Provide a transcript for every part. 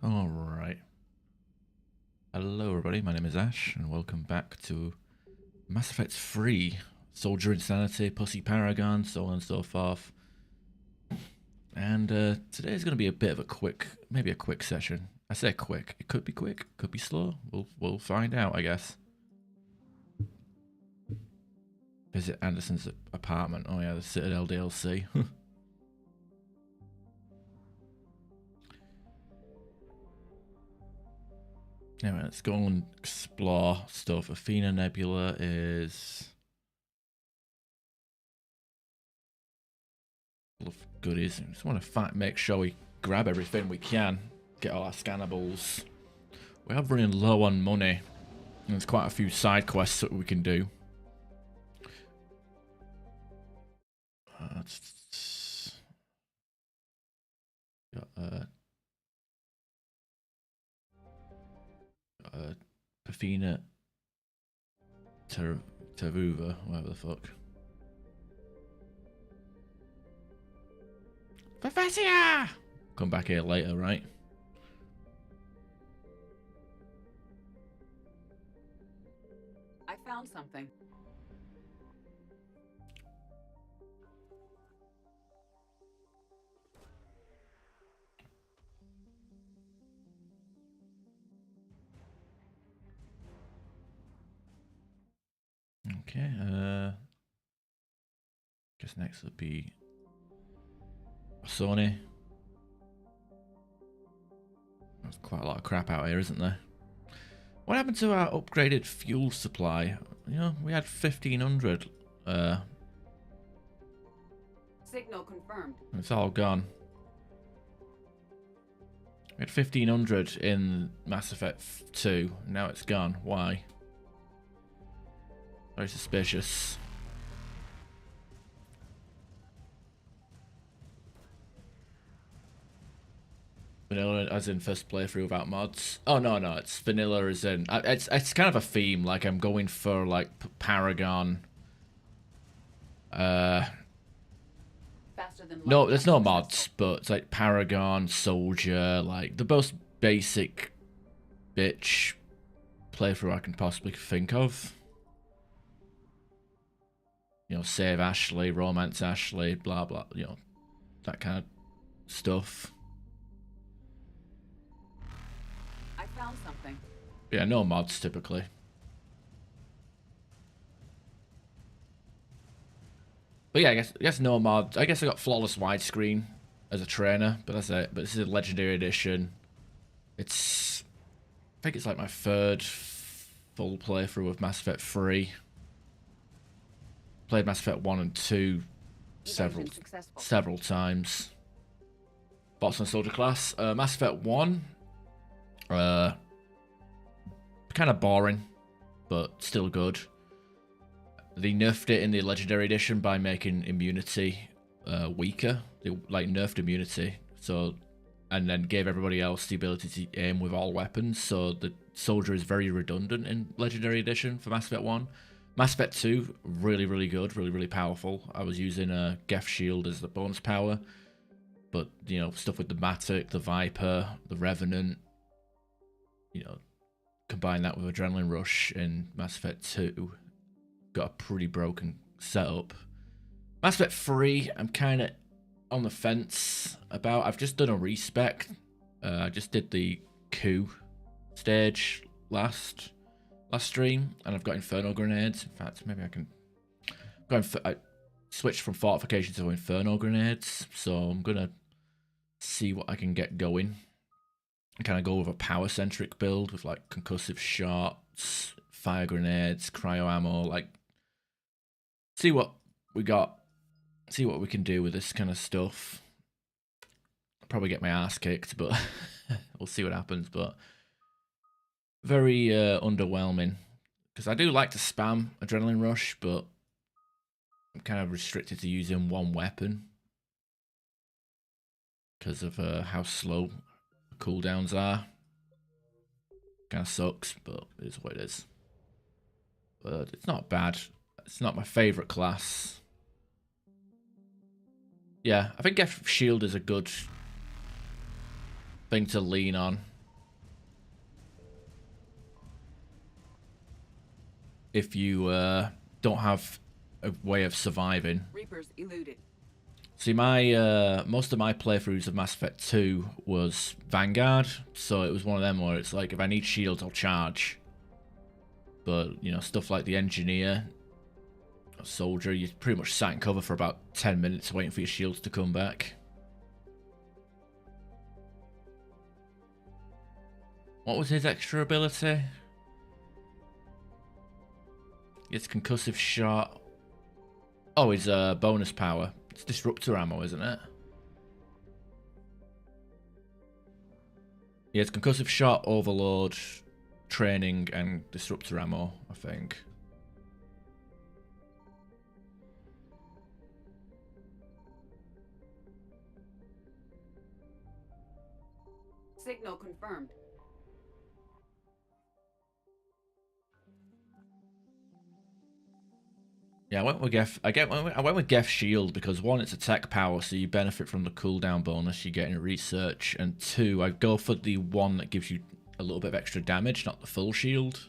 All right. Hello, everybody. My name is Ash, and welcome back to Mass Effect 3. Soldier Insanity, Pussy Paragon, so on and so forth. And today's going to be a bit of a quick, maybe a quick session. I say quick. It could be quick, could be slow. We'll find out, I guess. Visit Anderson's apartment. Oh yeah, the Citadel DLC. Anyway, let's go and explore stuff. Athena Nebula is full of goodies. I just want to make sure we grab everything we can. Get all our scannables. We are running low on money. And there's quite a few side quests that we can do. Got Athena Tavuva, whatever the fuck. Professor! come back here later, right? I found something. Okay, guess next would be Sony. There's quite a lot of crap out here, isn't there? What happened to our upgraded fuel supply? You know, we had 1500. Signal confirmed. It's all gone. We had 1500 in Mass Effect 2. Now it's gone. Why? Very suspicious. Vanilla as in first playthrough without mods. Oh no, it's vanilla as in it's kind of a theme. Like I'm going for like Paragon. Faster than No, light. there's no mods, but it's like Paragon, Soldier, like the most basic bitch playthrough I can possibly think of. You know, save Ashley, romance Ashley, blah blah. You know, that kind of stuff. I found something. Yeah, no mods typically. But yeah, I guess no mods. I guess I got flawless widescreen as a trainer, but that's it. But this is a legendary edition. It's, I think it's like my third full playthrough of Mass Effect 3. Played Mass Effect 1 and 2 several times. Bots on Soldier class. Mass Effect 1, kind of boring, but still good. They nerfed it in the Legendary Edition by making immunity weaker. They like nerfed immunity, so, and then gave everybody else the ability to aim with all weapons. So the soldier is very redundant in Legendary Edition for Mass Effect 1. Mass Effect 2, really, really good, really, really powerful. I was using a Geth Shield as the bonus power, but you know, stuff with the Matic, the Viper, the Revenant, you know, combine that with Adrenaline Rush in Mass Effect 2. Got a pretty broken setup. Mass Effect 3, I'm kind of on the fence about. I've just done a respec. I just did the coup stage last stream, and I've got Inferno grenades. In fact, maybe I can I switched from fortification to Inferno grenades, so I'm gonna see what I can get going. Kind of go with a power centric build with like concussive shots, fire grenades, cryo ammo, like see what we got, see what we can do with this kind of stuff. I'll probably get my ass kicked, but we'll see what happens. But very underwhelming, because I do like to spam Adrenaline Rush, but I'm kind of restricted to using one weapon because of how slow the cooldowns are. Kind of sucks, but it is what it is. But it's not bad. It's not my favourite class. Yeah, I think Geth Shield is a good thing to lean on if you don't have a way of surviving. Reapers eluded. See, my most of my playthroughs of Mass Effect 2 was Vanguard, so it was one of them where it's like, if I need shields, I'll charge. But, you know, stuff like the Engineer, Soldier, you pretty much sat in cover for about 10 minutes waiting for your shields to come back. What was his extra ability? It's concussive shot. Oh, his bonus power. It's disruptor ammo, isn't it? Yeah, it's concussive shot, overload, training, and disruptor ammo, I think. Signal confirmed. Yeah, I went with Geth. I went with Geth Shield because one, it's a tech power, so you benefit from the cooldown bonus you get in research, and two, I go for the one that gives you a little bit of extra damage, not the full shield.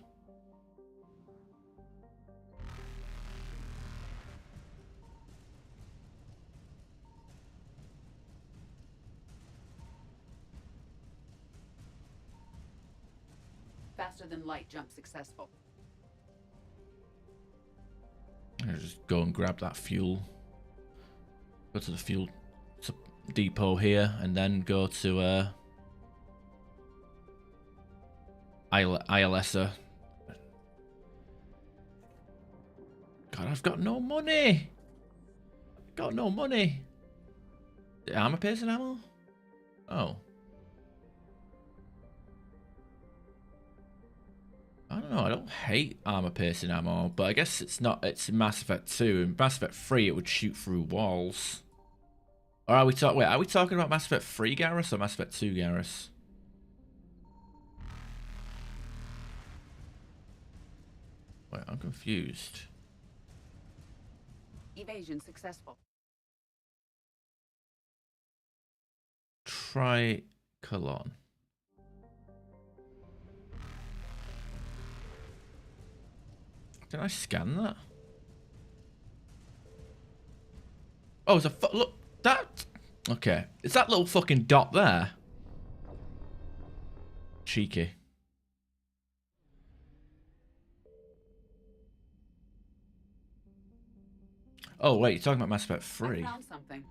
Faster than light jump successful. I just go and grab that fuel. Go to the fuel depot here, and then go to ILSA. God, I've got no money. Got no money. Armor piercing ammo? Oh. I don't know, I don't hate armor piercing ammo, but I guess it's not, it's in Mass Effect 2. In Mass Effect 3 it would shoot through walls. Or are we talking, wait, are we talking about Mass Effect 3 Garrus or Mass Effect 2 Garrus? Wait, I'm confused. Evasion successful. Try Cologne. Did I scan that? Oh, it's a look that. Okay, it's that little fucking dot there. Cheeky. Oh wait, you're talking about Mass Effect 3. I found something.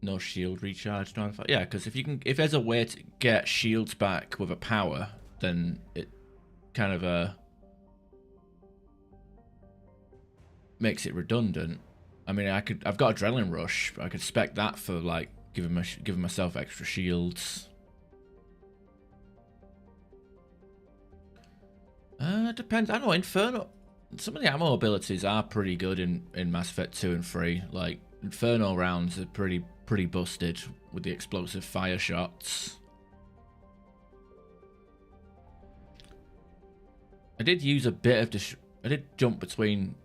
No shield recharge. No, yeah, because if there's a way to get shields back with a power, then it kind of makes it redundant. I mean, I've got adrenaline rush, but I could spec that for like giving myself extra shields. Depends. I don't know. Inferno. Some of the ammo abilities are pretty good in Mass Effect 2 and 3. Like Inferno rounds are pretty busted with the explosive fire shots. I did use a bit of I did jump between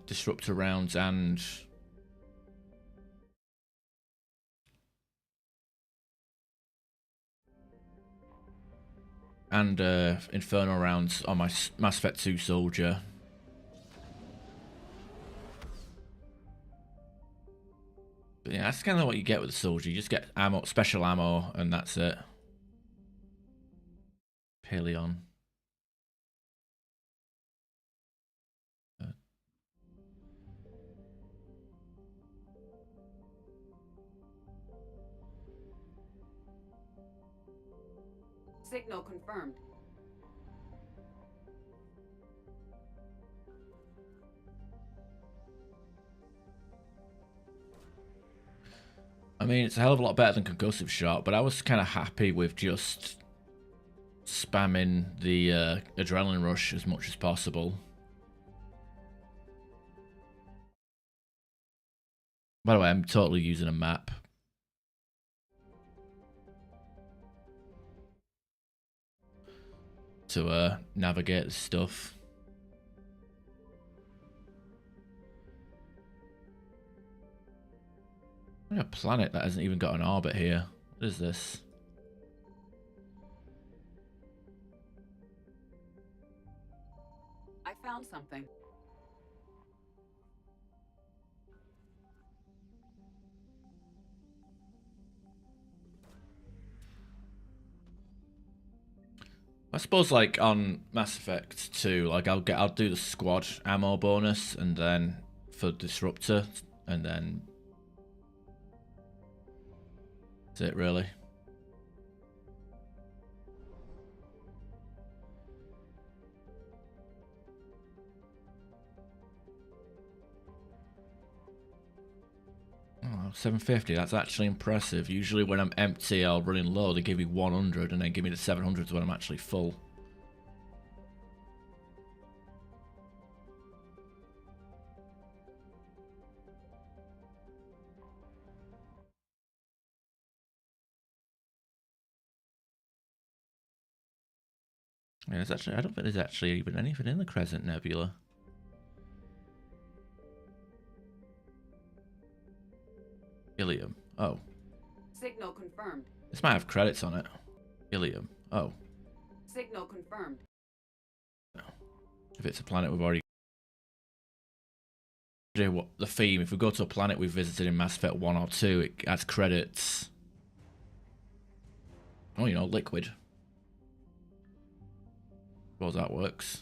disruptor rounds and Inferno rounds on my Mass Effect 2 soldier. But yeah, that's kind of what you get with the soldier. You just get ammo, special ammo, and that's it. Paleon. Signal confirmed. I mean, it's a hell of a lot better than concussive shot, but I was kind of happy with just spamming the adrenaline rush as much as possible. By the way, I'm totally using a map. To navigate the stuff. A planet that hasn't even got an orbit here. What is this? I found something. I suppose like on Mass Effect 2, like I'll do the squad ammo bonus and then for disruptor and then that's it really. Oh, 750, that's actually impressive. Usually when I'm empty or running low, they give me 100 and then give me the 700s when I'm actually full. Yeah, there's actually, I don't think there's actually even anything in the Crescent Nebula. Ilium. Oh. Signal confirmed. This might have credits on it. Ilium. Oh. Signal confirmed. If it's a planet we've already... What the theme, if we go to a planet we've visited in Mass Effect 1 or 2, it adds credits. Oh, you know, liquid. Suppose that works.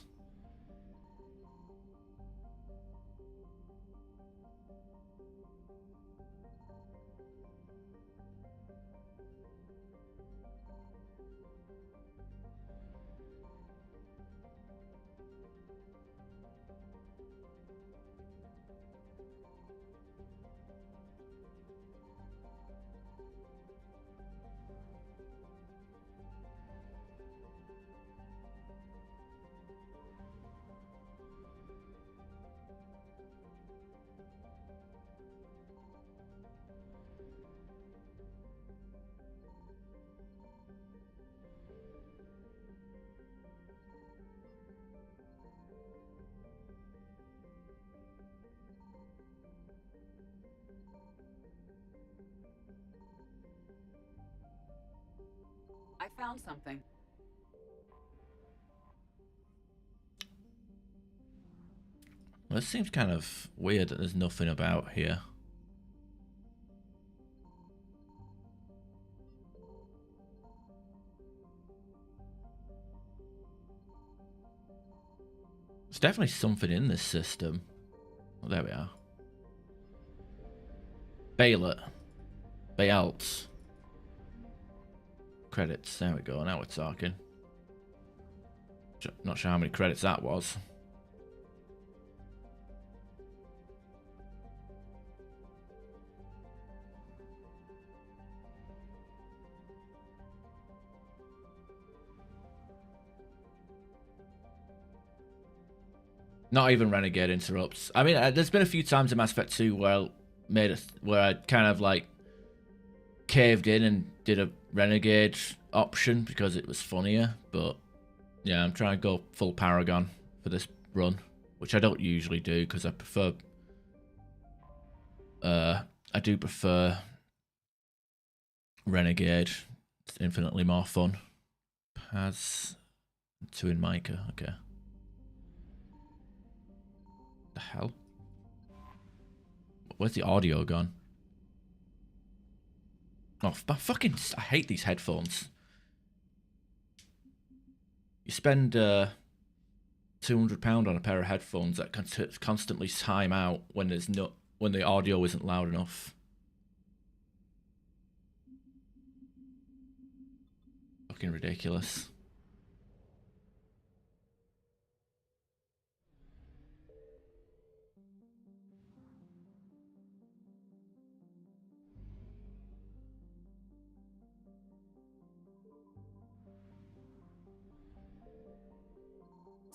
I found something. Well, it seems kind of weird that there's nothing about here. There's definitely something in this system. Oh, there we are. Baylet. Bayalt. Credits. There we go. Now we're talking. Not sure how many credits that was. Not even Renegade interrupts. I mean, there's been a few times in Mass Effect 2 where I kind of like caved in and did a Renegade option because it was funnier. But yeah, I'm trying to go full Paragon for this run, which I don't usually do because I prefer. I do prefer Renegade. It's infinitely more fun. Has 2 in Micah. Okay. The hell? Where's the audio gone? Oh, I hate these headphones. You spend £200 on a pair of headphones that constantly time out when the audio isn't loud enough. Fucking ridiculous.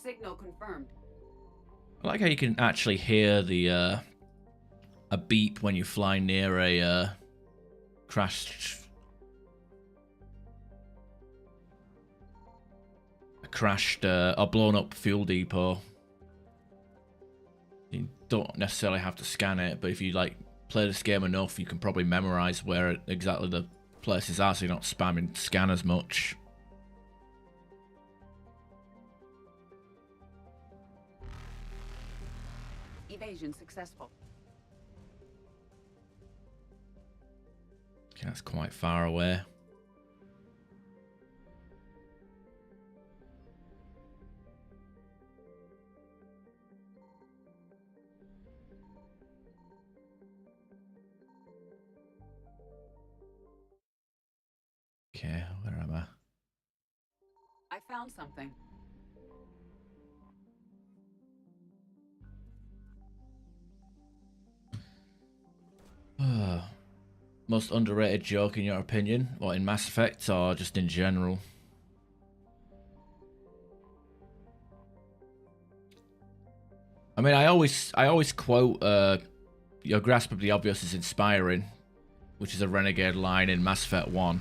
Signal confirmed. I like how you can actually hear the a beep when you fly near a crashed or blown up fuel depot. You don't necessarily have to scan it, but if you like play this game enough, you can probably memorize where exactly the places are, so you're not spamming scan as much. Evasion successful. Okay, that's quite far away. Okay, where am I? I found something. Most underrated joke in your opinion? What, in Mass Effect or just in general? I mean, I always quote your grasp of the obvious is inspiring, which is a Renegade line in Mass Effect 1.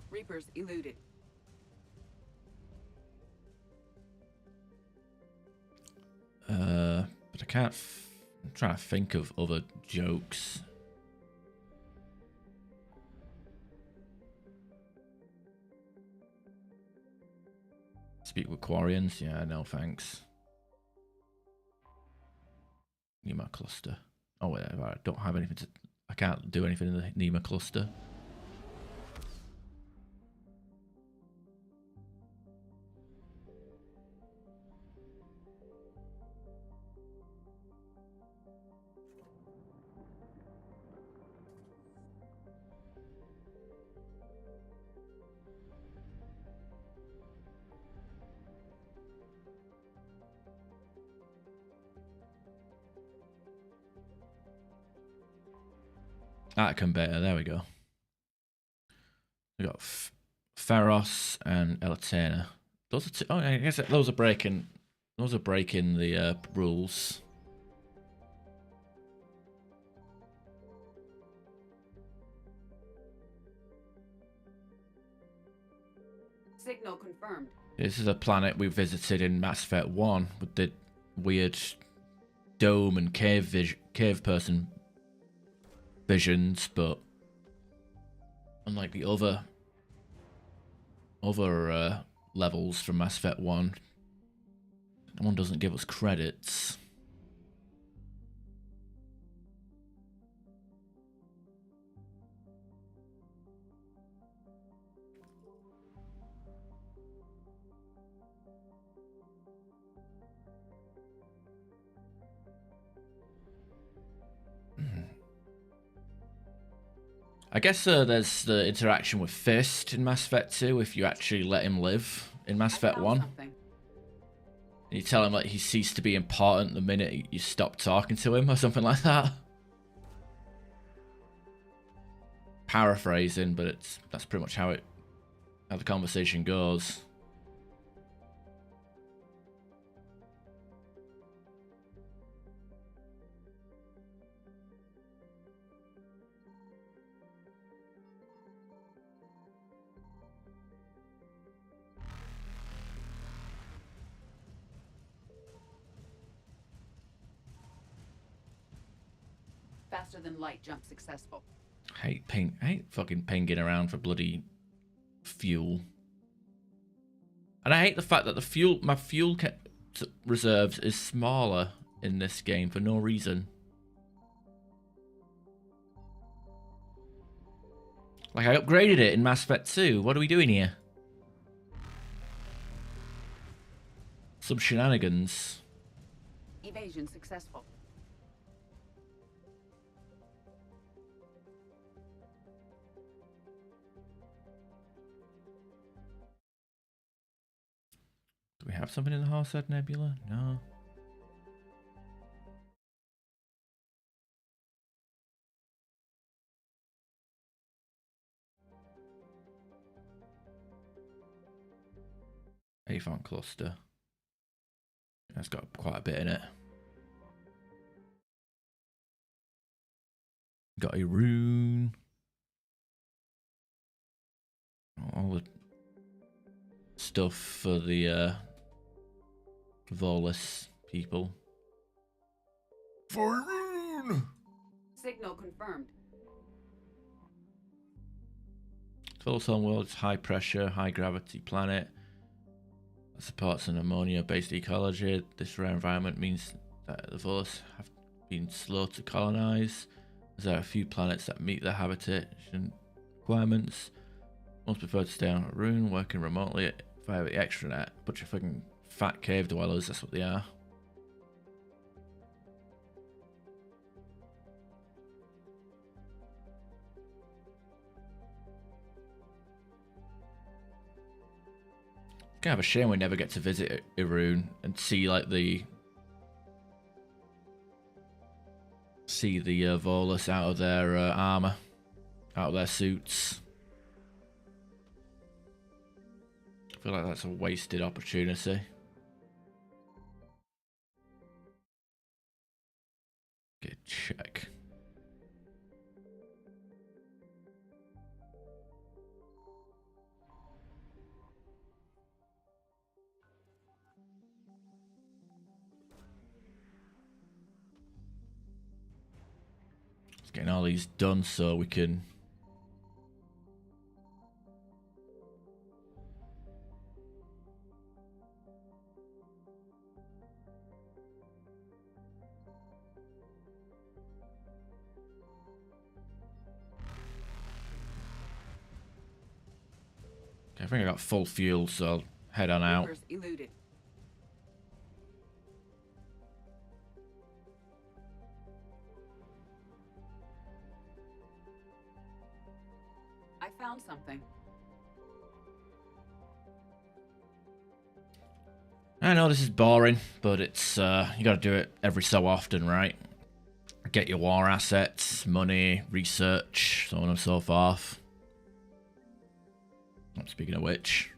Reapers eluded. But I can't. I'm trying to think of other jokes. Speak with Quarians? Yeah, no thanks. Nema cluster. Oh wait, I don't have anything to. I can't do anything in the Nema cluster. That conveyor, there we go. We got Pharos and Elatena. Those are two. Oh, I guess those are breaking. Those are breaking the rules. Signal confirmed. This is a planet we visited in Mass Effect 1 with the weird dome and cave person visions, but unlike the other levels from Mass Effect 1, that one doesn't give us credits. I guess there's the interaction with Fist in Mass Effect 2 if you actually let him live in Mass Effect 1. Something. You tell him like he ceased to be important the minute you stop talking to him or something like that. Paraphrasing, but that's pretty much how the conversation goes. Faster than light jump successful. I hate fucking pinging around for bloody fuel. And I hate the fact that my fuel reserves is smaller in this game for no reason. Like, I upgraded it in Mass Effect 2. What are we doing here? Some shenanigans. Evasion successful. Do we have something in the Horsehead Nebula? No. Avon cluster. That's got quite a bit in it. Got a rune. All the stuff for the Volus people. For a rune! Signal confirmed. Volus homeworld is high pressure, high gravity planet. That supports an ammonia-based ecology. This rare environment means that the Volus have been slow to colonize, as there are a few planets that meet their habitation requirements. Most prefer to stay on a rune, working remotely via the extranet. Bunch of fucking fat cave dwellers, that's what they are. Kind of a shame we never get to visit Irune and see like the Volus out of their armor, out of their suits. I feel like that's a wasted opportunity. Good check. Getting all these done so we can... Okay, I think I got full fuel, so I'll head on out. Reapers eluded. I found something. I know this is boring, but it's you gotta do it every so often, right? Get your war assets, money, research, so on and so forth. Speaking of which...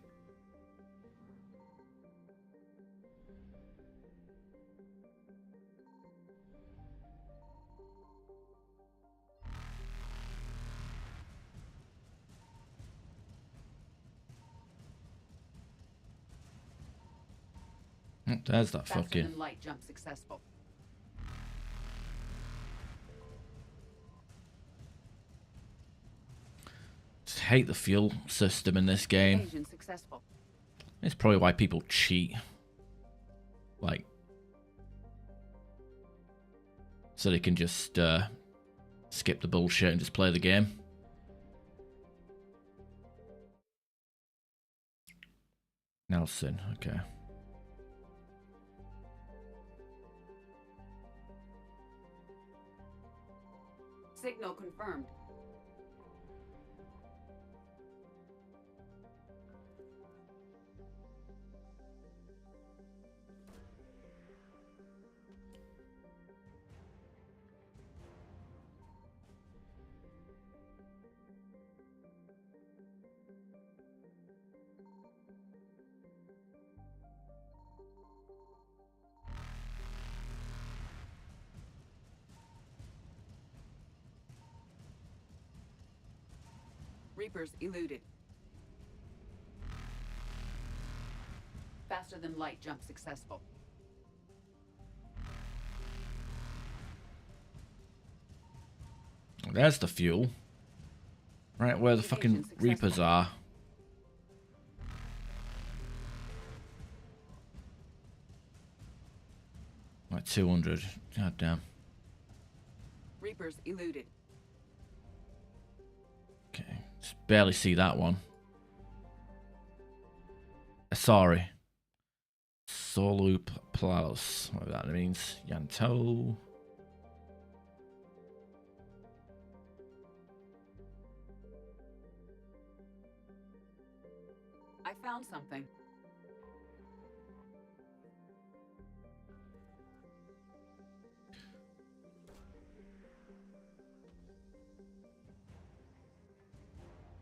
there's that Faster fucking... than light jump successful. Just hate the fuel system in this game. Evasion successful. It's probably why people cheat. Like... so they can just skip the bullshit and just play the game. Nelson, okay. Signal confirmed. Reapers eluded. Faster than light jump successful. There's the fuel. Right where the fucking Reapers are. Like 200. God damn. Reapers eluded. Okay. Just barely see that one. Sorry. Solu Plus. Whatever that means. Yanto. I found something.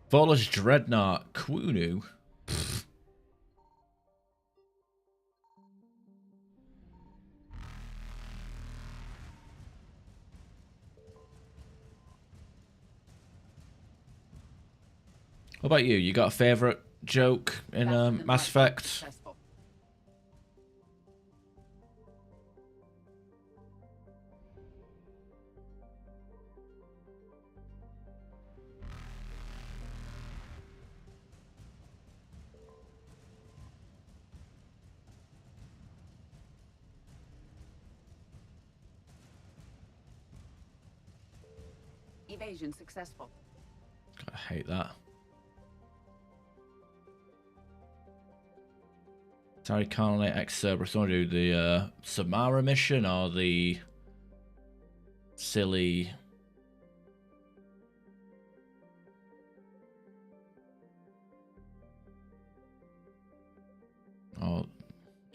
Volus Dreadnought Kwunu. What about you? You got a favourite joke in Mass Effect? Successful. Evasion successful. God, I hate that. Sorry, can't let Cerberus want to do the Samara mission or the silly... or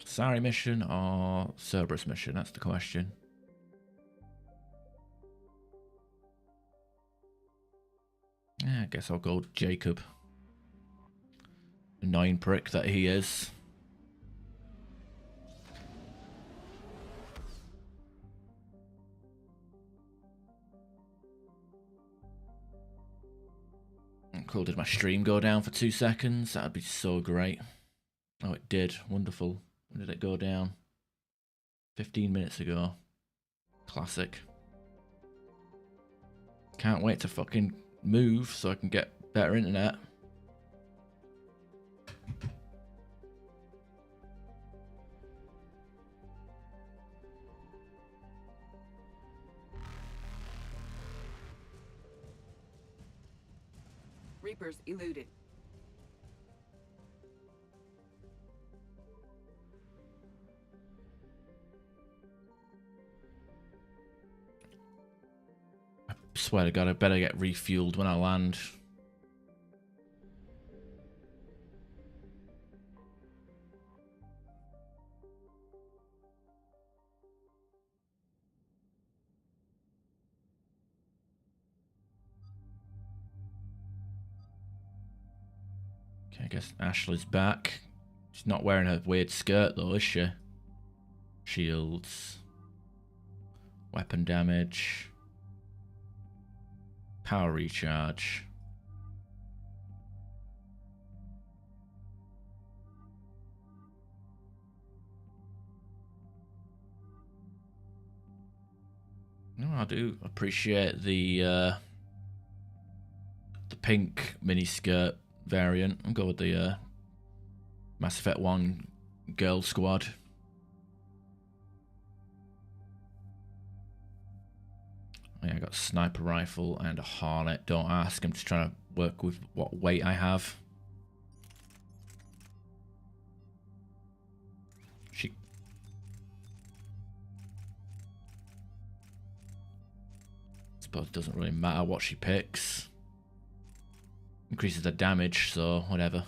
Sari mission or Cerberus mission? That's the question. Yeah, I guess I'll go Jacob. Annoying prick that he is. Cool, did my stream go down for 2 seconds? That'd be so great. Oh, it did. Wonderful. When did it go down? 15 minutes ago. Classic. Can't wait to fucking move so I can get better internet. Reapers eluded. I swear to God, I better get refueled when I land. Okay, I guess Ashley's back. She's not wearing her weird skirt though, is she? Shields. Weapon damage. Power recharge. No, I do appreciate the pink mini skirt variant. I'll go with the Mass Effect 1 girl squad. Yeah, I got a sniper rifle and a harnet. Don't ask. I'm just trying to work with what weight I have. Suppose it doesn't really matter what she picks. Increases the damage, so whatever.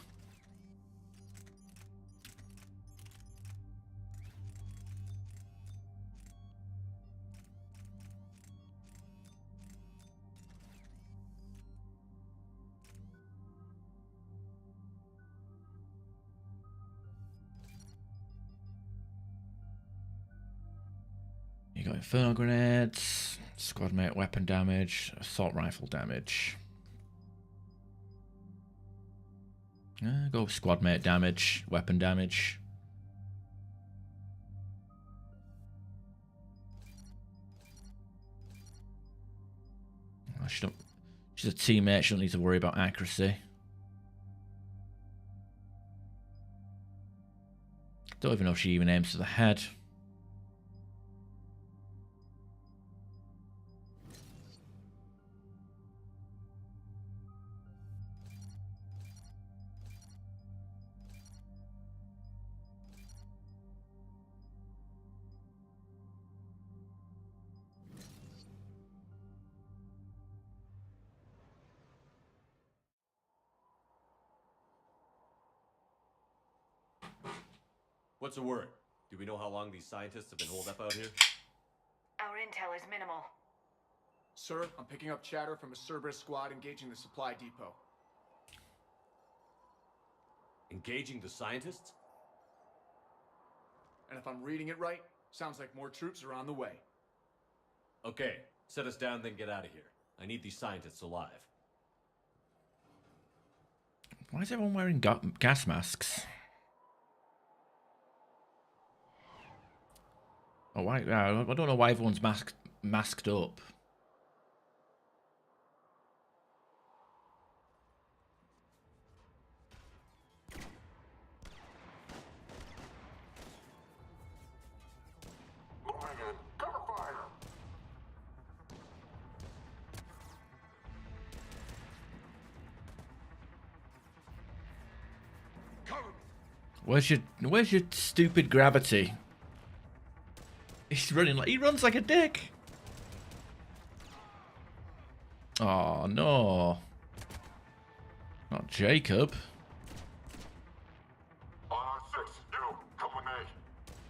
You got Inferno Grenades, Squad Mate weapon damage, Assault Rifle damage. Go with Squad Mate damage, weapon damage. She's a teammate, she don't need to worry about accuracy. Don't even know if she even aims to the head. What's the word? Do we know how long these scientists have been holed up out here? Our intel is minimal. Sir, I'm picking up chatter from a Cerberus squad engaging the supply depot. Engaging the scientists? And if I'm reading it right, sounds like more troops are on the way. Okay, set us down, then get out of here. I need these scientists alive. Why is everyone wearing gas masks? Oh, why? I don't know why everyone's masked up. Moving in. Cover fire. Cover me. Where's your stupid gravity? He's running like he runs like a dick. Oh no. Not Jacob. R6, you, come with me.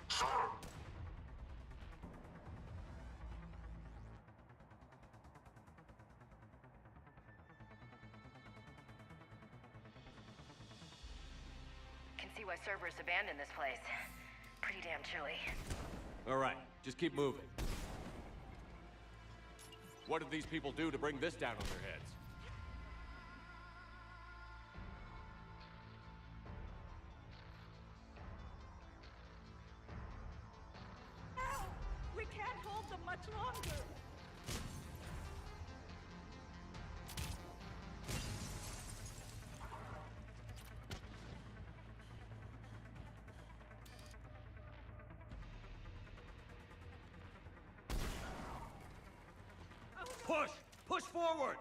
Sir. Can see why Cerberus abandoned this place. Pretty damn chilly. All right, just keep moving. What did these people do to bring this down on their heads? We can't hold them much longer. Push! Push forward!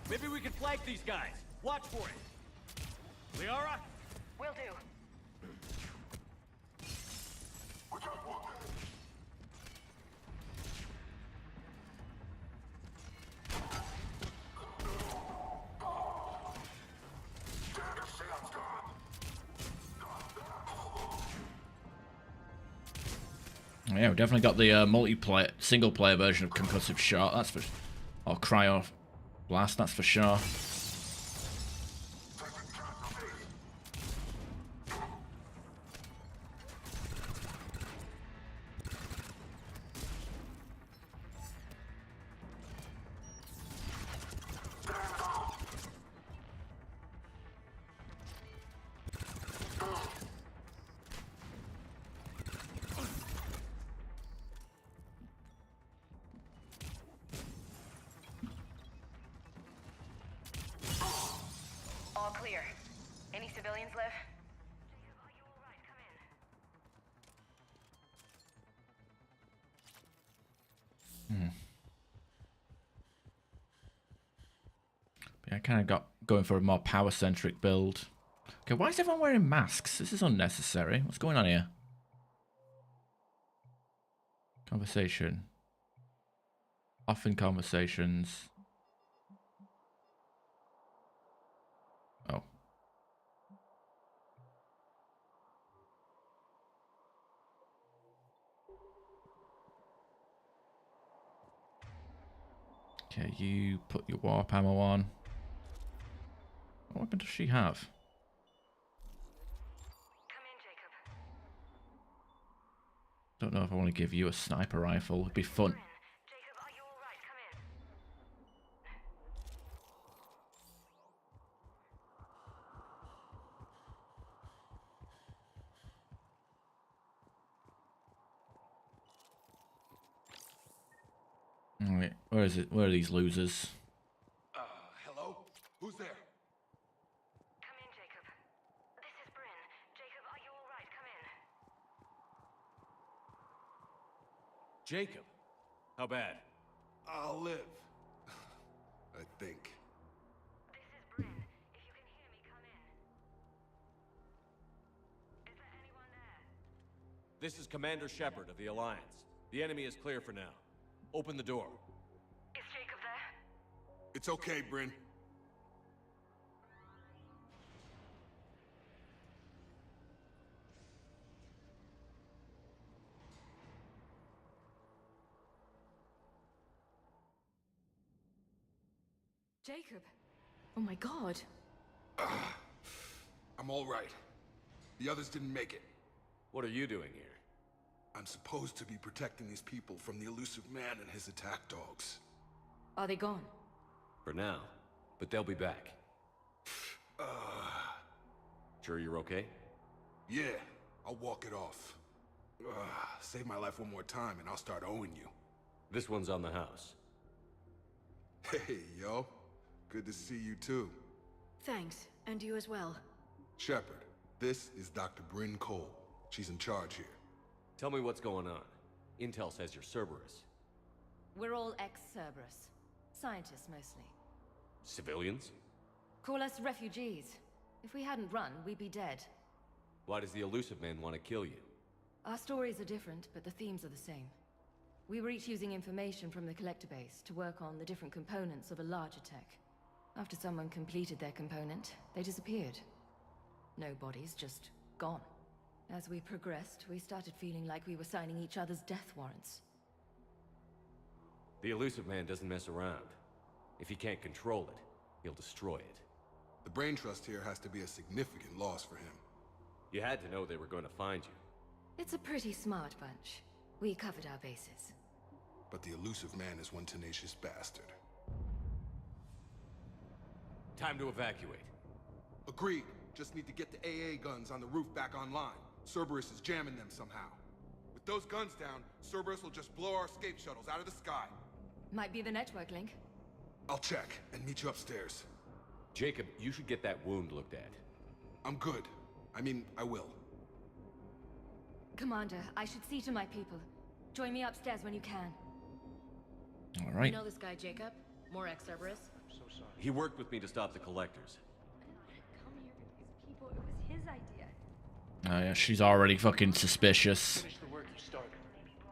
Maybe we can flank these guys. Watch for it. Liara? Will do. We got one. Dagger sounds gone. Yeah, we definitely got the multiplayer, single-player version of Concussive Shot. That's for, or Cryo Blast. That's for sure. All clear. Any civilians left? Jacob, are you alright? Come in. Yeah, I kind of got going for a more power-centric build. Okay, why is everyone wearing masks? This is unnecessary. What's going on here? Conversation. Often conversations. Oh. Okay, you put your warp ammo on. What weapon does she have? Come in, Jacob. Don't know if I want to give you a sniper rifle. It'd be fun. Jacob, are you alright? Come in. Alright, where is it? Where are these losers? Hello? Who's there? Come in, Jacob. This is Bryn. Jacob, are you alright? Come in. Jacob. How bad? I'll live. I think. This is Bryn. If you can hear me, come in. Is there anyone there? This is Commander Shepard of the Alliance. The enemy is clear for now. Open the door. Is Jacob there? It's okay, Bryn. Jacob. Oh my god. I'm all right. The others didn't make it. What are you doing here? I'm supposed to be protecting these people from the elusive man and his attack dogs. Are they gone? For now. But they'll be back. Sure you're okay? Yeah, I'll walk it off. Save my life one more time and I'll start owing you. This one's on the house. Hey, yo. Good to see you too. Thanks, and you as well. Shepard, this is Dr. Bryn Cole. She's in charge here. Tell me what's going on. Intel says you're Cerberus. We're all ex-Cerberus. Scientists, mostly. Civilians? Call us refugees. If we hadn't run, we'd be dead. Why does the elusive man want to kill you? Our stories are different, but the themes are the same. We were each using information from the collector base to work on the different components of a larger tech. After someone completed their component, they disappeared. No bodies, just gone. As we progressed, we started feeling like we were signing each other's death warrants. The elusive man doesn't mess around. If he can't control it, he'll destroy it. The brain trust here has to be a significant loss for him. You had to know they were going to find you. It's a pretty smart bunch. We covered our bases. But the elusive man is one tenacious bastard. Time to evacuate. Agreed. Just need to get the AA guns on the roof back online. Cerberus is jamming them somehow. With those guns down, Cerberus will just blow our escape shuttles out of the sky. Might be the network link. I'll check and meet you upstairs. Jacob, you should get that wound looked at. I'm good. I mean, I will. Commander, I should see to my people. Join me upstairs when you can. All You right. know this guy, Jacob? More ex-Cerberus? He worked with me to stop the collectors. Come here with these people. It was his idea. Oh yeah, she's already fucking suspicious. Finish the work you started.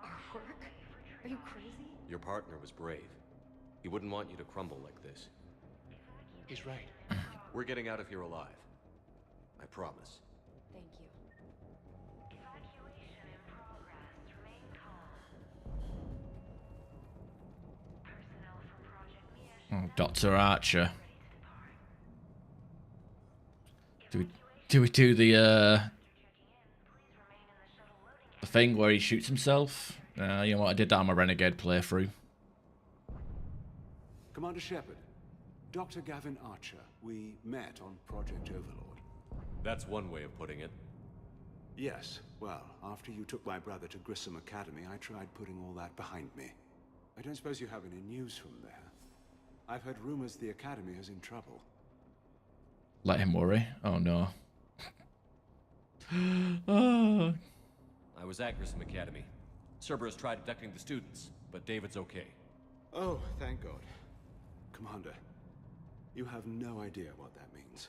Our work? Are you crazy? Your partner was brave. He wouldn't want you to crumble like this. He's right. We're getting out of here alive. I promise. Thank you. Evacuation in progress. Remain calm. Personnel from Project Mia Oh, Dr. Archer. Do we do the thing where he shoots himself? You know what? I did that on my Renegade playthrough. Commander Shepard, Dr. Gavin Archer. We met on Project Overlord. That's one way of putting it. Yes, well, after you took my brother to Grissom Academy, I tried putting all that behind me. I don't suppose you have any news from there. I've heard rumors the Academy is in trouble. Let him worry. Oh no. Oh. I was at Grissom Academy. Cerberus tried abducting the students, but David's okay. Oh, thank God. Commander, you have no idea what that means.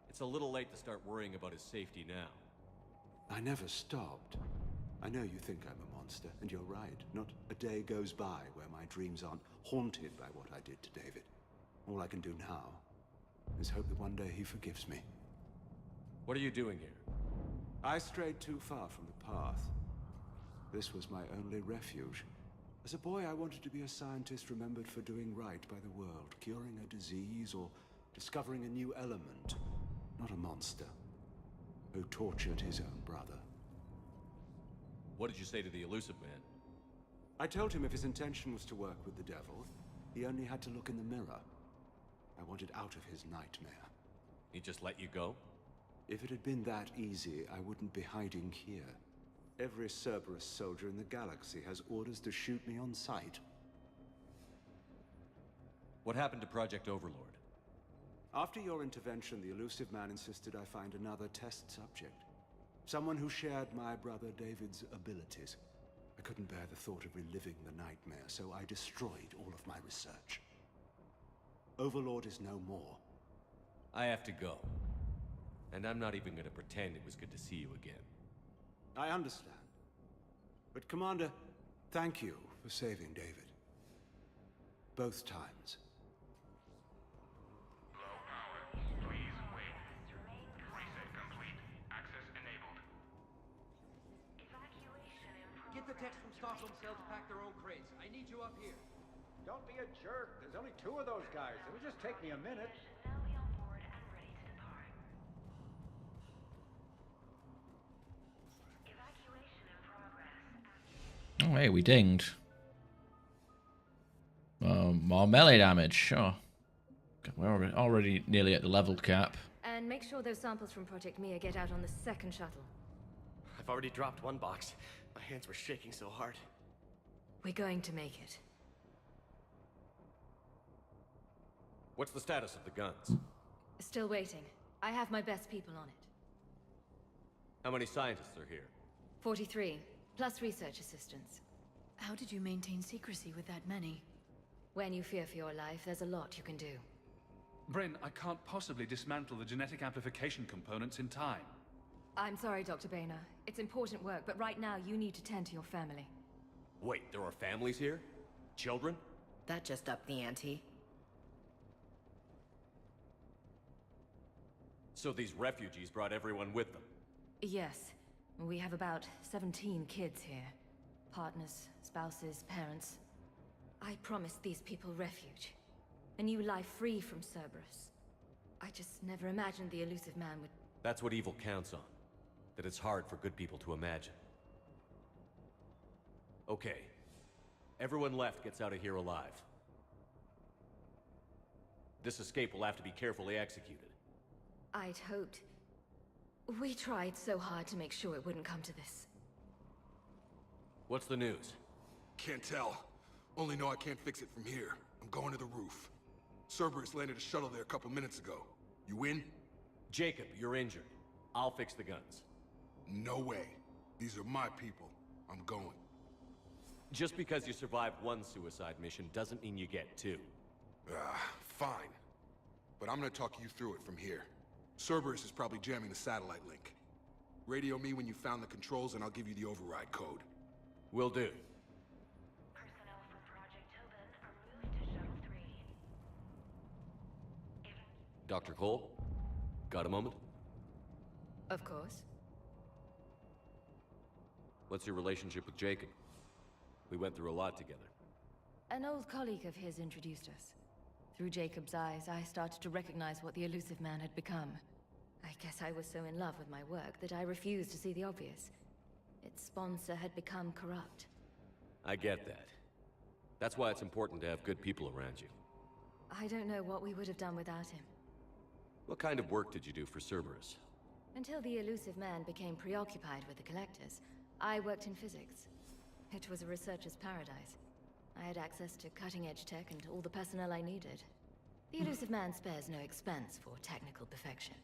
It's a little late to start worrying about his safety now. I never stopped. I know you think I'm a monster, and you're right. Not a day goes by where my dreams aren't haunted by what I did to David. All I can do now is hope that one day he forgives me. What are you doing here? I strayed too far from the path. This was my only refuge. As a boy, I wanted to be a scientist remembered for doing right by the world, curing a disease or discovering a new element. Not a monster who tortured his own brother. What did you say to the elusive man? I told him if his intention was to work with the devil, he only had to look in the mirror. I wanted out of his nightmare. He just let you go? If it had been that easy, I wouldn't be hiding here. Every Cerberus soldier in the galaxy has orders to shoot me on sight. What happened to Project Overlord? After your intervention, the elusive man insisted I find another test subject. Someone who shared my brother David's abilities. I couldn't bear the thought of reliving the nightmare, so I destroyed all of my research. Overlord is no more. I have to go. And I'm not even gonna pretend it was good to see you again. I understand. But Commander, thank you for saving David. Both times. Low power. Please wait. Reset complete. Access enabled. Evacuation in progress. Get the techs from Stockholm Cell to pack their own crates. I need you up here. Don't be a jerk. There's only 2 of those guys. It'll just take me a minute. Now be on board and ready to depart. Evacuation in progress. Oh hey, we dinged. More melee damage, sure. We're already nearly at the level cap. And make sure those samples from Project Mia get out on the second shuttle. I've already dropped one box. My hands were shaking so hard. We're going to make it. What's the status of the guns? Still waiting. I have my best people on it. How many scientists are here? 43, plus research assistants. How did you maintain secrecy with that many? When you fear for your life, there's a lot you can do. Bryn, I can't possibly dismantle the genetic amplification components in time. I'm sorry, Dr. Boehner. It's important work, but right now you need to tend to your family. Wait, there are families here? Children? That just upped the ante. So these refugees brought everyone with them? Yes. We have about 17 kids here. Partners, spouses, parents. I promised these people refuge. A new life free from Cerberus. I just never imagined the elusive man would... That's what evil counts on. That it's hard for good people to imagine. Okay. Everyone left gets out of here alive. This escape will have to be carefully executed. I'd hoped... We tried so hard to make sure it wouldn't come to this. What's the news? Can't tell. Only know I can't fix it from here. I'm going to the roof. Cerberus landed a shuttle there a couple minutes ago. You in? Jacob, you're injured. I'll fix the guns. No way. These are my people. I'm going. Just because you survive one suicide mission doesn't mean you get two. Fine. But I'm gonna talk you through it from here. Cerberus is probably jamming the satellite link. Radio me when you found the controls and I'll give you the override code. Will do. Personnel from Project Tobin are moved to Shuttle 3. Dr. Cole? Got a moment? Of course. What's your relationship with Jacob? We went through a lot together. An old colleague of his introduced us. Through Jacob's eyes, I started to recognize what the elusive man had become. I guess I was so in love with my work that I refused to see the obvious. Its sponsor had become corrupt. I get that. That's why it's important to have good people around you. I don't know what we would have done without him. What kind of work did you do for Cerberus? Until the elusive man became preoccupied with the collectors, I worked in physics. It was a researcher's paradise. I had access to cutting-edge tech and all the personnel I needed. The elusive man spares no expense for technical perfection.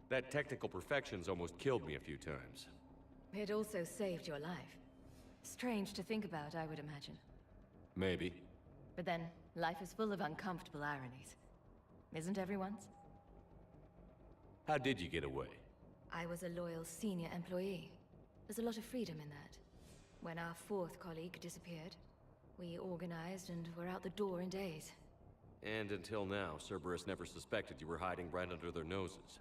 That technical perfection's almost killed me a few times. It also saved your life. Strange to think about, I would imagine. Maybe. But then, life is full of uncomfortable ironies. Isn't everyone's? How did you get away? I was a loyal senior employee. There's a lot of freedom in that. When our fourth colleague disappeared, we organized and were out the door in days. And until now, Cerberus never suspected you were hiding right under their noses.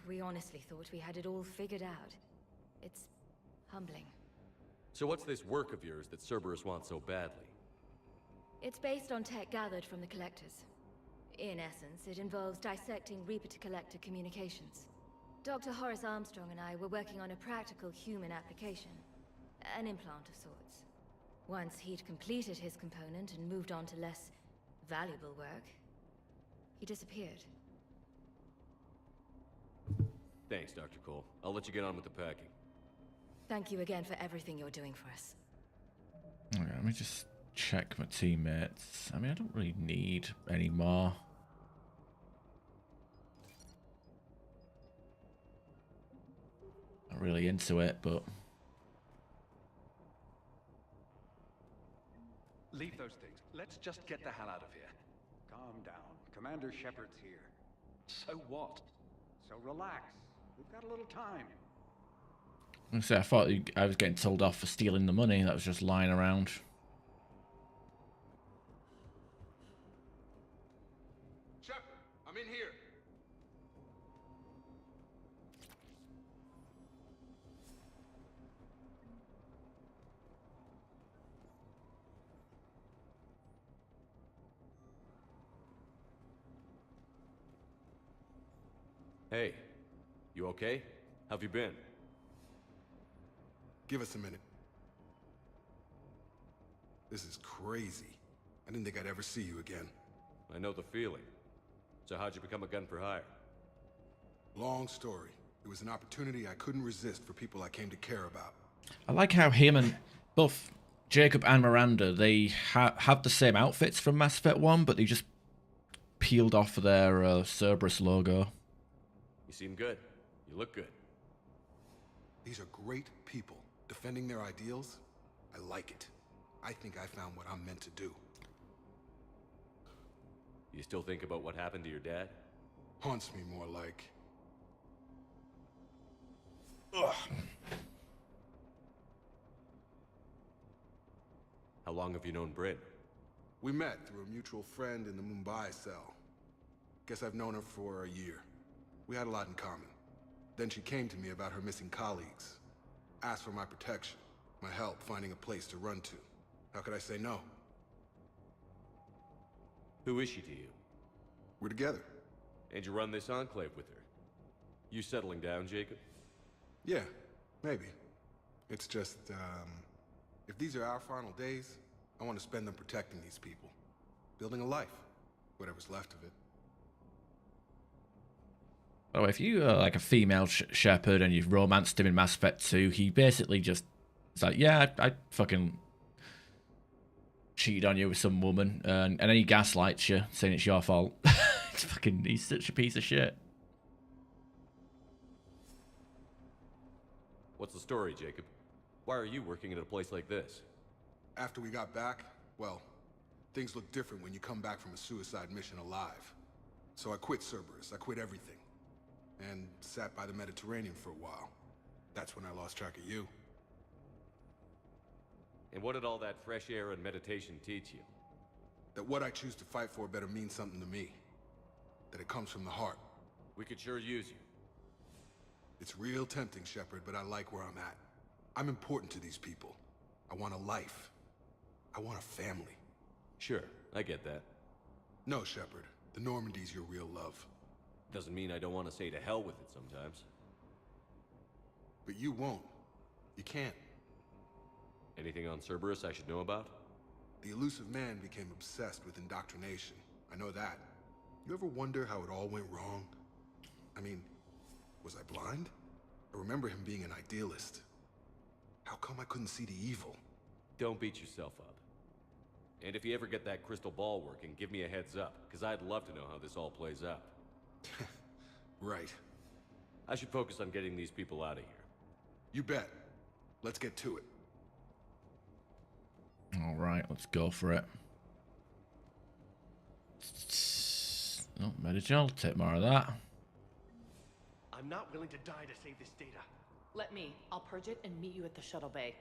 We honestly thought we had it all figured out. It's humbling. So what's this work of yours that Cerberus wants so badly? It's based on tech gathered from the Collectors. In essence, it involves dissecting Reaper-to-Collector communications. Dr. Horace Armstrong and I were working on a practical human application. An implant of sorts. Once he'd completed his component and moved on to less valuable work, he disappeared. Thanks, Dr. Cole. I'll let you get on with the packing. Thank you again for everything you're doing for us. Okay, let me just check my teammates. I mean, I don't really need any more. Not really into it, but... Leave those things. Let's just get the hell out of here. Calm down. Commander Shepard's here. So what? So relax. We've got a little time. I thought I was getting told off for stealing the money that was just lying around. Shepard, I'm in here. Hey, you okay? How've you been? Give us a minute. This is crazy. I didn't think I'd ever see you again. I know the feeling. So how'd you become a gun for hire? Long story. It was an opportunity I couldn't resist for people I came to care about. I like how him and both Jacob and Miranda, they have the same outfits from Mass Effect 1, but they just peeled off their Cerberus logo. You seem good. You look good. These are great people. Defending their ideals, I like it. I think I found what I'm meant to do. You still think about what happened to your dad? Haunts me more like... Ugh. How long have you known Bryn? We met through a mutual friend in the Mumbai cell. Guess I've known her for a year. We had a lot in common. Then she came to me about her missing colleagues. Asked for my protection, my help finding a place to run to. How could I say no? Who is she to you? We're together. And you run this enclave with her? You settling down, Jacob? Yeah, maybe. It's just, if these are our final days, I want to spend them protecting these people. Building a life. Whatever's left of it. By the way, if you are like a female Shepard and you've romanced him in Mass Effect 2, he basically just... It's like, yeah, I fucking cheated on you with some woman, and then he gaslights you, saying it's your fault. It's fucking... He's such a piece of shit. What's the story, Jacob? Why are you working at a place like this? After we got back, well, things look different when you come back from a suicide mission alive. So I quit Cerberus, I quit everything. And sat by the Mediterranean for a while. That's when I lost track of you. And what did all that fresh air and meditation teach you? That what I choose to fight for better mean something to me. That it comes from the heart. We could sure use you. It's real tempting, Shepard, but I like where I'm at. I'm important to these people. I want a life. I want a family. Sure, I get that. No, Shepard. The Normandy's your real love. Doesn't mean I don't want to say to hell with it sometimes. But you won't. You can't. Anything on Cerberus I should know about? The elusive man became obsessed with indoctrination. I know that. You ever wonder how it all went wrong? I mean, was I blind? I remember him being an idealist. How come I couldn't see the evil? Don't beat yourself up. And if you ever get that crystal ball working, give me a heads up, because I'd love to know how this all plays out. Right. I should focus on getting these people out of here. You bet. Let's get to it. All right, let's go for it. Oh, meditation, I'll take more of that. I'm not willing to die to save this data. Let me. I'll purge it and meet you at the shuttle bay.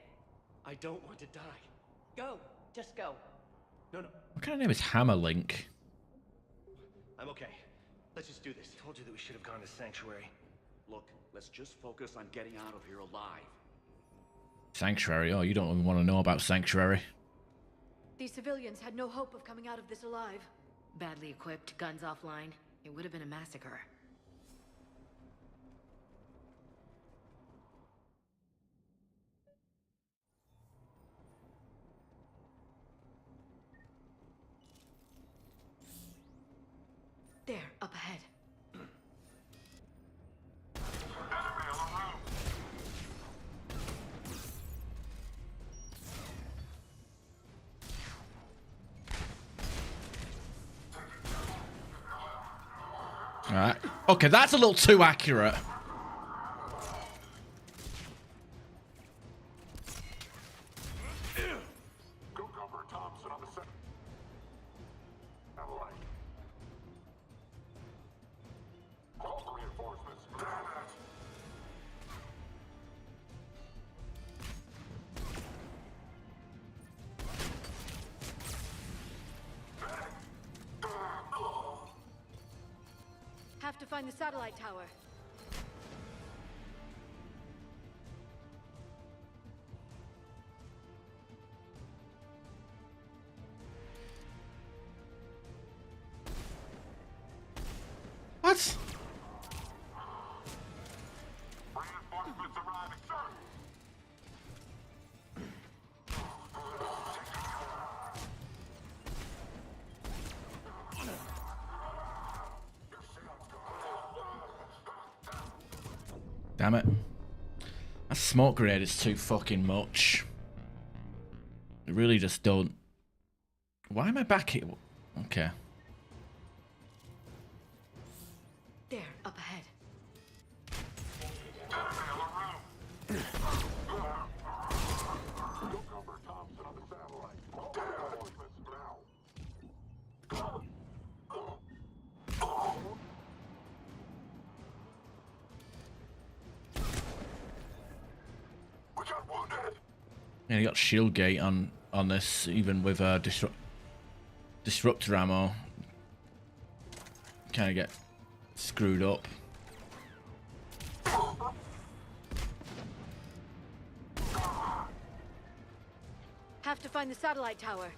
I don't want to die. Go. Just go. No. What kind of name is Hammerlink? I'm okay. Let's just do this. Told you that we should have gone to Sanctuary. Look, let's just focus on getting out of here alive. Sanctuary? Oh, you don't even want to know about Sanctuary. These civilians had no hope of coming out of this alive. Badly equipped, guns offline. It would have been a massacre. There, up ahead. Alright. Okay, that's a little too accurate. Go cover Thompson on the set. Satellite. Call for reinforcements. Damn it! Have to find the satellite tower. What? Reinforcements arriving, sir. Damn it. That smoke grenade is too fucking much. I really just don't... Why am I back here? Okay. There, up ahead. Go cover Thompson on the satellite. Reinforcements now. We got wounded. Yeah, you got shield gate on this, even with disruptor ammo. Kind of get screwed up. Have to find the satellite tower.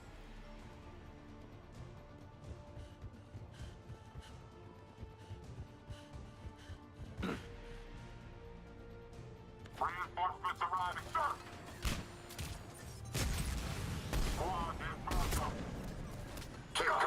Reinforcements arriving, sir. Squad in Bravo. Keep going.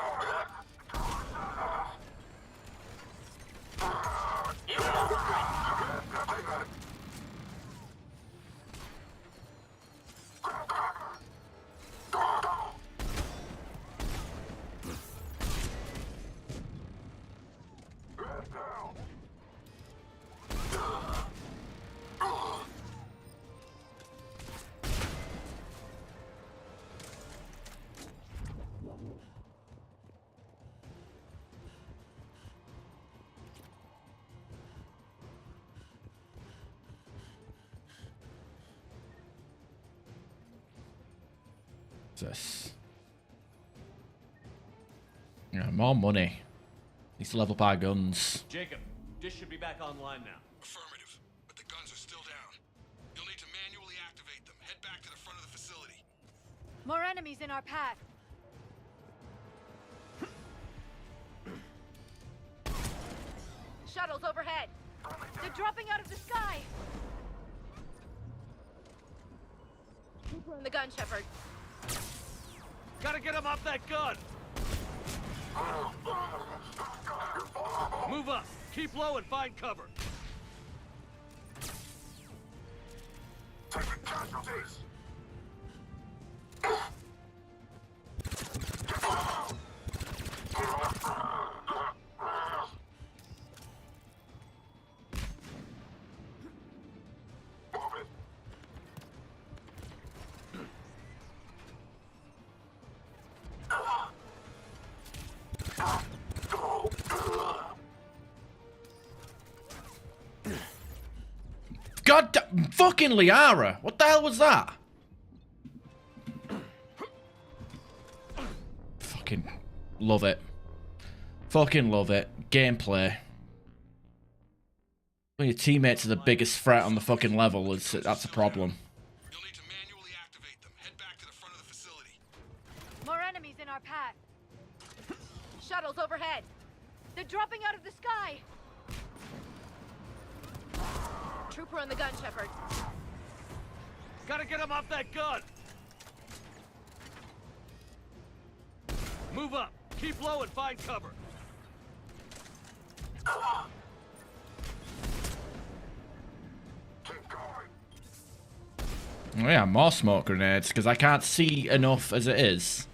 This. Yeah, more money. Needs to level up our guns. Jacob, dish should be back online now. Affirmative, but the guns are still down. You'll need to manually activate them. Head back to the front of the facility. More enemies in our path. Shuttles overhead. They're dropping out of the sky. Trooper on the gun, Shepard. Gotta get him off that gun! Move up! Keep low and find cover! Taking casualties. God fucking Liara! What the hell was that? Fucking love it. Fucking love it. Gameplay. When your teammates are the biggest threat on the fucking level, that's a problem. You'll need to manually activate them. Head back to the front of the facility. More enemies in our path. Shuttles overhead. They're dropping out of the sky. Trooper on the gun, Shepard. Gotta get him off that gun! Move up! Keep low and find cover! Keep going. Oh yeah, more smoke grenades, because I can't see enough as it is.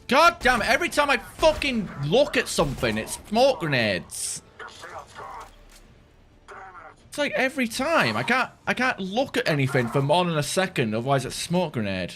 God damn it, every time I fucking look at something, it's smoke grenades. It's like every time. I can't look at anything for more than a second, otherwise it's a smoke grenade.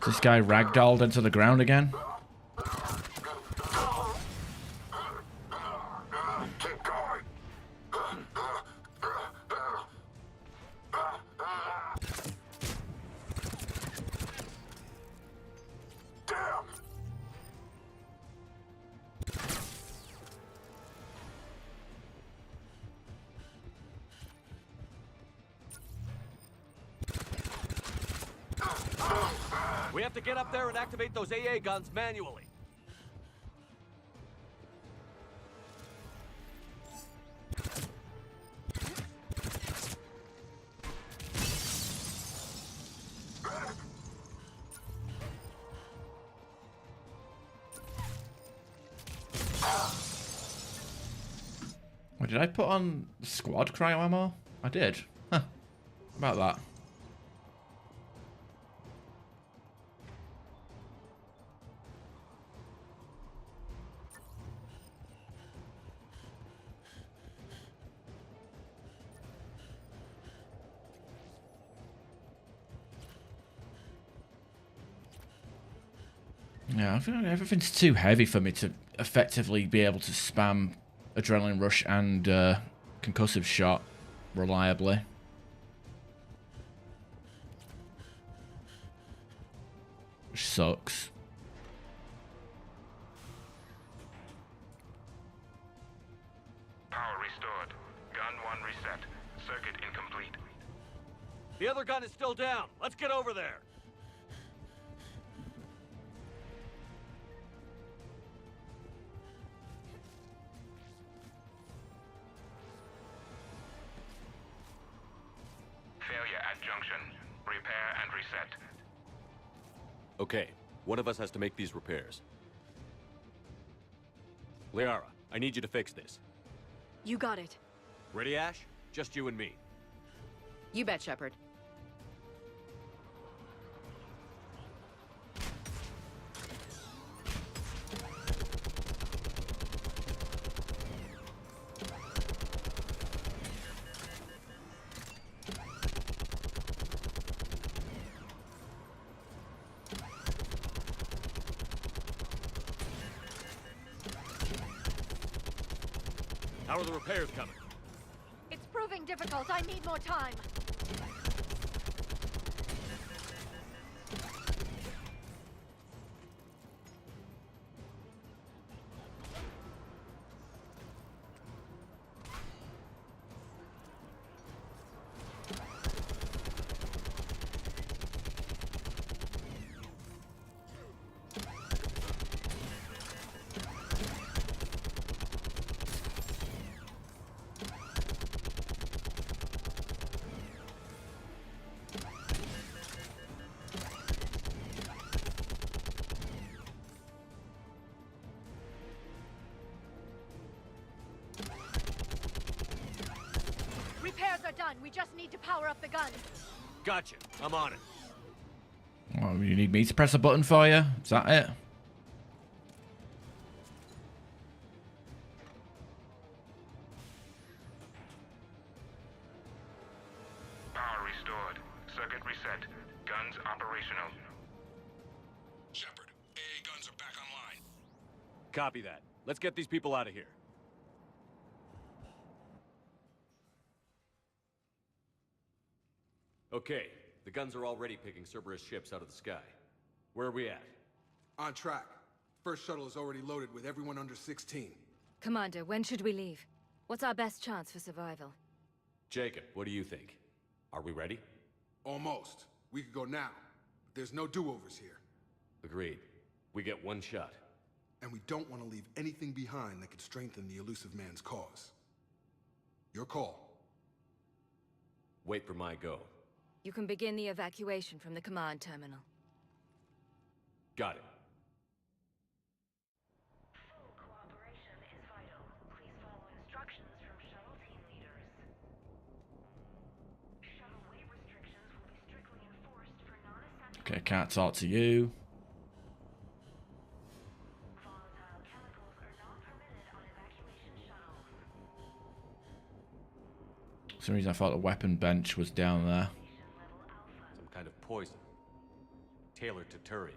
This guy ragdolled into the ground again. We have to get up there and activate those AA guns manually. What, did I put on squad cryo ammo? I did. Huh. How about that? Yeah, I feel like everything's too heavy for me to effectively be able to spam Adrenaline Rush and Concussive Shot reliably. which sucks. Power restored. Gun 1 reset. Circuit incomplete. The other gun is still down. Let's get over there. Failure at junction. Repair and reset. Okay, one of us has to make these repairs. Liara, I need you to fix this. You got it. Ready, Ash? Just you and me. You bet, Shepard. How are the repairs coming? It's proving difficult. I need more time. Repairs are done. We just need to power up the guns. Gotcha. I'm on it. Oh, you need me to press a button for you? Is that it? Power restored. Circuit reset. Guns operational. Shepard, AA guns are back online. Copy that. Let's get these people out of here. Okay, the guns are already picking Cerberus ships out of the sky. Where are we at? On track. First shuttle is already loaded with everyone under 16. Commander, when should we leave? What's our best chance for survival? Jacob, what do you think? Are we ready? Almost. We could go now. But there's no do-overs here. Agreed. We get one shot. And we don't want to leave anything behind that could strengthen the elusive man's cause. Your call. Wait for my go. You can begin the evacuation from the command terminal. Got it. Full cooperation is vital. Please follow instructions from shuttle team leaders. Shuttle weight restrictions will be strictly enforced for non-essential... Okay, can't talk to you. Volatile chemicals are not permitted on evacuation shuttles. For some reason I thought the weapon bench was down there. Some kind of poison. Tailored to Turians.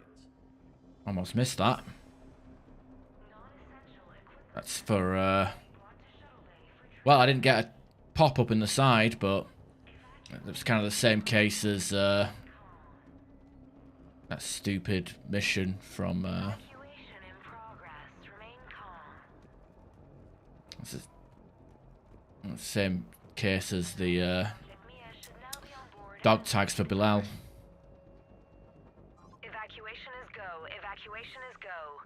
Almost missed that. That's for, well, I didn't get a pop-up in the side, but it was kind of the same case as, that stupid mission from, this is the same case as the, dog tags for Bilal. Evacuation is go. Evacuation is go.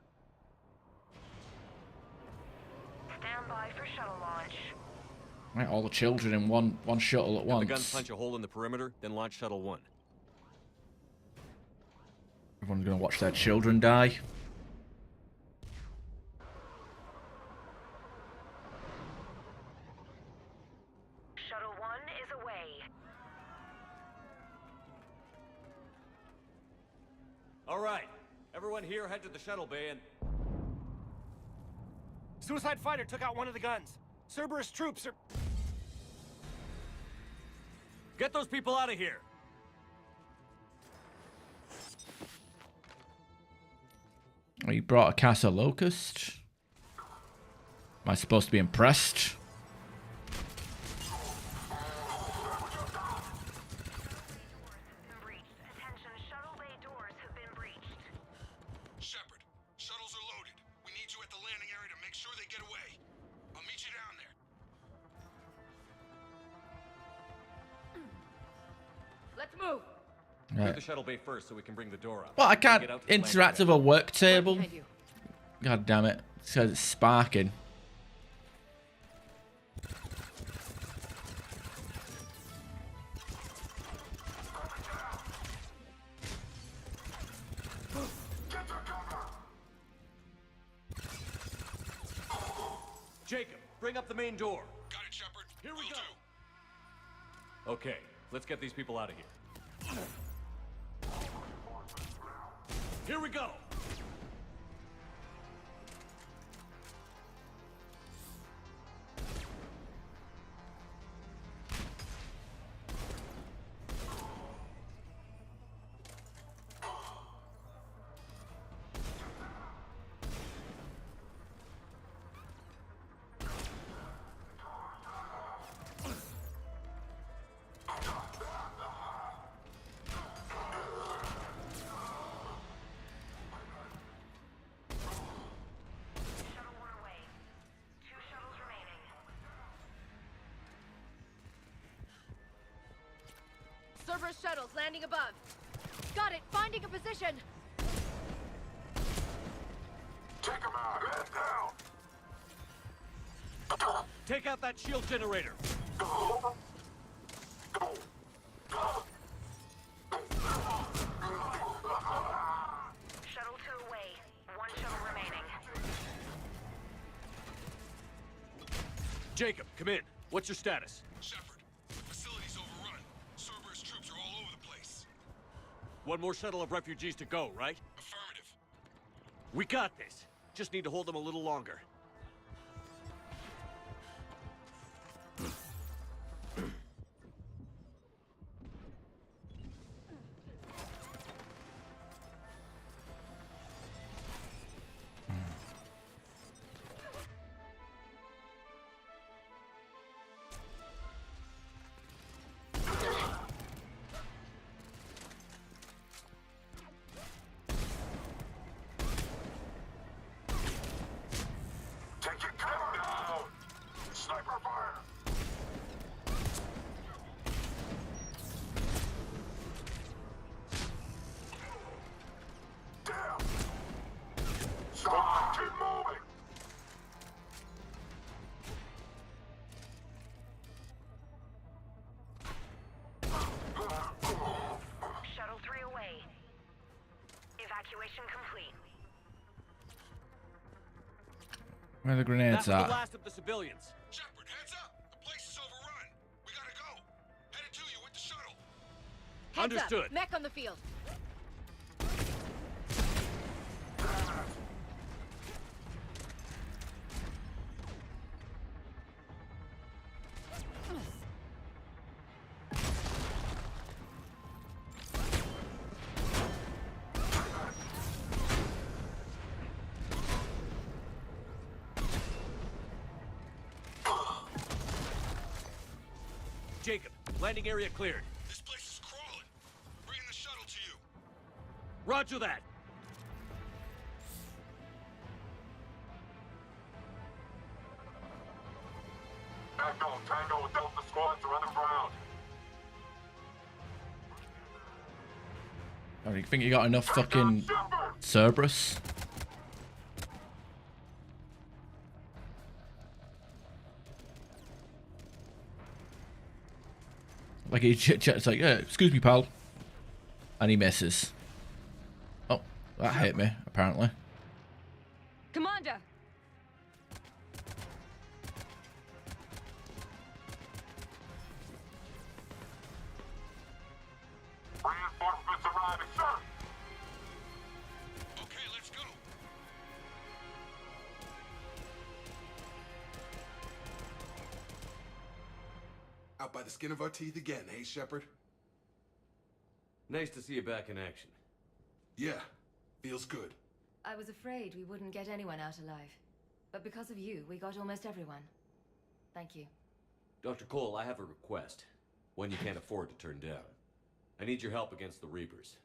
Stand by for shuttle launch. Right, all the children in one shuttle at Have once. the guns punch a hole in the perimeter, then launch Shuttle 1. Everyone's gonna watch their children die. Shuttle 1 is away. All right. Everyone here head to the shuttle bay and... Suicide fighter took out one of the guns. Cerberus troops are... Get those people out of here! Oh, you brought a Casa Locust? Am I supposed to be impressed? Breached. Attention, shuttle bay doors have been breached. Clear Right. the shuttle bay first so we can bring the door up. Well, I can't Get out to the interact landing with a work Right table. behind you. God damn it. It says it's sparking. Jacob, bring up the main door. Got it, Shepard. Here we go. Okay, let's get these people out of here. Here we go. Shuttle 1 away. 2 shuttles remaining. Cerberus shuttles landing above. Got it. Finding a position. Take him out! Head down! Take out that shield generator. Shuttle 2 away. 1 shuttle remaining. Jacob, come in. What's your status? Shepard, facility's overrun. Cerberus troops are all over the place. One more shuttle of refugees to go, right? Affirmative. We got this. Just need to hold them a little longer. Take your cover down! Sniper fire! Down! Stop! Keep moving! Shuttle 3 away. Evacuation complete. Where are the grenades That's the at? last of the civilians. Shepard, heads up! The place is overrun. We gotta go. Headed to you with the shuttle. Heads Understood. Up. Mech on the field. Jacob, landing area cleared. This place is crawling. Bringing the shuttle to you. Roger that. Echo, Tango, Delta squads are on the ground. Oh, you think you got enough fucking Cerberus? Like he chits like, yeah, excuse me, pal. And he misses. Oh, that hit me, apparently. Commander. Reinforcements arriving, sir! Okay, let's go. Out by the skin of our teeth again, hey, Shepard? Nice to see you back in action. Yeah, feels good. I was afraid we wouldn't get anyone out alive. But because of you, we got almost everyone. Thank you. Dr. Cole, I have a request. One you can't afford to turn down. I need your help against the Reapers.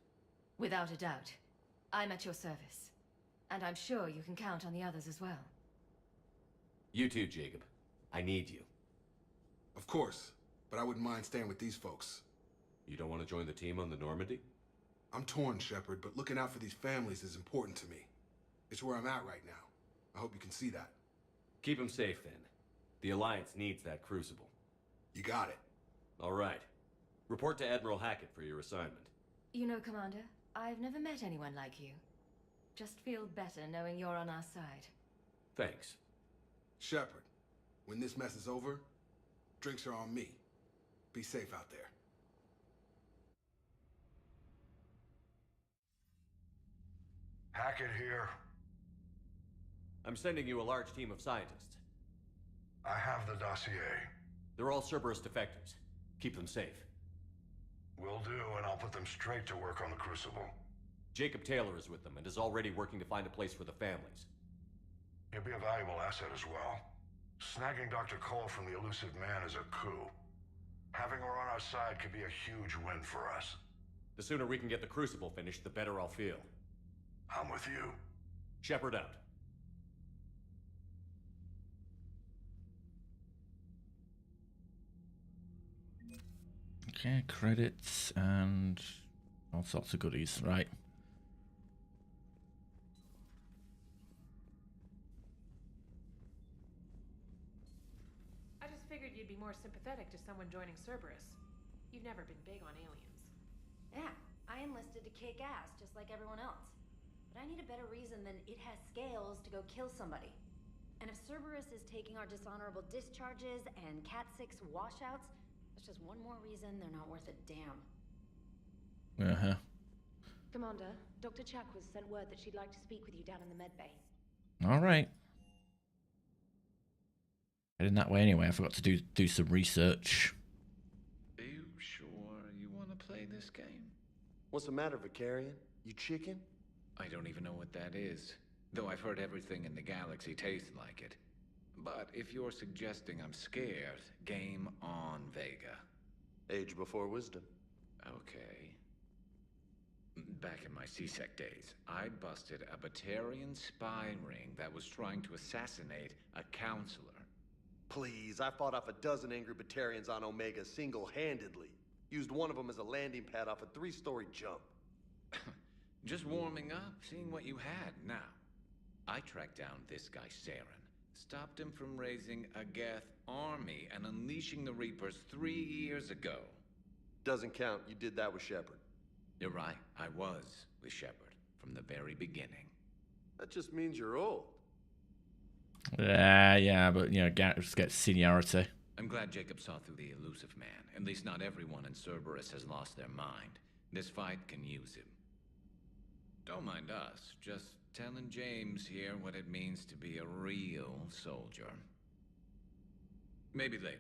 Without a doubt. I'm at your service. And I'm sure you can count on the others as well. You too, Jacob. I need you. Of course, but I wouldn't mind staying with these folks. You don't want to join the team on the Normandy? I'm torn, Shepard, but looking out for these families is important to me. It's where I'm at right now. I hope you can see that. Keep them safe, then. The Alliance needs that crucible. You got it. All right. Report to Admiral Hackett for your assignment. You know, Commander, I've never met anyone like you. Just feel better knowing you're on our side. Thanks. Shepard, when this mess is over, drinks are on me. Be safe out there. Hackett here. I'm sending you a large team of scientists. I have the dossier. They're all Cerberus defectors. Keep them safe. Will do, and I'll put them straight to work on the Crucible. Jacob Taylor is with them and is already working to find a place for the families. He'll be a valuable asset as well. Snagging Dr. Cole from the elusive man is a coup. Having her on our side could be a huge win for us. The sooner we can get the Crucible finished, the better I'll feel. I'm with you. Shepard out. Okay, credits and all sorts of goodies, right? I just figured you'd be more sympathetic to someone joining Cerberus. You've never been big on aliens. Yeah, I enlisted to kick ass, just like everyone else. But I need a better reason than it has scales to go kill somebody. And if Cerberus is taking our dishonorable discharges and Cat-6 washouts, that's just one more reason they're not worth a damn. Uh-huh. Commander, Dr. Chuck was sent word that she'd like to speak with you down in the medbay. All right. Heading that way anyway. I forgot to do some research. Are you sure you want to play this game? What's the matter, Vicarian? You chicken? I don't even know what that is, though I've heard everything in the galaxy tastes like it. But if you're suggesting I'm scared, game on, Vega. Age before wisdom. Okay. Back in my CSEC days, I busted a Batarian spy ring that was trying to assassinate a counselor. Please, I fought off a dozen angry Batarians on Omega single-handedly. Used one of them as a landing pad off a 3-story jump. Just warming up, seeing what you had. Now, I tracked down this guy, Saren. Stopped him from raising a Geth army and unleashing the Reapers 3 years ago. Doesn't count. You did that with Shepard. You're right. I was with Shepard from the very beginning. That just means you're old. Yeah, but, you know, just get seniority. I'm glad Jacob saw through the elusive man. At least not everyone in Cerberus has lost their mind. This fight can use him. Don't mind us. Just telling James here what it means to be a real soldier. Maybe later.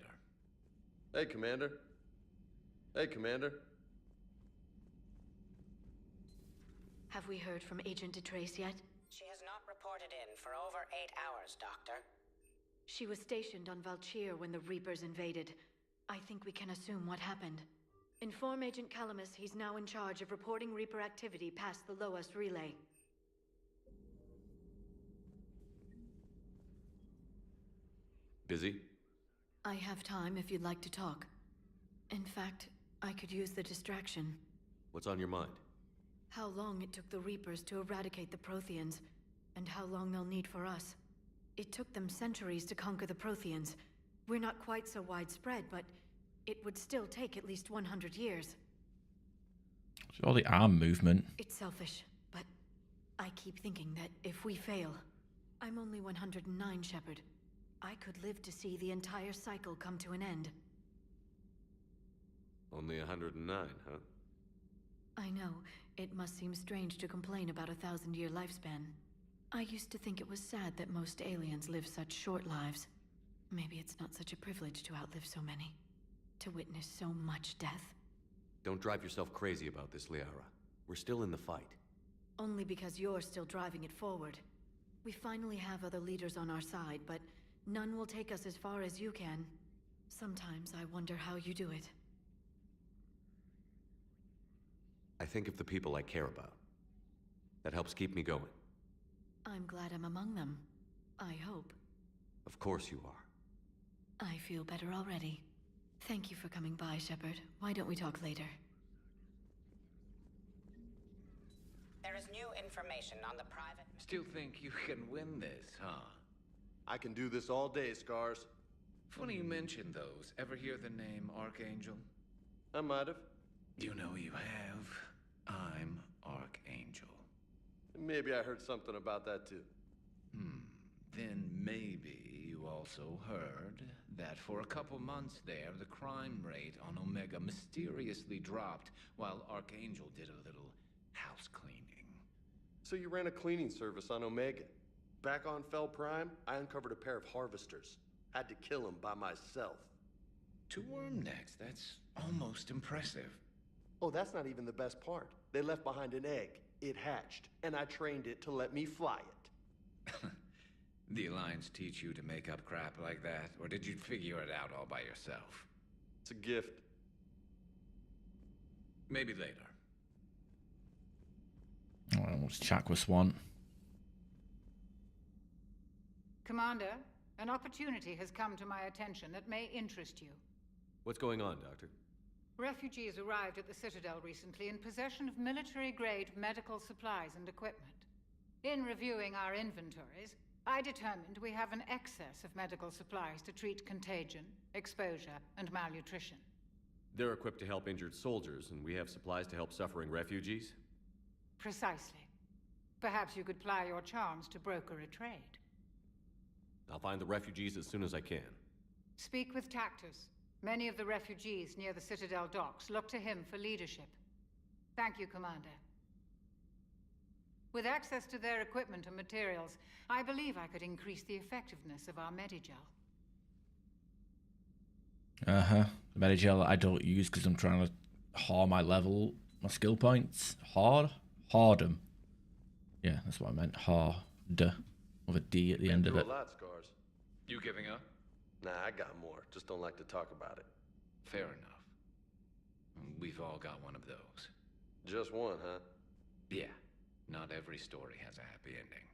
Hey, Commander. Hey, Commander. Have we heard from Agent DeTrace yet? She has not reported in for over 8 hours, Doctor. She was stationed on Valchir when the Reapers invaded. I think we can assume what happened. Inform Agent Calamus he's now in charge of reporting Reaper activity past the Loas relay. Busy? I have time if you'd like to talk. In fact, I could use the distraction. What's on your mind? How long it took the Reapers to eradicate the Protheans, and how long they'll need for us. It took them centuries to conquer the Protheans. We're not quite so widespread, but it would still take at least 100 years. All the arm movement. It's selfish, but I keep thinking that if we fail... I'm only 109, Shepard. I could live to see the entire cycle come to an end. Only 109, huh? I know. It must seem strange to complain about a 1,000-year lifespan. I used to think it was sad that most aliens live such short lives. Maybe it's not such a privilege to outlive so many. To witness so much death. Don't drive yourself crazy about this, Liara. We're still in the fight. Only because you're still driving it forward. We finally have other leaders on our side, but none will take us as far as you can. Sometimes I wonder how you do it. I think of the people I care about. That helps keep me going. I'm glad I'm among them. I hope. Of course you are. I feel better already. Thank you for coming by, Shepard. Why don't we talk later? There is new information on the private... Still think you can win this, huh? I can do this all day, Scars. Funny you mention those. Ever hear the name Archangel? I might have. You know you have. I'm Archangel. Maybe I heard something about that too. Then maybe you also heard that for a couple months there, the crime rate on Omega mysteriously dropped while Archangel did a little house cleaning. So you ran a cleaning service on Omega. Back on Fell Prime, I uncovered a pair of harvesters. Had to kill them by myself. 2 worm necks, that's almost impressive. Oh, that's not even the best part. They left behind an egg. It hatched, and I trained it to let me fly it. The Alliance teach you to make up crap like that, or did you figure it out all by yourself? It's a gift. Maybe later. Oh, what's Chakwas want? Commander, an opportunity has come to my attention that may interest you. What's going on, Doctor? Refugees arrived at the Citadel recently in possession of military-grade medical supplies and equipment. In reviewing our inventories, I determined we have an excess of medical supplies to treat contagion, exposure, and malnutrition. They're equipped to help injured soldiers, and we have supplies to help suffering refugees? Precisely. Perhaps you could ply your charms to broker a trade. I'll find the refugees as soon as I can. Speak with Tactus. Many of the refugees near the Citadel docks look to him for leadership. Thank you, Commander. With access to their equipment and materials, I believe I could increase the effectiveness of our Medigel. The Medigel I don't use because I'm trying to harm my skill points. Hard 'em. Yeah, that's what I meant. Hard. With a D at the end of it. A lot, Scars. You giving up? Nah, I got more. Just don't like to talk about it. Fair enough. We've all got one of those. Just one, huh? Yeah. Not every story has a happy ending.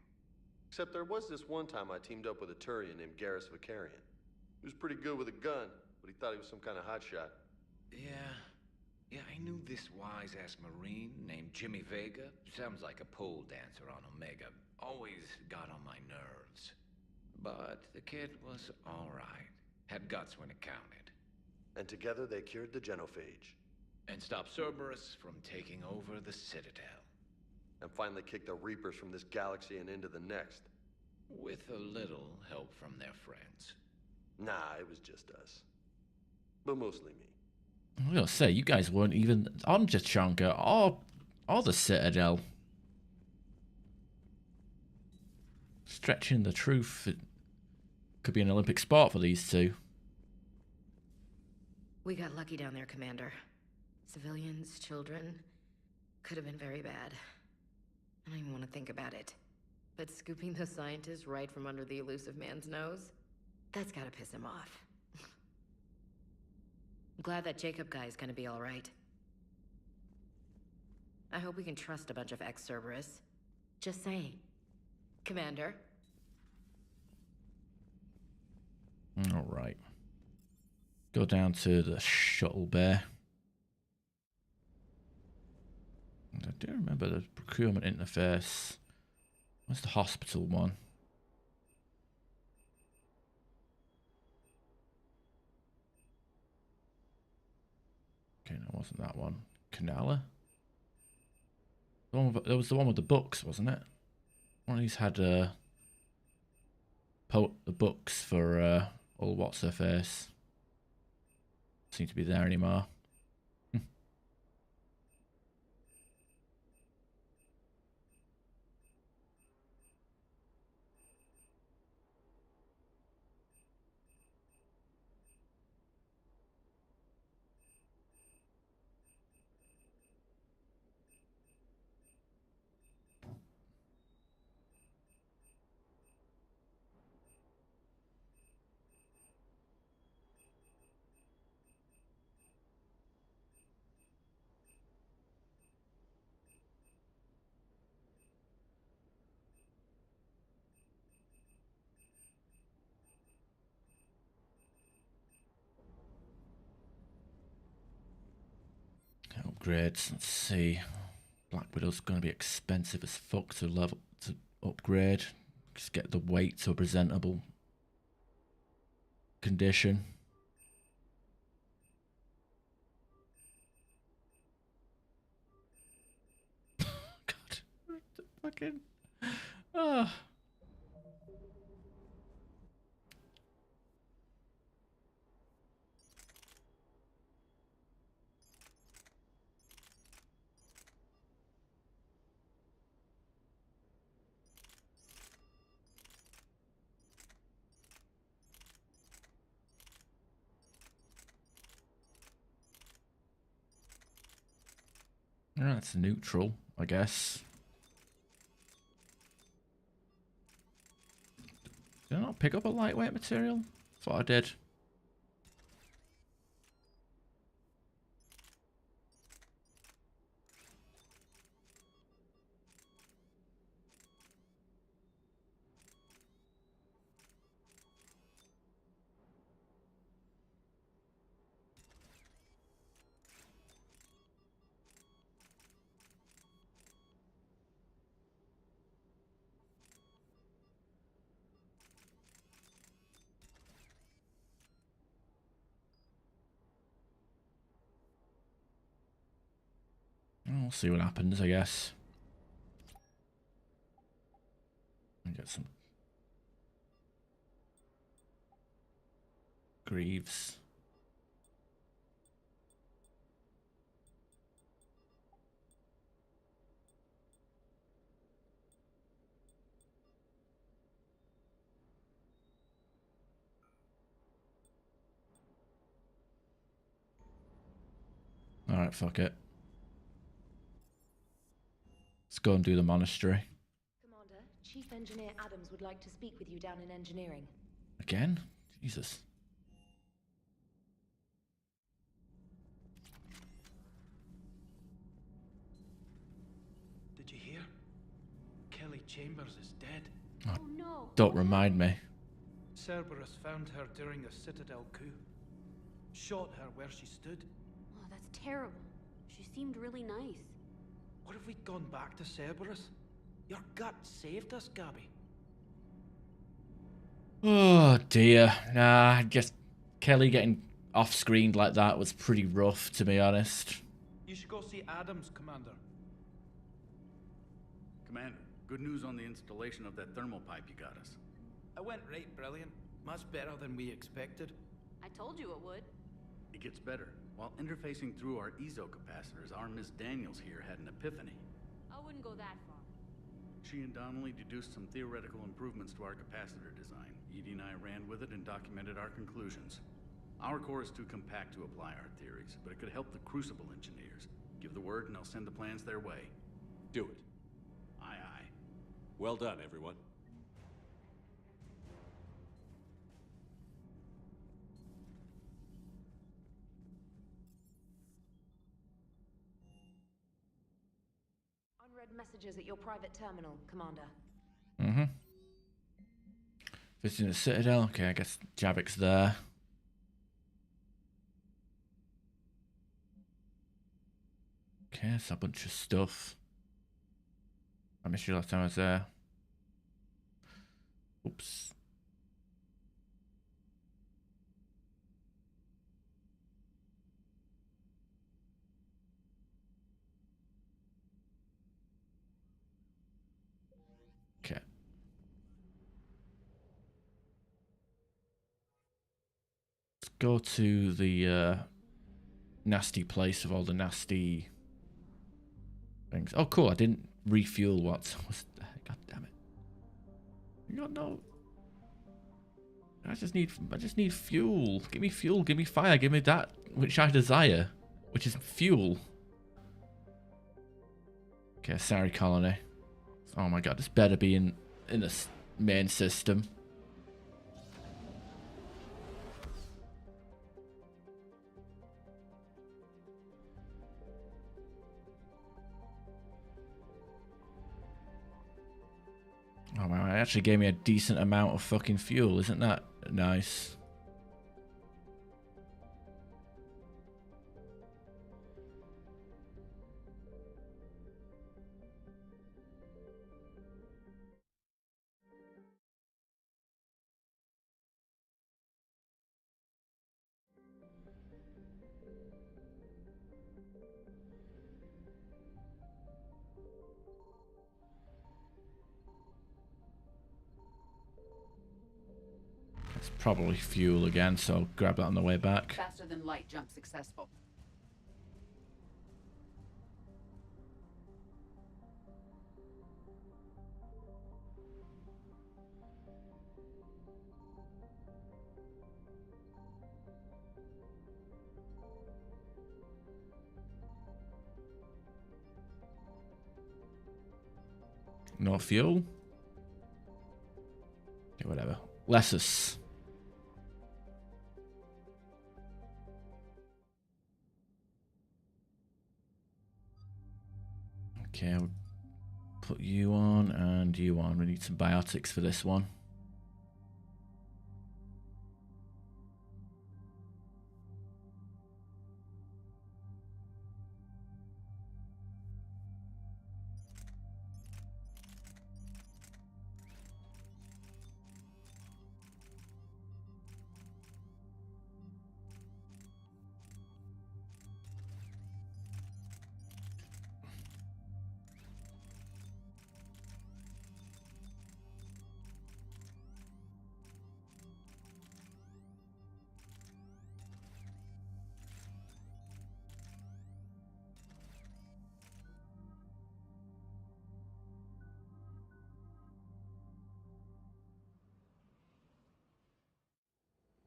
Except there was this one time I teamed up with a Turian named Garrus Vicarian. He was pretty good with a gun, but he thought he was some kind of hotshot. Yeah, I knew this wise-ass Marine named Jimmy Vega. Sounds like a pole dancer on Omega. Always got on my nerves. But the kid was alright. Had guts when it counted. And together they cured the genophage. And stopped Cerberus from taking over the Citadel. And finally kicked the Reapers from this galaxy and into the next. With a little help from their friends. Nah, it was just us. But mostly me. I was gonna say, you guys weren't even on Tachanka or the Citadel. Stretching the truth. It could be an Olympic sport for these two. We got lucky down there, Commander. Civilians, children. Could have been very bad. I don't even want to think about it. But scooping the scientists right from under the elusive man's nose? That's gotta piss him off. I'm glad that Jacob guy is gonna be alright. I hope we can trust a bunch of ex-Cerberus. Just saying. Commander? Alright. Go down to the shuttle bay. And I do remember the procurement interface. Where's the hospital one? Okay, no, it wasn't that one. Canala? There was the one with the books, wasn't it? One of these had the books for all what's her face. Seem to be there anymore. Upgrades, let's see. Black Widow's going to be expensive as fuck to upgrade. Just get the weight to a presentable condition. God, fucking. Ah. That's neutral, I guess. Did I not pick up a lightweight material? Thought I did. We'll see what happens, I guess. Get some Greaves. Alright, fuck it. Let's go and do the monastery. Commander, Chief Engineer Adams would like to speak with you down in engineering. Again? Jesus. Did you hear? Kelly Chambers is dead. Oh, no. Don't remind me. Cerberus found her during a Citadel coup. Shot her where she stood. Oh, that's terrible. She seemed really nice. What if we'd gone back to Cerberus? Your gut saved us, Gabby. Oh dear. Nah, I guess Kelly getting off-screened like that was pretty rough, to be honest. You should go see Adams, Commander. Commander, good news on the installation of that thermal pipe you got us. It went right brilliant. Much better than we expected. I told you it would. It gets better. While interfacing through our ezo capacitors, our Miss Daniels here had an epiphany. I wouldn't go that far. She and Donnelly deduced some theoretical improvements to our capacitor design. Edie and I ran with it and documented our conclusions. Our core is too compact to apply our theories, but it could help the Crucible engineers. Give the word and I'll send the plans their way. Do it. Aye, aye. Well done, everyone. Unread messages at your private terminal, Commander. Mm-hmm. Visiting the Citadel. Okay, I guess Javik's there. Okay, it's a bunch of stuff. I missed you last time I was there. Oops. Okay. Let's go to the nasty place of all the nasty things. Oh, cool! I didn't refuel. What was? God damn it! You no. I just need fuel. Give me fuel. Give me fire. Give me that which I desire, which is fuel. Okay, sorry, colony. Oh my god, this better be in the main system. Oh wow, it actually gave me a decent amount of fucking fuel. Isn't that nice? It's probably fuel again, so I'll grab that on the way back. Faster than light jump successful. No fuel? Okay, whatever. Lessus. Okay, I'll put you on and you on. We need some biotics for this one.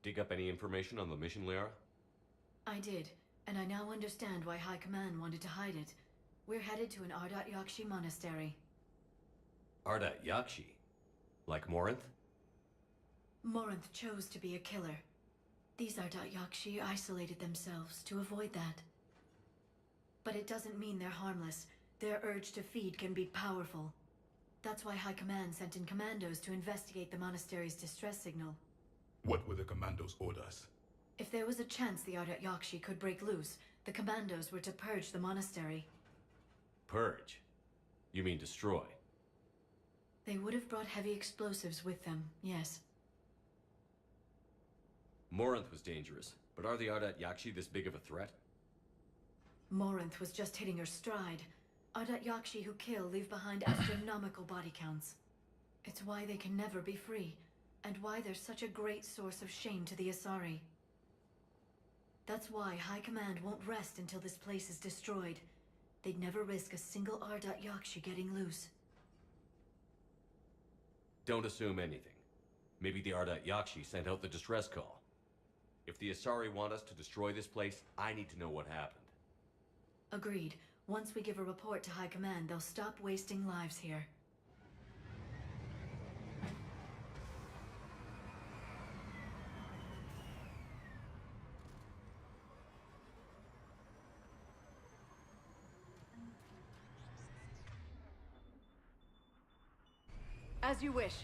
Dig up any information on the mission, Liara? I did, and I now understand why High Command wanted to hide it. We're headed to an Ardat Yakshi monastery. Ardat Yakshi? Like Morinth? Morinth chose to be a killer. These Ardat Yakshi isolated themselves to avoid that. But it doesn't mean they're harmless. Their urge to feed can be powerful. That's why High Command sent in commandos to investigate the monastery's distress signal. What were the commandos' orders? If there was a chance the Ardat Yakshi could break loose, the commandos were to purge the monastery. Purge? You mean destroy? They would have brought heavy explosives with them, yes. Morinth was dangerous, but are the Ardat Yakshi this big of a threat? Morinth was just hitting her stride. Ardat Yakshi who kill leave behind astronomical body counts. It's why they can never be free, and why they're such a great source of shame to the Asari. That's why High Command won't rest until this place is destroyed. They'd never risk a single Ardat Yakshi getting loose. Don't assume anything. Maybe the Ardat Yakshi sent out the distress call. If the Asari want us to destroy this place, I need to know what happened. Agreed. Once we give a report to High Command, they'll stop wasting lives here. As you wish.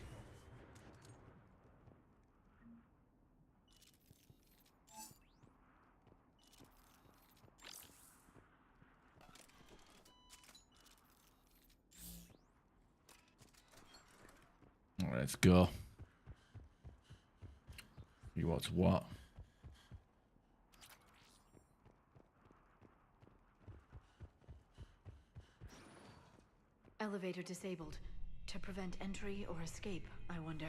All right, let's go. See what's what. Elevator disabled. To prevent entry or escape, I wonder.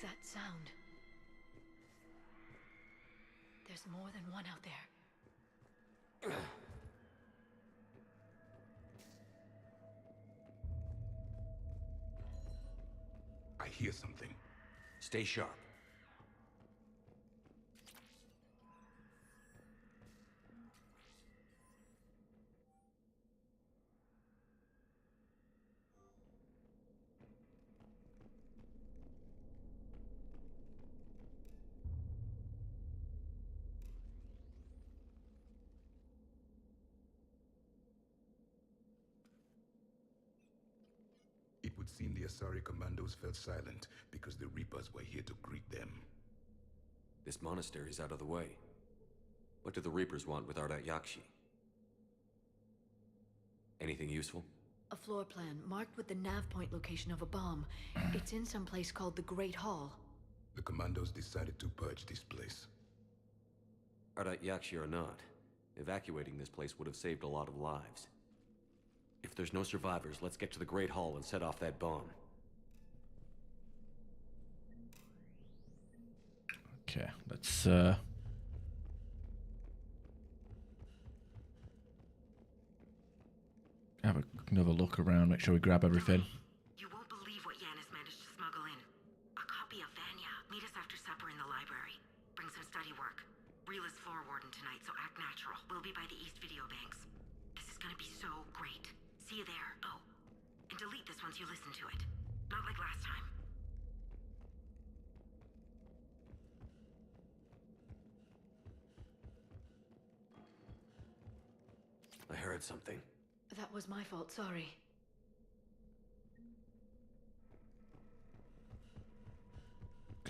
That sound. There's more than one out there. I hear something. Stay sharp. It would seem the Asari commandos fell silent because the Reapers were here to greet them. This monastery's out of the way. What do the Reapers want with Ardat Yakshi? Anything useful? A floor plan marked with the nav point location of a bomb. It's in some place called the Great Hall. The commandos decided to purge this place. Ardat Yakshi or not, evacuating this place would have saved a lot of lives. If there's no survivors, let's get to the Great Hall and set off that bomb. Okay, let's have another look around, make sure we grab everything. You won't believe what Yanis managed to smuggle in. A copy of Vanya. Meet us after supper in the library. Bring some study work. Reel is floor warden tonight, so act natural. We'll be by the East Video Banks. This is gonna be so great. See you there. Oh, and delete this once you listen to it. Not like last time. I heard something. That was my fault, sorry.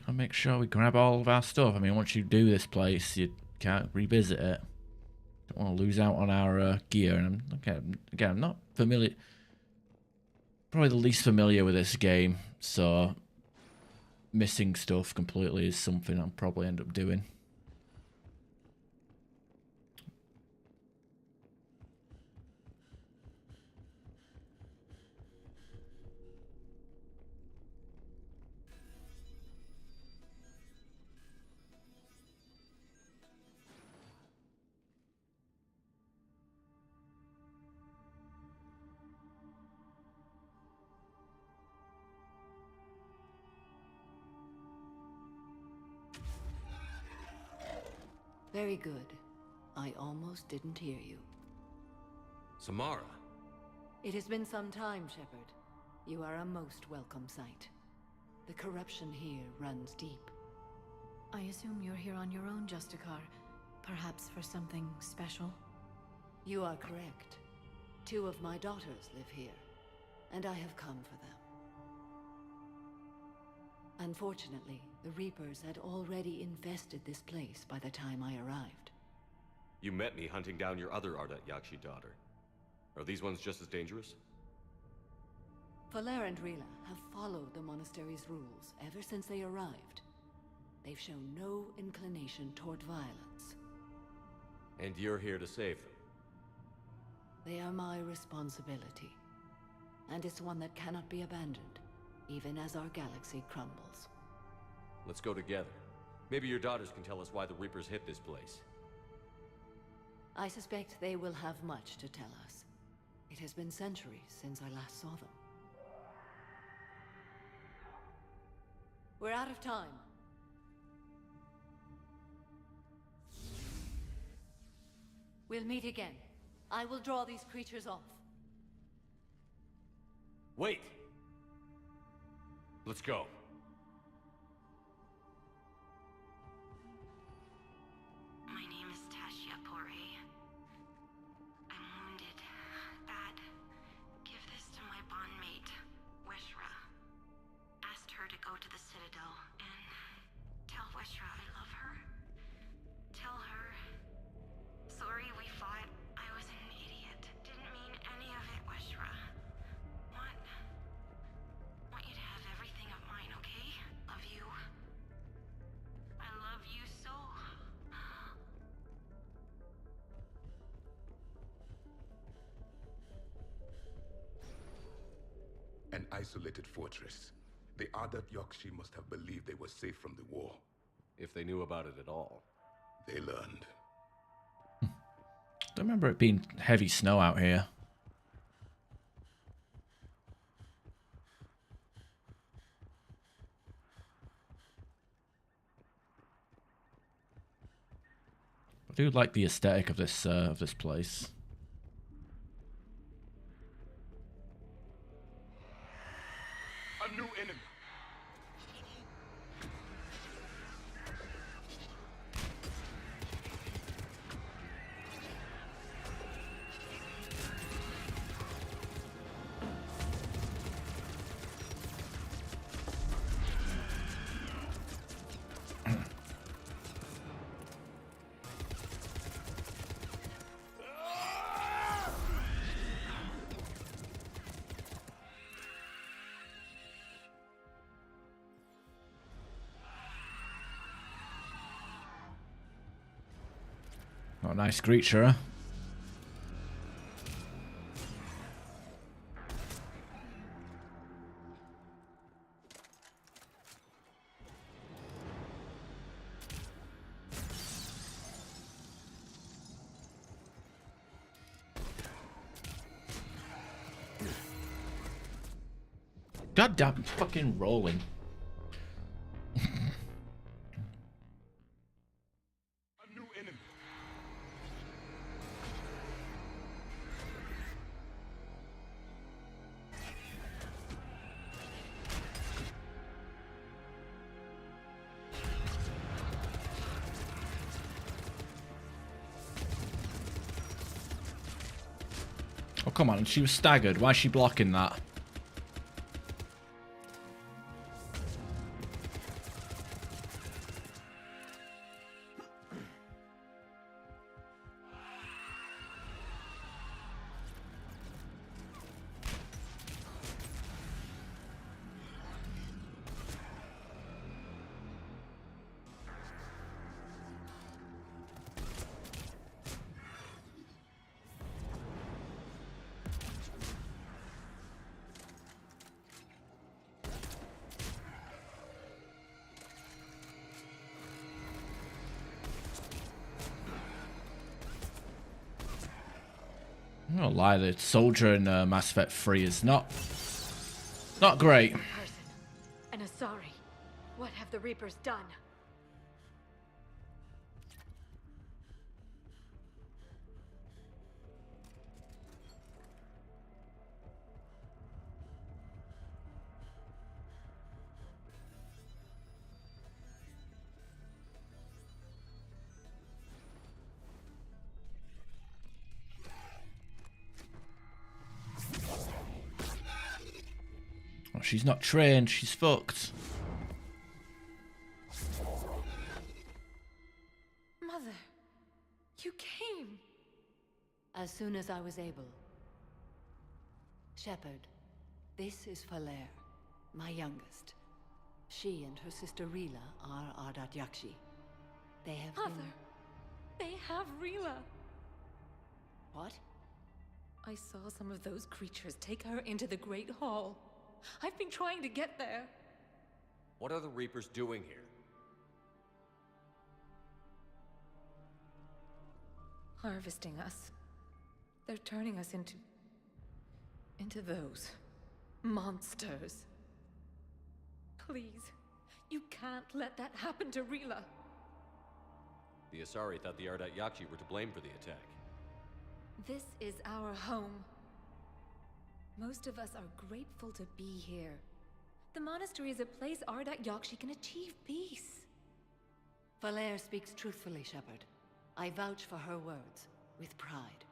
Gotta make sure we grab all of our stuff. I mean, once you do this place, you can't revisit it. Don't want to lose out on our gear. And again, I'm not familiar. Probably the least familiar with this game, so missing stuff completely is something I'll probably end up doing. Very good. I almost didn't hear you. Samara? It has been some time, Shepard. You are a most welcome sight. The corruption here runs deep. I assume you're here on your own, Justicar. Perhaps for something special? You are correct. 2 of my daughters live here, and I have come for them. Unfortunately, the Reapers had already infested this place by the time I arrived. You met me hunting down your other Ardat Yakshi daughter. Are these ones just as dangerous? Faler and Rila have followed the monastery's rules ever since they arrived. They've shown no inclination toward violence. And you're here to save them? They are my responsibility. And it's one that cannot be abandoned, even as our galaxy crumbles. Let's go together. Maybe your daughters can tell us why the Reapers hit this place. I suspect they will have much to tell us. It has been centuries since I last saw them. We're out of time. We'll meet again. I will draw these creatures off. Wait! Let's go. My name is Tashia Pori. I'm wounded. Bad. Give this to my bondmate, Weshra. Asked her to go to the Citadel and tell Weshra I love her. Tell her. Sorry we fought. I was an idiot. Didn't mean any of it, Weshra. Want you to have everything of mine, okay? Love you. I love you so. An isolated fortress. The Ardat Yakshi must have believed they were safe from the war. If they knew about it at all. They learned. Don't remember it being heavy snow out here. I do like the aesthetic of this place. A new enemy. Oh, nice creature, huh? goddamn fucking rolling. Oh, come on. She was staggered. Why is she blocking that? I'm not gonna lie, the soldier in Mass Effect 3 is not great. And Asari, what have the Reapers done? Oh, she's not trained, she's fucked. Mother, you came. As soon as I was able. Shepard, this is Falere, my youngest. She and her sister Rila are Ardat Yakshi. They have Mother, they have Rila. What? I saw some of those creatures take her into the Great Hall. I've been trying to get there. What are the Reapers doing here? Harvesting us. They're turning us into those monsters. Please, you can't let that happen to Rila. The Asari thought the Ardat Yakshi were to blame for the attack. This is our home. Most of us are grateful to be here. The monastery is a place Ardat Yakshi can achieve peace. Falere speaks truthfully, Shepard. I vouch for her words, with pride.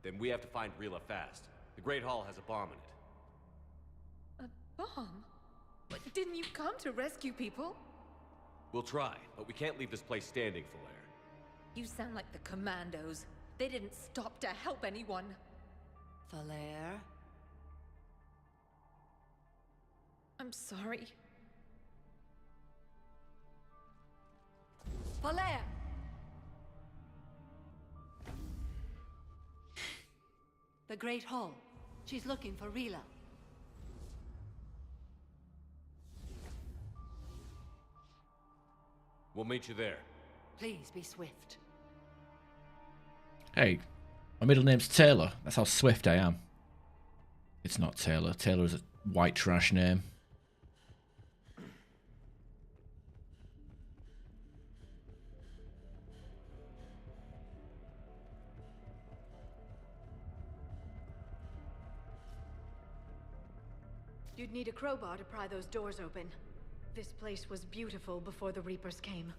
Then we have to find Rila fast. The Great Hall has a bomb in it. A bomb? But didn't you come to rescue people? We'll try, but we can't leave this place standing, Falere. You sound like the Commandos. They didn't stop to help anyone. Falere? I'm sorry. Falere! The Great Hall. She's looking for Rila. We'll meet you there. Please be swift. Hey, my middle name's Taylor. That's how swift I am. It's not Taylor. Taylor is a white trash name. You'd need a crowbar to pry those doors open. This place was beautiful before the Reapers came.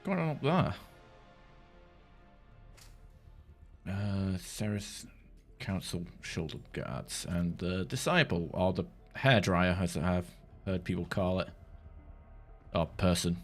Going on up there? Sarah's council shoulder guards and the disciple, or the hairdryer, as I've heard people call it. Or person.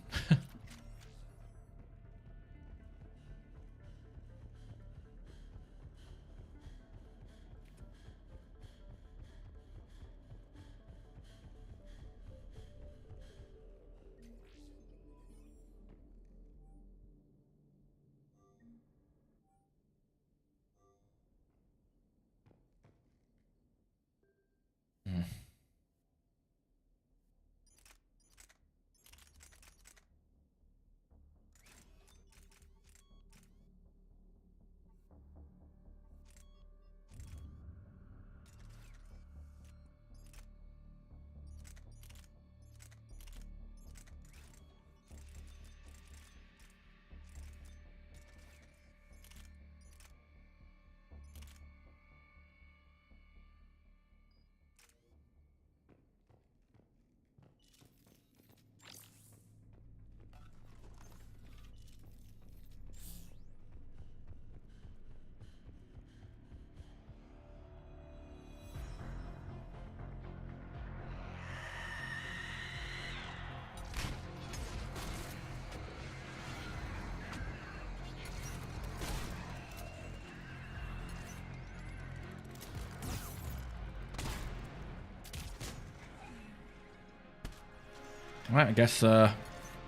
Right, I guess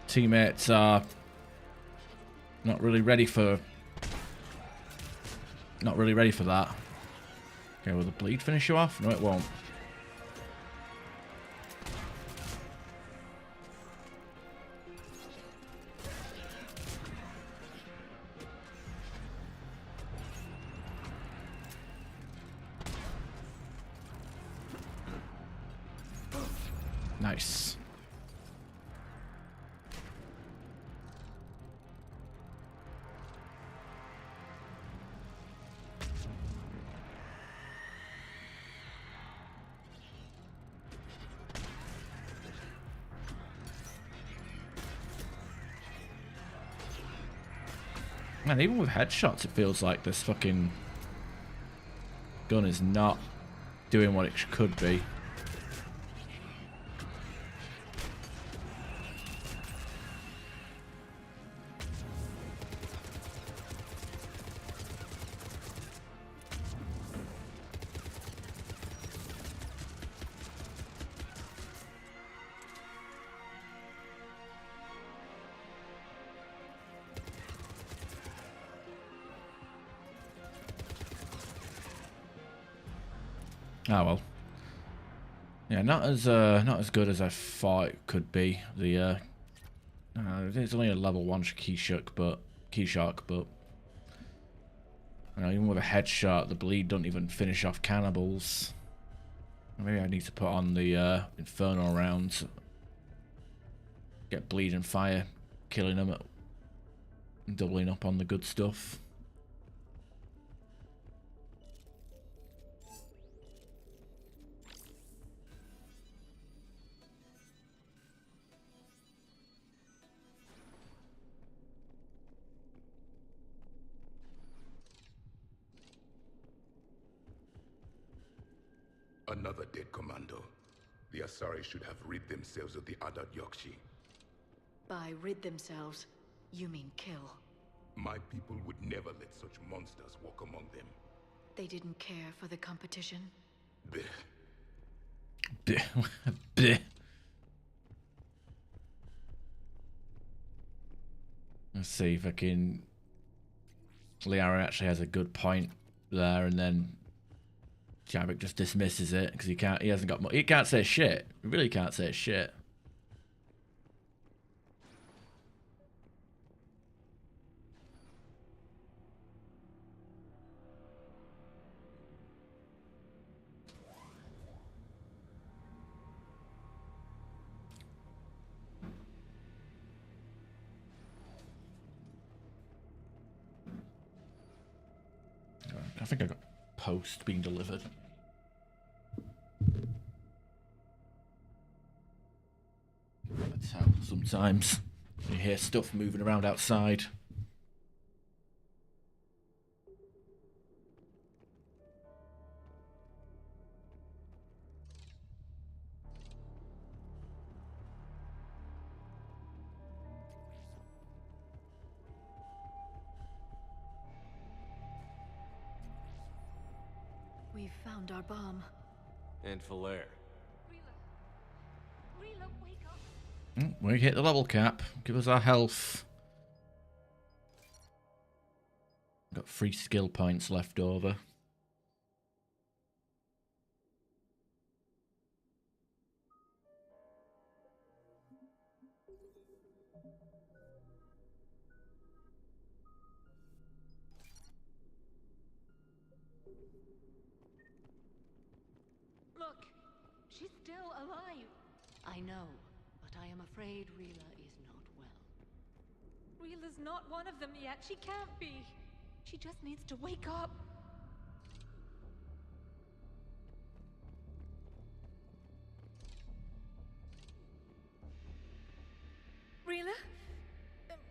teammates are not really ready for that. Okay, will the bleed finish you off? No, it won't. Nice. Man, even with headshots, it feels like this fucking gun is not doing what it could be. Oh well. Yeah, not as good as I thought it could be. The it's only a level 1 key shock, but you know, even with a headshot, the bleed don't even finish off cannibals. Maybe I need to put on the inferno rounds. Get bleed and fire, killing them, doubling up on the good stuff. Another dead commando. The Asari should have rid themselves of the Adat Yakshi. By rid themselves, you mean kill. My people would never let such monsters walk among them. They didn't care for the competition? Blech. Blech. Blech. Let's see if I can... Liara actually has a good point there, and then Javik just dismisses it because he hasn't got much. He can't say shit. He really can't say shit. I think I got post being delivered. That's how sometimes you hear stuff moving around outside. We've found our bomb. And Falaire. Rila, wake up. We hit the level cap. Give us our health. Got 3 skill points left over. Look, she's still alive. I know, but I am afraid Rila is not well. Rila's not one of them yet. She can't be. She just needs to wake up. Rila?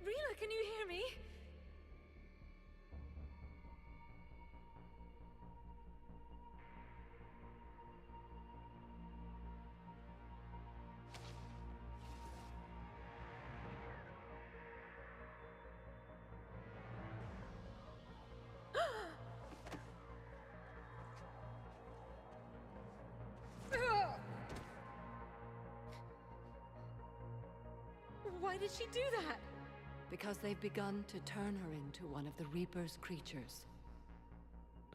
Rila, can you hear me? Why did she do that? Because they've begun to turn her into one of the Reaper's creatures.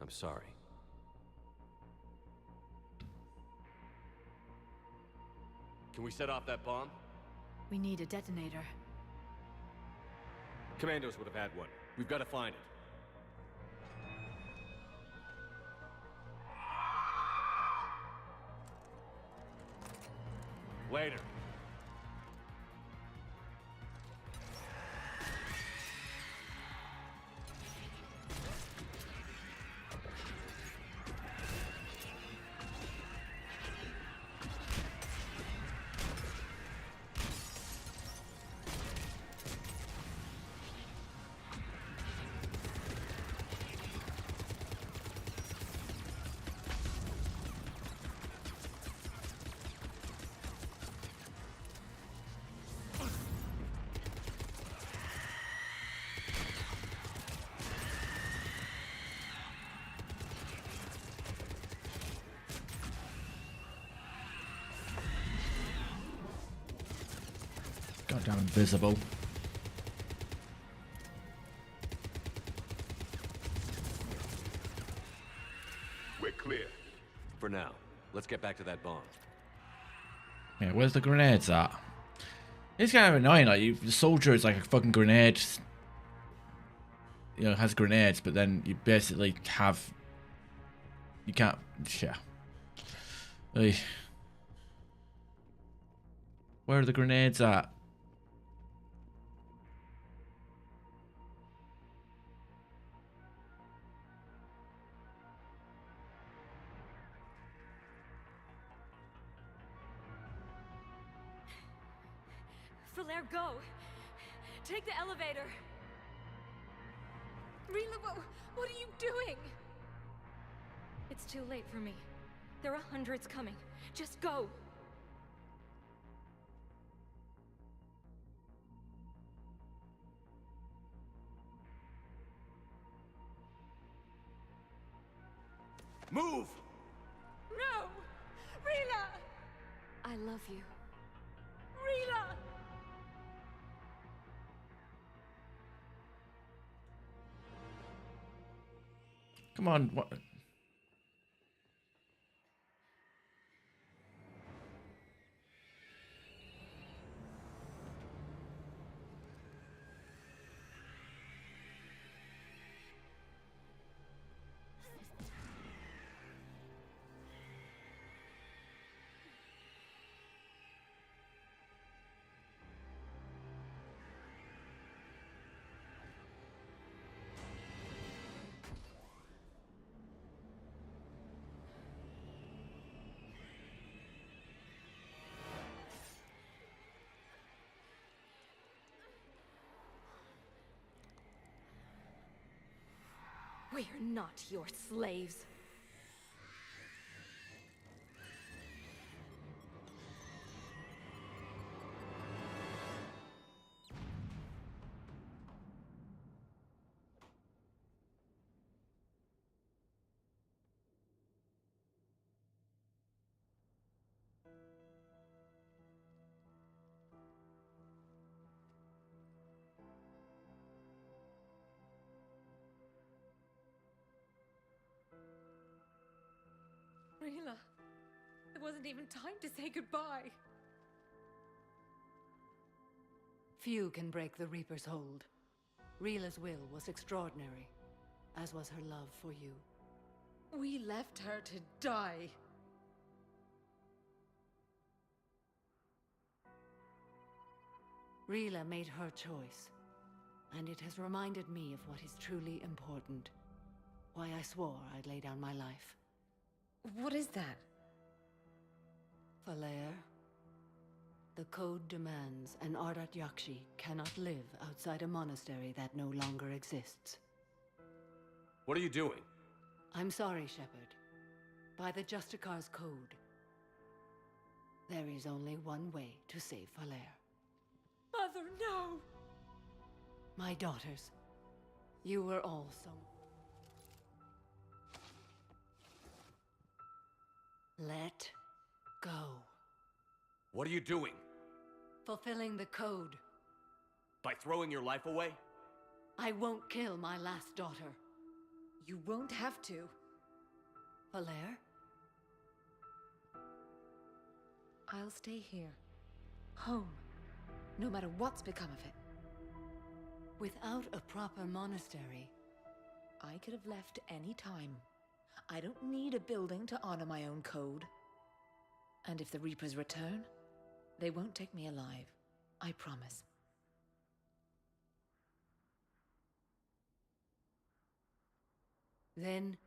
I'm sorry. Can we set off that bomb? We need a detonator. Commandos would have had one. We've got to find it. Later. Goddamn invisible. We're clear. For now. Let's get back to that bomb. Yeah, where's the grenades at? It's kind of annoying, like, the soldier is like a fucking grenade. You know, has grenades, but then you basically have... You can't... Yeah. Ugh. Where are the grenades at? Valere, go! Take the elevator! Rila, what are you doing? It's too late for me. There are hundreds coming. Just go! Move! No! Rila! I love you. Rila! Come on, what? We are not your slaves. Rila, it wasn't even time to say goodbye. Few can break the Reaper's hold. Rila's will was extraordinary, as was her love for you. We left her to die. Rila made her choice, and it has reminded me of what is truly important. Why I swore I'd lay down my life. What is that? Valere, the code demands an Ardat Yakshi cannot live outside a monastery that no longer exists. What are you doing? I'm sorry, Shepard. By the Justicar's code, there is only one way to save Valere. Mother, no! My daughters, you were all so... Let go. What are you doing? Fulfilling the code. By throwing your life away? I won't kill my last daughter. You won't have to. Valere? I'll stay here. Home. No matter what's become of it. Without a proper monastery, I could have left any time. I don't need a building to honor my own code. And if the Reapers return, they won't take me alive. I promise. then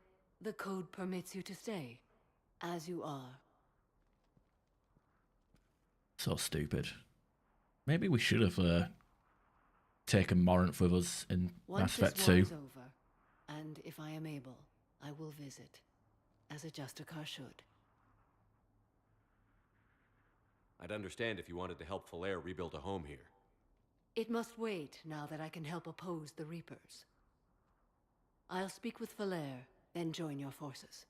the code permits you to stay, as you are. So stupid. Maybe we should have taken Morinth with us in Mass Effect 2. Once this war's over, and if I am able, I will visit, as a Justicar should. I'd understand if you wanted to help Valere rebuild a home here. It must wait now that I can help oppose the Reapers. I'll speak with Valere, then join your forces.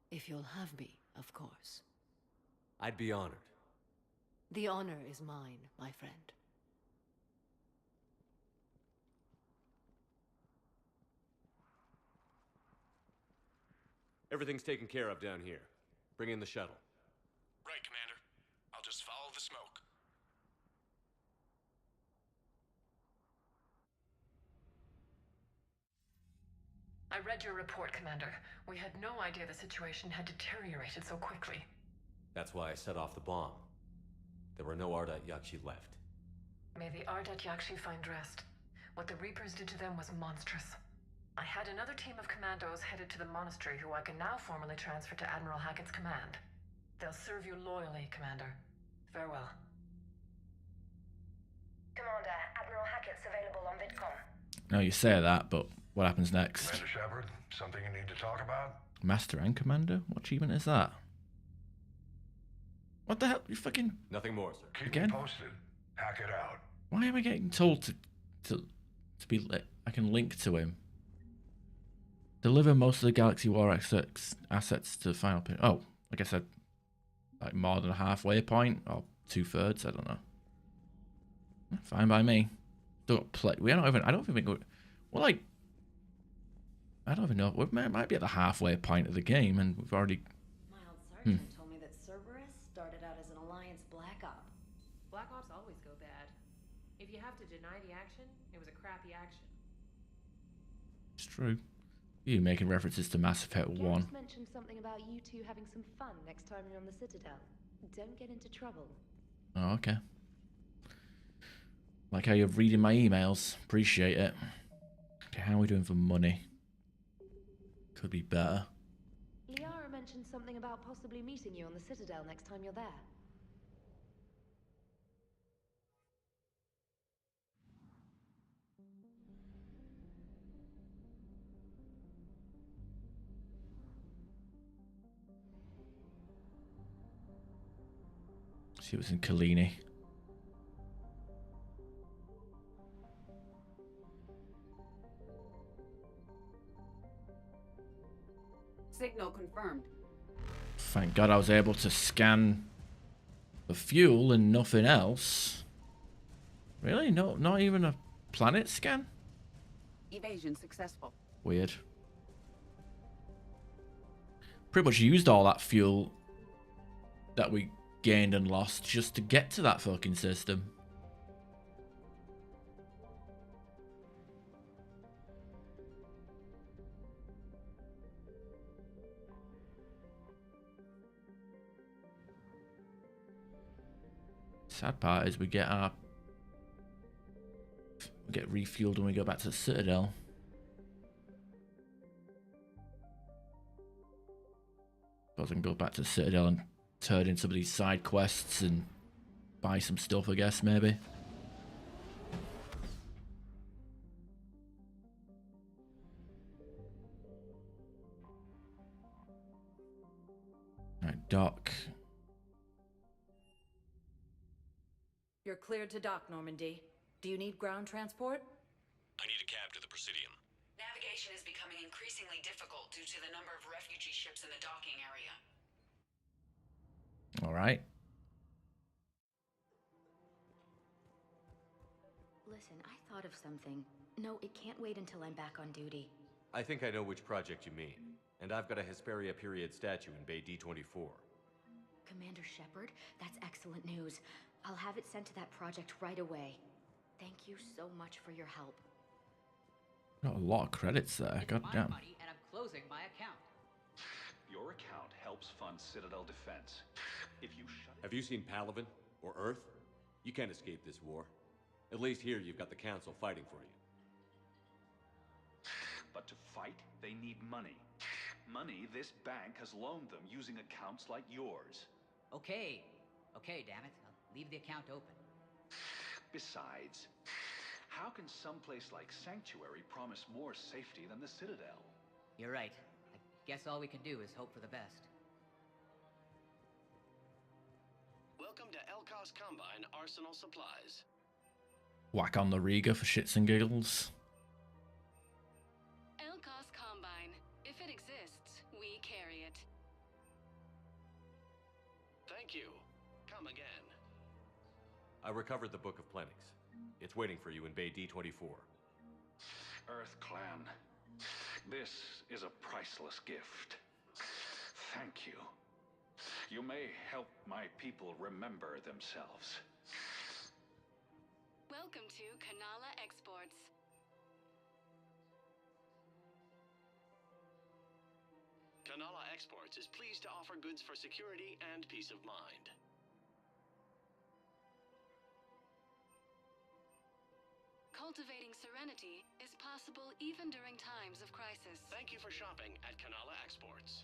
If you'll have me, of course. I'd be honored. The honor is mine, my friend. Everything's taken care of down here. Bring in the shuttle. Right, Commander. I'll just follow the smoke. I read your report, Commander. We had no idea the situation had deteriorated so quickly. That's why I set off the bomb. There were no Ardat Yakshi left. May the Ardat Yakshi find rest. What the Reapers did to them was monstrous. I had another team of commandos headed to the monastery who I can now formally transfer to Admiral Hackett's command. They'll serve you loyally, Commander. Farewell. Commander, Admiral Hackett's available on VidCom. Now you say that, but what happens next? Commander Shepard, something you need to talk about? Master and Commander? What achievement is that? What the hell? You fucking... Nothing more, sir. Keep Again? me posted. Hack it out. Why am I getting told to be lit? I can link to him. Deliver most of the Galaxy War assets to the final point. Oh, I guess I'd like more than a halfway point or 2/3. I don't know. Fine by me. Still got play. I don't even think we're like. I don't even know. We might be at the halfway point of the game, and we've already. Mild Sergeant told me that Cerberus started out as an Alliance Black Op. Black Ops always go bad. If you have to deny the action, it was a crappy action. It's true. You making references to Mass Effect 1. Garrus mentioned something about you two having some fun next time you're on the Citadel. Don't get into trouble. Oh, okay. Like how you're reading my emails. Appreciate it. Okay, how are we doing for money? Could be better. Liara mentioned something about possibly meeting you on the Citadel next time you're there. She was in Kalini. Signal confirmed. Thank God I was able to scan the fuel and nothing else. Really? No, not even a planet scan? Evasion successful. Weird. Pretty much used all that fuel that we gained and lost just to get to that fucking system. Sad part is we get refueled when we go back to the Citadel. Suppose I can go back to the Citadel and turn in some of these side quests and buy some stuff, I guess, maybe. Alright, dock. You're cleared to dock, Normandy. Do you need ground transport? I need a cab to the Presidium. Navigation is becoming increasingly difficult due to the number of refugee ships in the docking area. All right. Listen, I thought of something. No, it can't wait until I'm back on duty. I think I know which project you mean. And I've got a Hesperia period statue in Bay D24. Commander Shepard, that's excellent news. I'll have it sent to that project right away. Thank you so much for your help. Got a lot of credits there. God damn. Money and I'm closing my account. Your account helps fund Citadel defense. If you shut it... Have you seen Palaven or Earth? You can't escape this war. At least here you've got the Council fighting for you. But to fight, they need money. Money this bank has loaned them using accounts like yours. Okay, damn it. I'll leave the account open. Besides, how can someplace like Sanctuary promise more safety than the Citadel? You're right. I guess all we can do is hope for the best. Welcome to Elkos Combine Arsenal Supplies. Whack on the Riga for shits and giggles. Elkos Combine. If it exists, we carry it. Thank you. Come again. I recovered the Book of Plenix. It's waiting for you in Bay D24. Earth Clan, this is a priceless gift. Thank you. You may help my people remember themselves. Welcome to Kanala Exports. Kanala Exports is pleased to offer goods for security and peace of mind. Cultivating serenity is possible even during times of crisis. Thank you for shopping at Kanala Exports.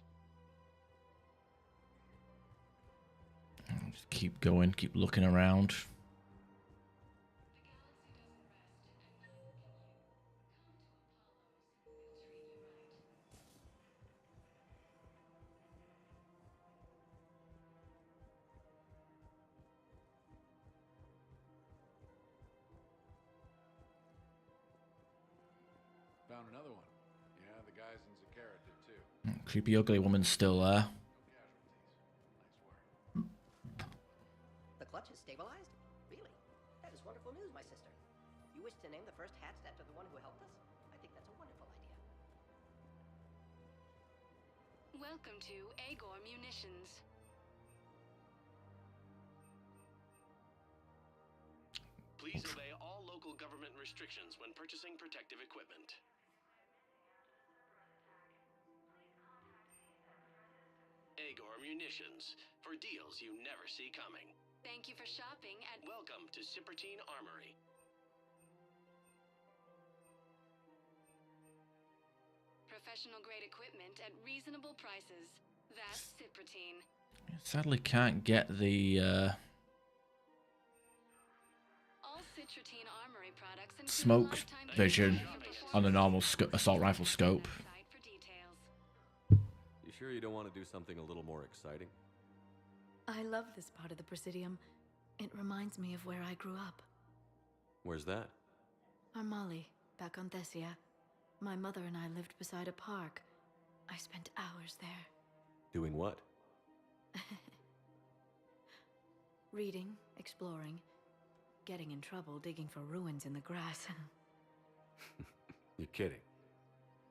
Just keep going, keep looking around. Found another one. Yeah, the guys in Zakara did too. Creepy ugly woman's still there. The clutch is stabilized? Really? That is wonderful news, my sister. You wish to name the first hatched after the one who helped us? I think that's a wonderful idea. Welcome to Agor Munitions. Please obey all local government restrictions when purchasing protective equipment. Agor Munitions, for deals you never see coming. Thank you for shopping at... Welcome to Shepard Armory. Professional grade equipment at reasonable prices. That's Shepard. Sadly can't get the All Shepard Armory products include smoke lifetime vision on a normal assault rifle scope. for details. You sure you don't want to do something a little more exciting? I love this part of the Presidium. It reminds me of where I grew up. Where's that? Armali, back on Thessia. My mother and I lived beside a park. I spent hours there. Doing what? Reading, exploring, getting in trouble digging for ruins in the grass. You're kidding.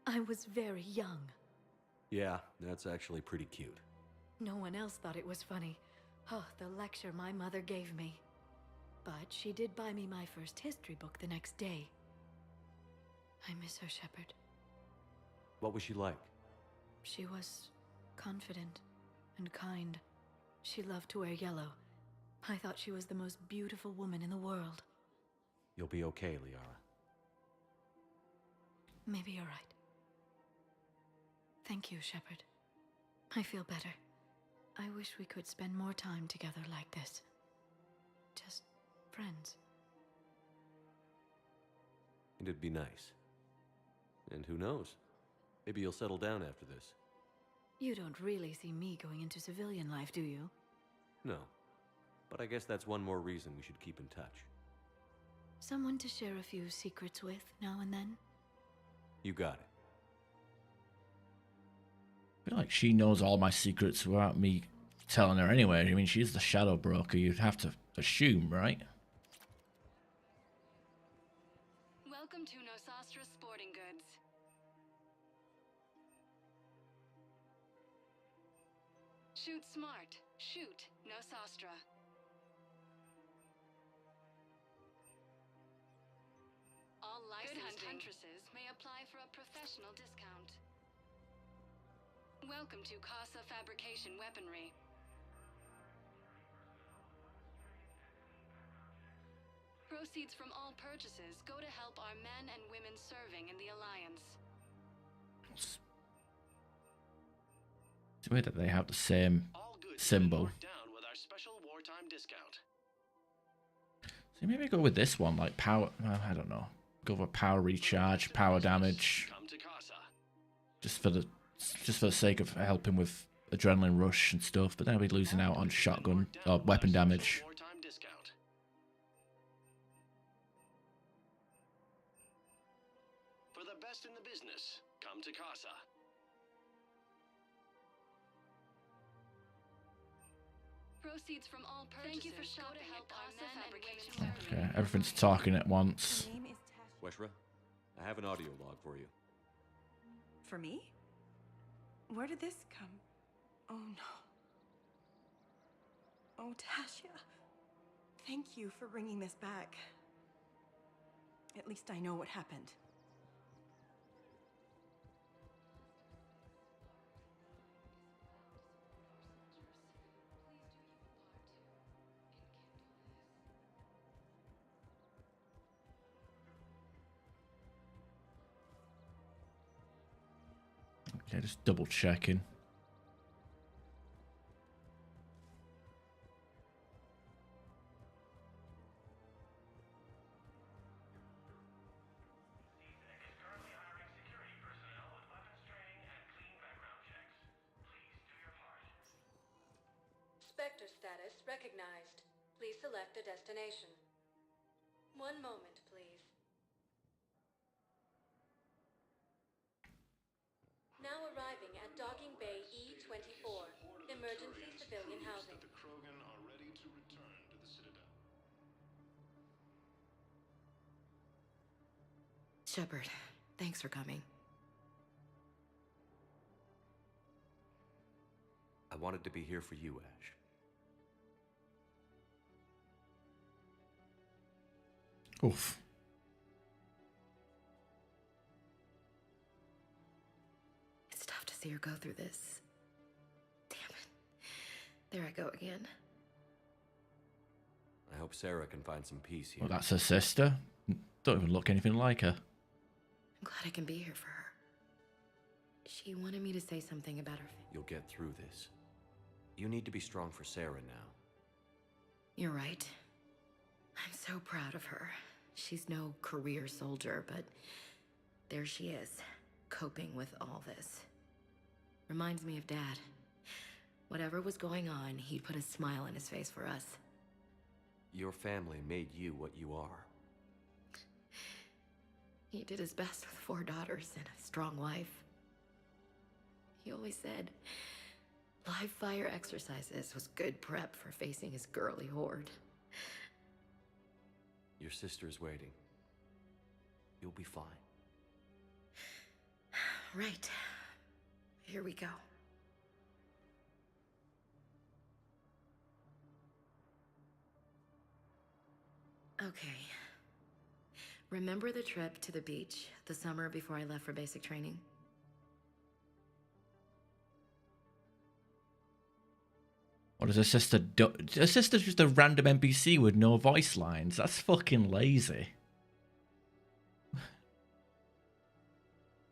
I was very young. Yeah, that's actually pretty cute. No one else thought it was funny. Oh, the lecture my mother gave me. But she did buy me my first history book the next day. I miss her, Shepard. What was she like? She was confident and kind. She loved to wear yellow. I thought she was the most beautiful woman in the world. You'll be okay, Liara. Maybe you're right. Thank you, Shepard. I feel better. I wish we could spend more time together like this. Just friends. It'd be nice. And who knows? Maybe you'll settle down after this. You don't really see me going into civilian life, do you? No. But I guess that's one more reason we should keep in touch. Someone to share a few secrets with now and then? You got it. I feel like she knows all my secrets without me telling her anyway. I mean, she's the shadow broker. You'd have to assume, right? Shoot smart. Shoot, no sostra. All licensed huntresses may apply for a professional discount. Welcome to Casa Fabrication Weaponry. Proceeds from all purchases go to help our men and women serving in the Alliance. It's weird that they have the same symbol. Down with our special wartime discount. So maybe go with this one, like power. I don't know. Go for power recharge, power damage. Come to Casa. Just for the sake of helping with adrenaline rush and stuff. But then we'll be losing out on shotgun or weapon damage. Wartime discount. For the best in the business, come to Casa. Proceeds from all purchases. Thank you for shopping to help our men and women serving. Okay, everything's talking at once. Weshra, I have an audio log for you. For me? Where did this come? Oh no. Oh, Tasha. Thank you for bringing this back. At least I know what happened. Okay, just double checking. Spectre status recognized. Please select a destination. One moment, please. Now arriving at Docking Bay E-24, emergency civilian housing. The Krogan are ready to return to the Citadel. Shepard, thanks for coming. I wanted to be here for you, Ash. Oof. It's tough to see her go through this. Damn it. There I go again. I hope Sarah can find some peace here. Well, that's her sister. Don't even look anything like her. I'm glad I can be here for her. She wanted me to say something about her. You'll get through this. You need to be strong for Sarah now. You're right. I'm so proud of her. She's no career soldier, but there she is, coping with all this. Reminds me of Dad. Whatever was going on, he'd put a smile on his face for us. Your family made you what you are. He did his best with 4 daughters and a strong wife. He always said live fire exercises was good prep for facing his girly horde. Your sister's waiting. You'll be fine. Right. Here we go. Okay. Remember the trip to the beach the summer before I left for basic training? What does her sister do? Her sister's just a random NPC with no voice lines. That's fucking lazy.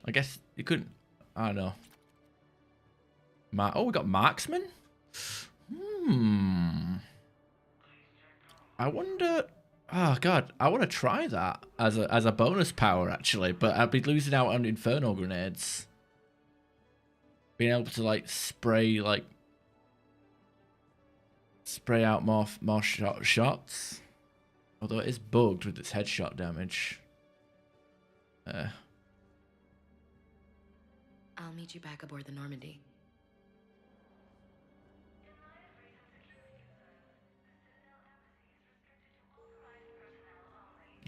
I guess you couldn't. I don't know. Oh, we got marksman. I wonder. Oh god, I want to try that as a bonus power actually, but I'd be losing out on inferno grenades. Being able to like spray out more shots. Although it is bugged with its headshot damage. I'll meet you back aboard the Normandy.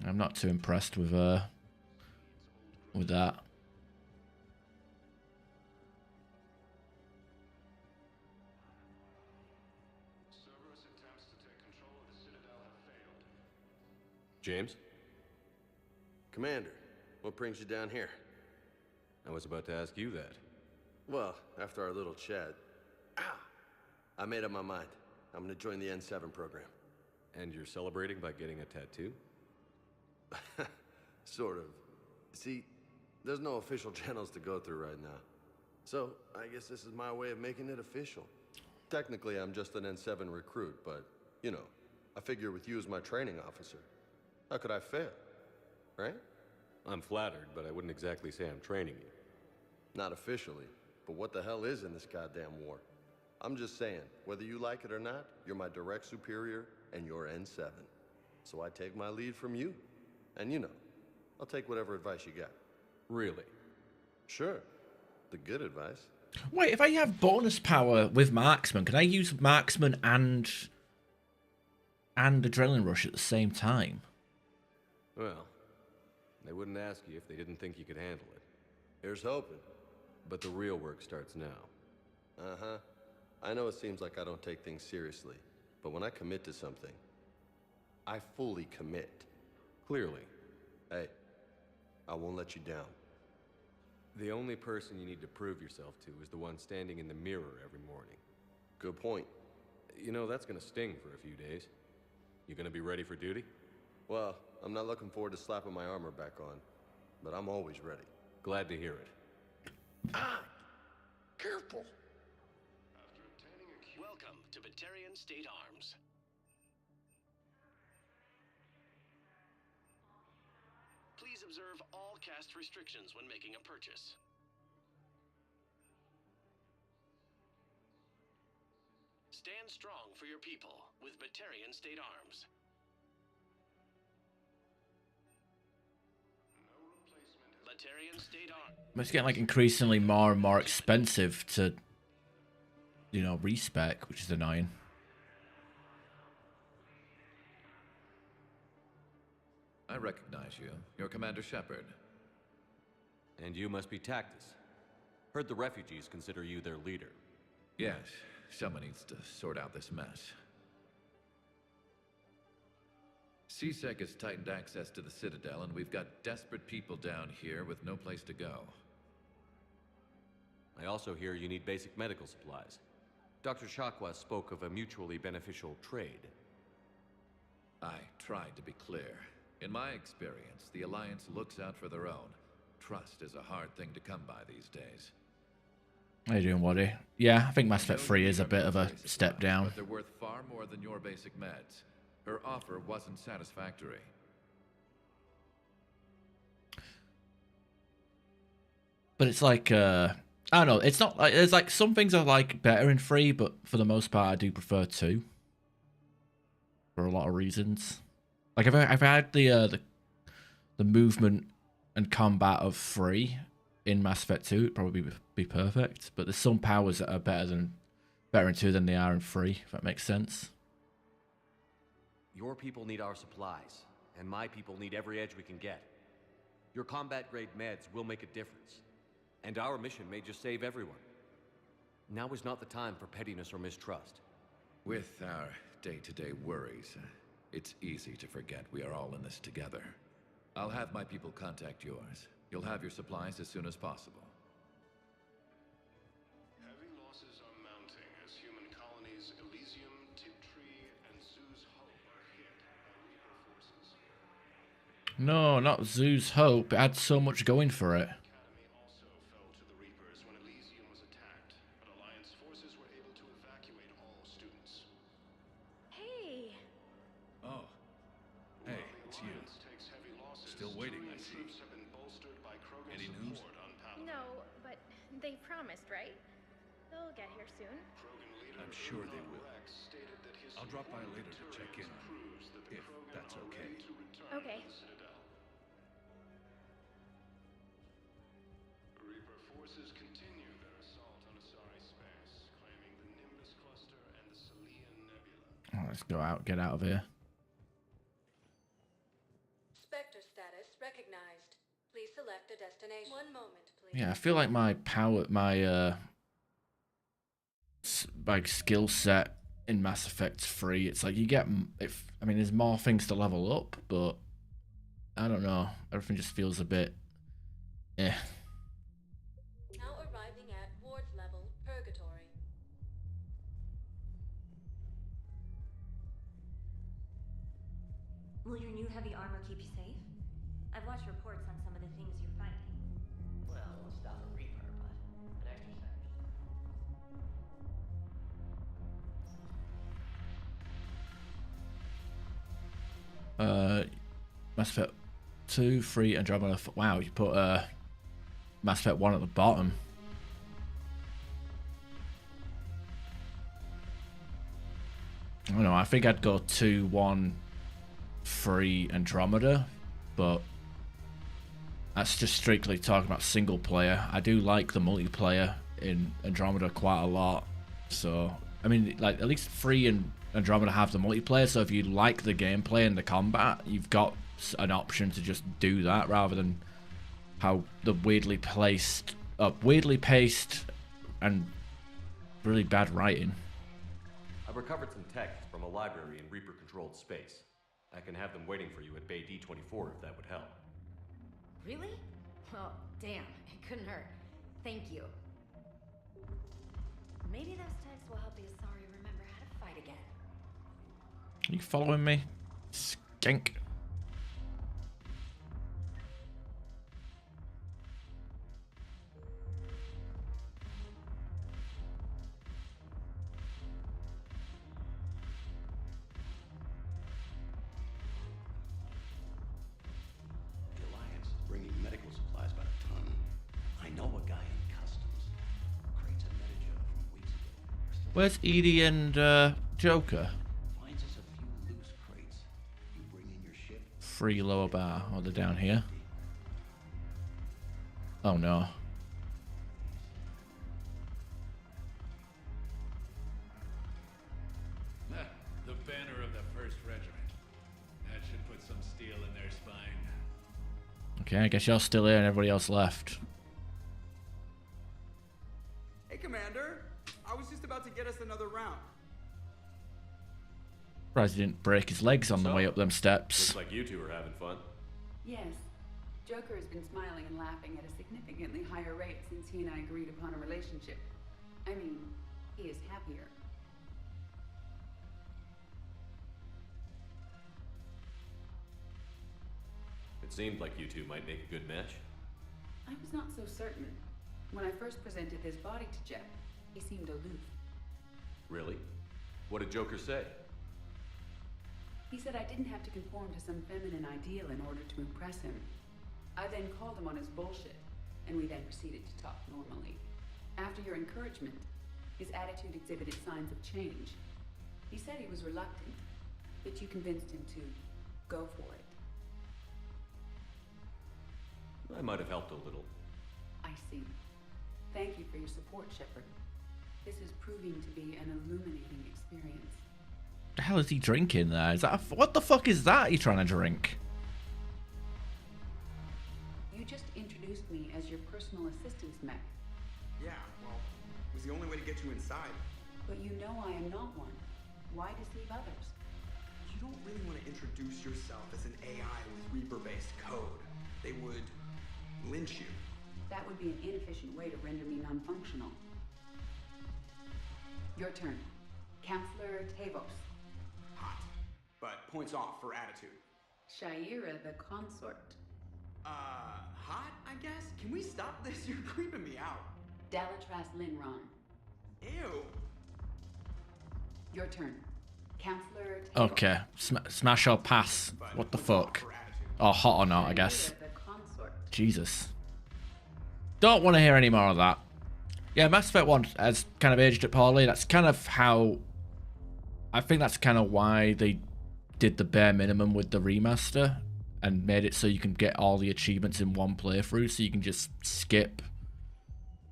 I'm not too impressed with that. James? Commander, what brings you down here? I was about to ask you that. Well, after our little chat, I made up my mind. I'm gonna join the N7 program. And you're celebrating by getting a tattoo? Sort of. See, there's no official channels to go through right now. So, I guess this is my way of making it official. Technically, I'm just an N7 recruit, but, you know, I figure with you as my training officer, how could I fail? Right? I'm flattered, but I wouldn't exactly say I'm training you. Not officially, but what the hell is in this goddamn war? I'm just saying, whether you like it or not, you're my direct superior, and you're N7. So I take my lead from you. And you know, I'll take whatever advice you got. Really? Sure. The good advice. Wait, if I have bonus power with Marksman, can I use Marksman and Adrenaline Rush at the same time? Well, they wouldn't ask you if they didn't think you could handle it. Here's hoping. But the real work starts now. Uh-huh. I know it seems like I don't take things seriously, but when I commit to something, I fully commit. Clearly. Hey, I won't let you down. The only person you need to prove yourself to is the one standing in the mirror every morning. Good point. You know, that's gonna sting for a few days. You gonna be ready for duty? Well, I'm not looking forward to slapping my armor back on, but I'm always ready. Glad to hear it. Careful! Welcome to Batarian State Arms. Please observe all caste restrictions when making a purchase. Stand strong for your people with Batarian State Arms. Batarian State Arms. It's getting like increasingly more and more expensive to, you know, respec, which is annoying. I recognize you. You're Commander Shepard. And you must be Tactus. Heard the refugees consider you their leader. Yes, someone needs to sort out this mess. CSEC has tightened access to the Citadel, and we've got desperate people down here with no place to go. I also hear you need basic medical supplies. Dr. Chakwas spoke of a mutually beneficial trade. I tried to be clear. In my experience, the Alliance looks out for their own. Trust is a hard thing to come by these days. How you doing, Waddy? Yeah, I think Mass Effect 3 is a bit of a step down. But they're worth far more than your basic meds. Her offer wasn't satisfactory. But it's like, I don't know, it's not like, there's like some things I like better in 3, but for the most part I do prefer 2. For a lot of reasons. Like, if I had the movement and combat of 3 in Mass Effect 2, it'd probably be perfect. But there's some powers that are better in 2 than they are in 3, if that makes sense. Your people need our supplies, and my people need every edge we can get. Your combat-grade meds will make a difference, and our mission may just save everyone. Now is not the time for pettiness or mistrust. With our day-to-day worries, it's easy to forget we are all in this together. I'll have my people contact yours. You'll have your supplies as soon as possible. Heavy losses are mounting as human colonies Elysium, Tiptree, and Zoo's Hope are hit by Reaper forces. No, not Zoo's Hope. It had so much going for it. Academy also fell to the Reapers when Elysium was attacked, but Alliance forces were able to evacuate all students. Hey! Oh. Hey, it's you. Still waiting, I see. Any news? No, but they promised, right? They'll get here soon. I'm sure they will. I'll drop by later to check in on you, if that's okay. Okay. Reaper forces continue their assault on Asari space, claiming the Nimbus cluster and the Salian Nebula. Oh, let's go out, get out of here. Spectre status recognized. Please select a destination. One moment, please. Yeah, I feel like my power, my skill set in Mass Effect 3, it's like you get, I mean, there's more things to level up, but I don't know. Everything just feels a bit eh. Now arriving at ward level purgatory. Will your new heavy armor keep you safe? I've watched reports on some of the things you're fighting. Well, it won't stop a Reaper, but an exercise. Mass Effect 2, 3, Andromeda. Wow, you put Mass Effect 1 at the bottom. I don't know, I think I'd go 2, 1, 3, Andromeda, but that's just strictly talking about single player. I do like the multiplayer in Andromeda quite a lot, so I mean, like, at least 3 and Andromeda have the multiplayer, so if you like the gameplay and the combat, you've got an option to just do that rather than how the weirdly paced and really bad writing. I've recovered some tech from a library in Reaper-controlled space. I can have them waiting for you at Bay D-24 if that would help. Really? Well, damn, it couldn't hurt. Thank you. Maybe those texts will help the Asari remember how to fight again. Are you following me? Skank. The Alliance is bringing medical supplies by the ton. I know a guy in customs. Crates of Metajoe from weeks ago. Where's Edie and Joker? Finds us a few loose crates. You bring in your ship. 3 lower bar. Oh, they're down here. Oh no. The banner of the 1st Regiment. That should put some steel in their spine. Okay, I guess y'all still here and everybody else left. Hey, Commander. I was just about to get us another round. Surprised he didn't break his legs on the way up them steps. Looks like you two are having fun. Yes. Joker has been smiling and laughing at a significantly higher rate since he and I agreed upon a relationship. I mean, he is happier. It seemed like you two might make a good match. I was not so certain. When I first presented his body to Jeff, he seemed aloof. Really? What did Joker say? He said I didn't have to conform to some feminine ideal in order to impress him. I then called him on his bullshit, and we then proceeded to talk normally. After your encouragement, his attitude exhibited signs of change. He said he was reluctant, but you convinced him to go for it. I might have helped a little. I see. Thank you for your support, Shepard. This is proving to be an illuminating experience. The hell is he drinking there? Is that what the fuck is that he trying to drink? You just introduced me as your personal assistance mech. Yeah, well, it was the only way to get you inside. But you know I am not one. Why deceive others? You don't really want to introduce yourself as an AI with Reaper-based code. They would lynch you. That would be an inefficient way to render me non-functional. Your turn. Counselor Tavos. Hot, but points off for attitude. Shaira the consort. Hot, I guess? Can we stop this? You're creeping me out. Dalatras Linron. Ew. Your turn. Counselor Tavos. Okay, smash or pass. What the fuck? Oh, hot or not, I guess. Jesus. Don't want to hear any more of that. Yeah, Mass Effect 1 has kind of aged it poorly. That's kind of how... I think that's kind of why they did the bare minimum with the remaster and made it so you can get all the achievements in one playthrough, so you can just skip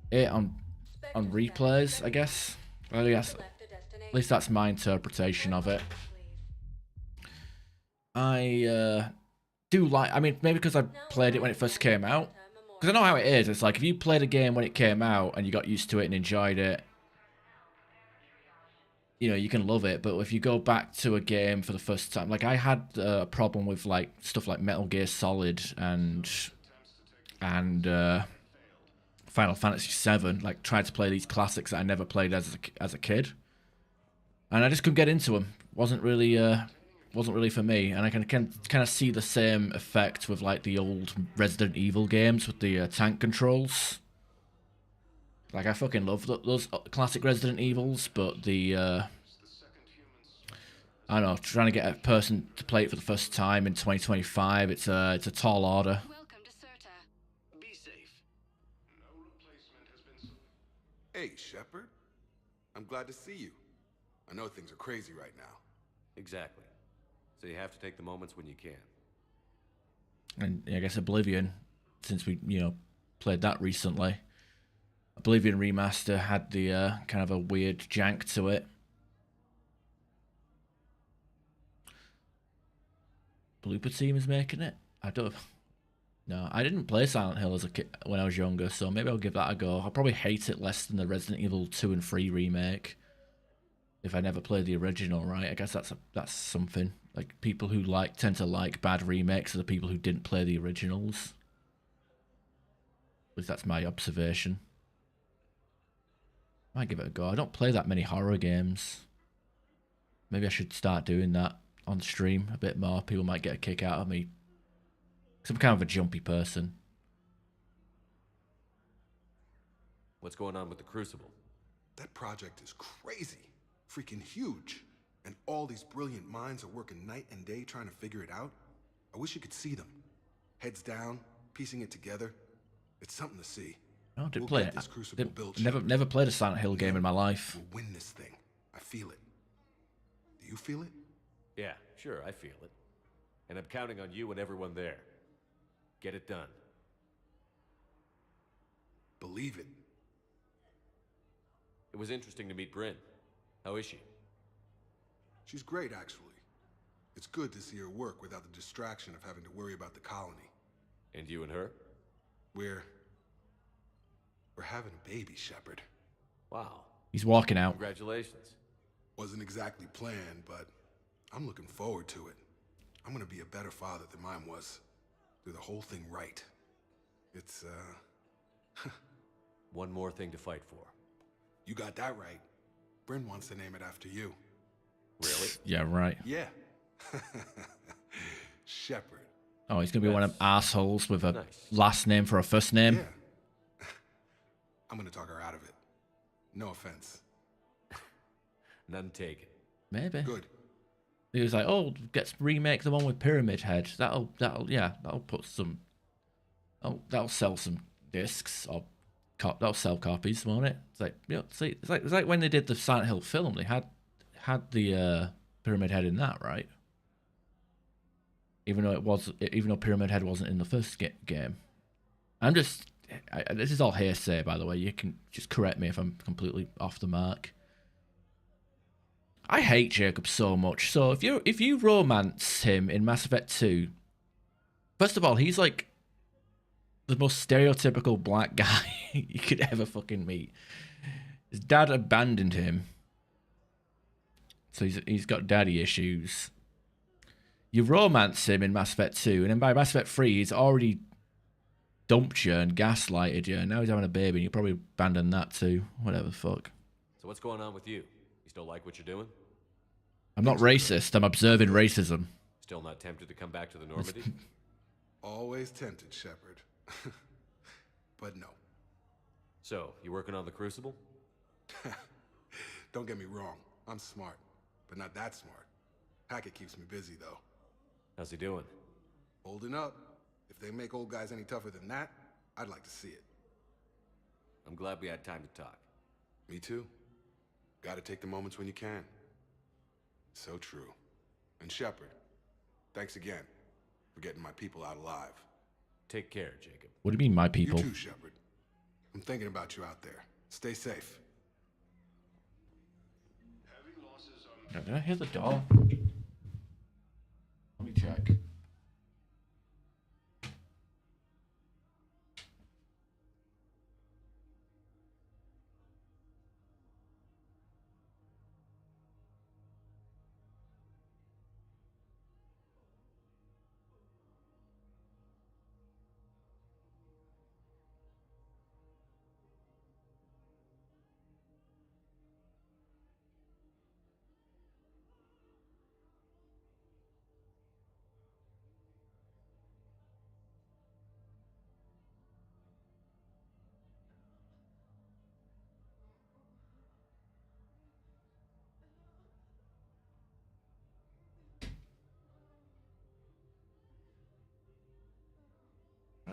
it on replays, I guess. Well, yes, at least that's my interpretation of it. I do like... I mean, maybe because I played it when it first came out. Because I know how it is. It's like if you played a game when it came out and you got used to it and enjoyed it, you know, you can love it, but if you go back to a game for the first time, like I had a problem with like stuff like Metal Gear Solid and Final Fantasy VII. Like tried to play these classics that I never played as a kid, and I just couldn't get into them. Wasn't really for me. And I can kind of see the same effect with like the old Resident Evil games with the tank controls. Like I fucking love those classic Resident Evils, but the I don't know, trying to get a person to play it for the first time in 2025, it's a tall order. Be safe. Hey, Shepard. I'm glad to see you. I know things are crazy right now. Exactly. So you have to take the moments when you can. And I guess Oblivion, since we, you know, played that recently, Oblivion Remaster had the kind of a weird jank to it. Blooper Team is making it? I don't... No, I didn't play Silent Hill as a kid when I was younger, so maybe I'll give that a go. I'll probably hate it less than the Resident Evil 2 and 3 remake. If I never played the original, right? I guess that's something. Like, people who tend to like bad remakes are the people who didn't play the originals. At least that's my observation. Might give it a go. I don't play that many horror games. Maybe I should start doing that on stream a bit more. People might get a kick out of me. 'Cause I'm kind of a jumpy person. What's going on with the Crucible? That project is crazy. Freaking huge. And all these brilliant minds are working night and day trying to figure it out. I wish you could see them. Heads down, piecing it together. It's something to see. I didn't play it. Never played a Silent Hill game in my life. We'll win this thing. I feel it. Do you feel it? Yeah, sure, I feel it. And I'm counting on you and everyone there. Get it done. Believe it. It was interesting to meet Bryn. How is she? She's great, actually. It's good to see her work without the distraction of having to worry about the colony. And you and her? We're having a baby, Shepard. Wow. He's walking out. Congratulations. Wasn't exactly planned, but I'm looking forward to it. I'm gonna be a better father than mine was. Do the whole thing right. It's, One more thing to fight for. You got that right. Bryn wants to name it after you. Really? Yeah, right. Yeah. Shepard. Oh, he's gonna be one of them assholes with a last name for a first name. Yeah. I'm gonna talk her out of it. No offense. None taken. Maybe. Good. He was like, "Oh, let's remake the one with Pyramid Head. That'll put some. Oh, that'll sell some discs or that'll sell copies, won't it?" It's like, you know, see, it's like when they did the Silent Hill film, they had the Pyramid Head in that, right? Even though Pyramid Head wasn't in the first game. This is all hearsay, by the way. You can just correct me if I'm completely off the mark. I hate Jacob so much. So if you romance him in Mass Effect 2, first of all, he's like the most stereotypical black guy you could ever fucking meet. His dad abandoned him, so he's got daddy issues. You romance him in Mass Effect 2, and then by Mass Effect 3, he's already dumped you and gaslighted you, and now he's having a baby, and you probably abandon that too. Whatever the fuck. So what's going on with you? You still like what you're doing? I'm not racist. I'm observing racism. Still not tempted to come back to the Normandy? Always tempted, Shepard. But no. So, you working on the Crucible? Don't get me wrong. I'm smart, but not that smart. Hackett keeps me busy, though. How's he doing? Holding up. If they make old guys any tougher than that, I'd like to see it. I'm glad we had time to talk. Me too. Gotta take the moments when you can. So true. And Shepard, thanks again for getting my people out alive. Take care, Jacob. What do you mean, my people? You too, Shepard. I'm thinking about you out there. Stay safe. Did I hear the door? Let me check.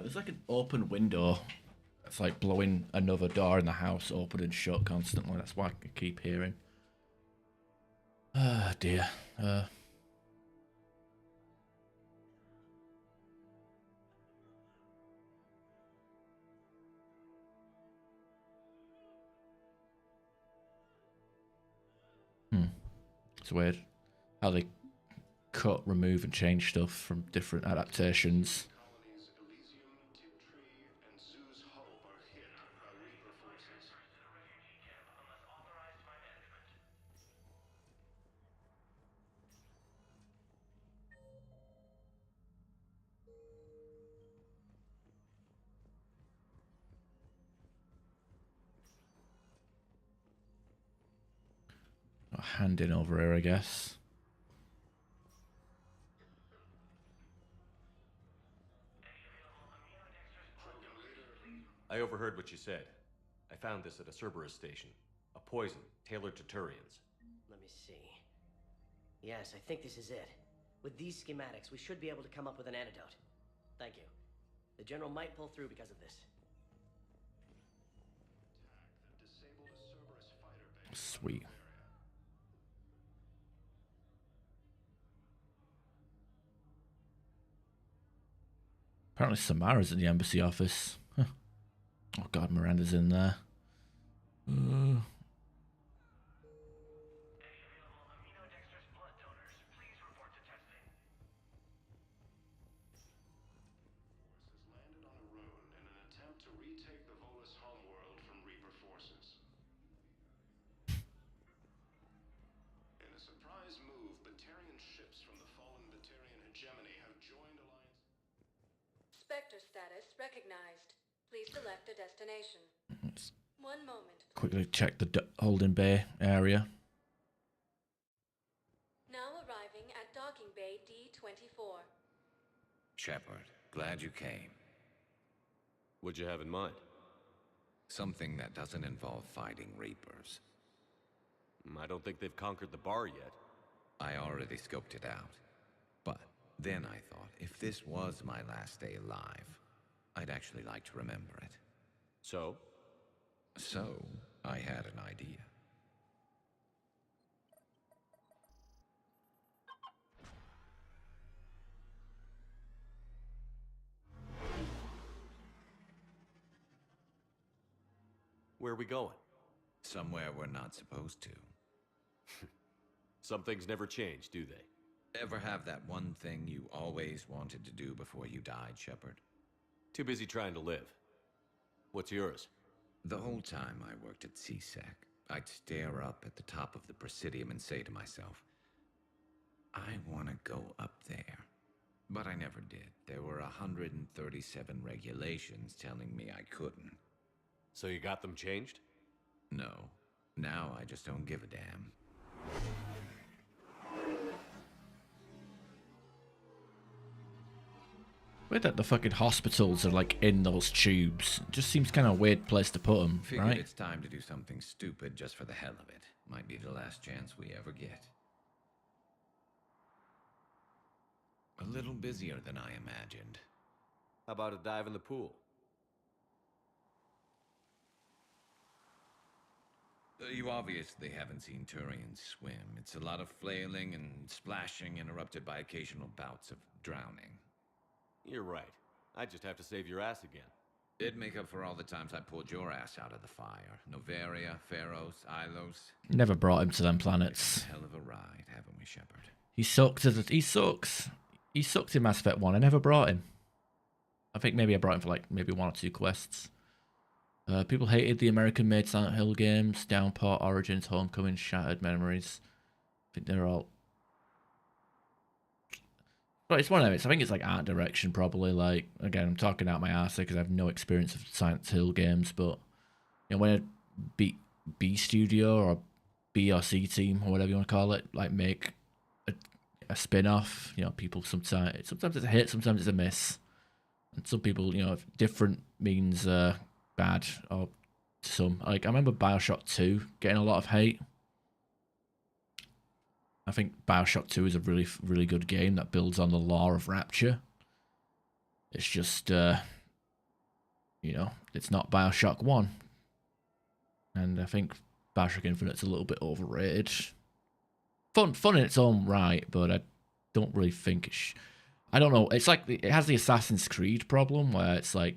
There's like an open window. It's like blowing another door in the house open and shut constantly. That's why I keep hearing. Ah, dear. It's weird how they cut, remove, and change stuff from different adaptations. Got a hand in over here, I guess. I overheard what you said. I found this at a Cerberus station. A poison tailored to Turians. Let me see. Yes, I think this is it. With these schematics, we should be able to come up with an antidote. Thank you. The General might pull through because of this. Sweet. Apparently Samara's in the embassy office. Huh. Oh god, Miranda's in there. Spectre status recognized. Please select a destination. Let's 1 moment. quickly check the holding bay area. Now arriving at docking bay D24. Shepard, glad you came. What'd you have in mind? Something that doesn't involve fighting Reapers. I don't think they've conquered the bar yet. I already scoped it out. But then I thought, if this was my last day alive, I'd actually like to remember it. So? So, I had an idea. Where are we going? Somewhere we're not supposed to. Some things never change, do they? Ever have that one thing you always wanted to do before you died, Shepard? Too busy trying to live. What's yours? The whole time I worked at CSEC, I'd stare up at the top of the Presidium and say to myself, I want to go up there. But I never did. There were 137 regulations telling me I couldn't. So you got them changed? No. Now I just don't give a damn. Weird that the fucking hospitals are like in those tubes. It just seems kind of a weird place to put them, Figured right? it's time to do something stupid just for the hell of it. Might be the last chance we ever get. A little busier than I imagined. How about a dive in the pool? You obviously haven't seen Turians swim. It's a lot of flailing and splashing, interrupted by occasional bouts of drowning. You're right. I just have to save your ass again. It'd make up for all the times I pulled your ass out of the fire. Novaria, Pharos, Ilos. Never brought him to them planets. Hell of a ride, haven't we, Shepard? He sucks. He sucks. He sucked in Mass Effect 1. I never brought him. I think maybe I brought him for like maybe 1 or 2 quests. People hated the American-made Silent Hill games. Downport, Origins, Homecoming, Shattered Memories. I think they're all... But it's one of them. I think it's like art direction, probably. Like, again, I'm talking out my ass because I have no experience of Silent Hill games, but you know, when a B studio or B or C team or whatever you want to call it, like make a spin-off, you know, people sometimes it's a hit, sometimes it's a miss, and some people, you know, different means bad or some. Like I remember BioShock 2 getting a lot of hate. I think BioShock 2 is a really good game that builds on the lore of Rapture. It's just you know, it's not Bioshock 1. And I think Bioshock Infinite's a little bit overrated. Fun in its own right, but I don't really think it's... I don't know, it's like, it has the Assassin's Creed problem, where it's like,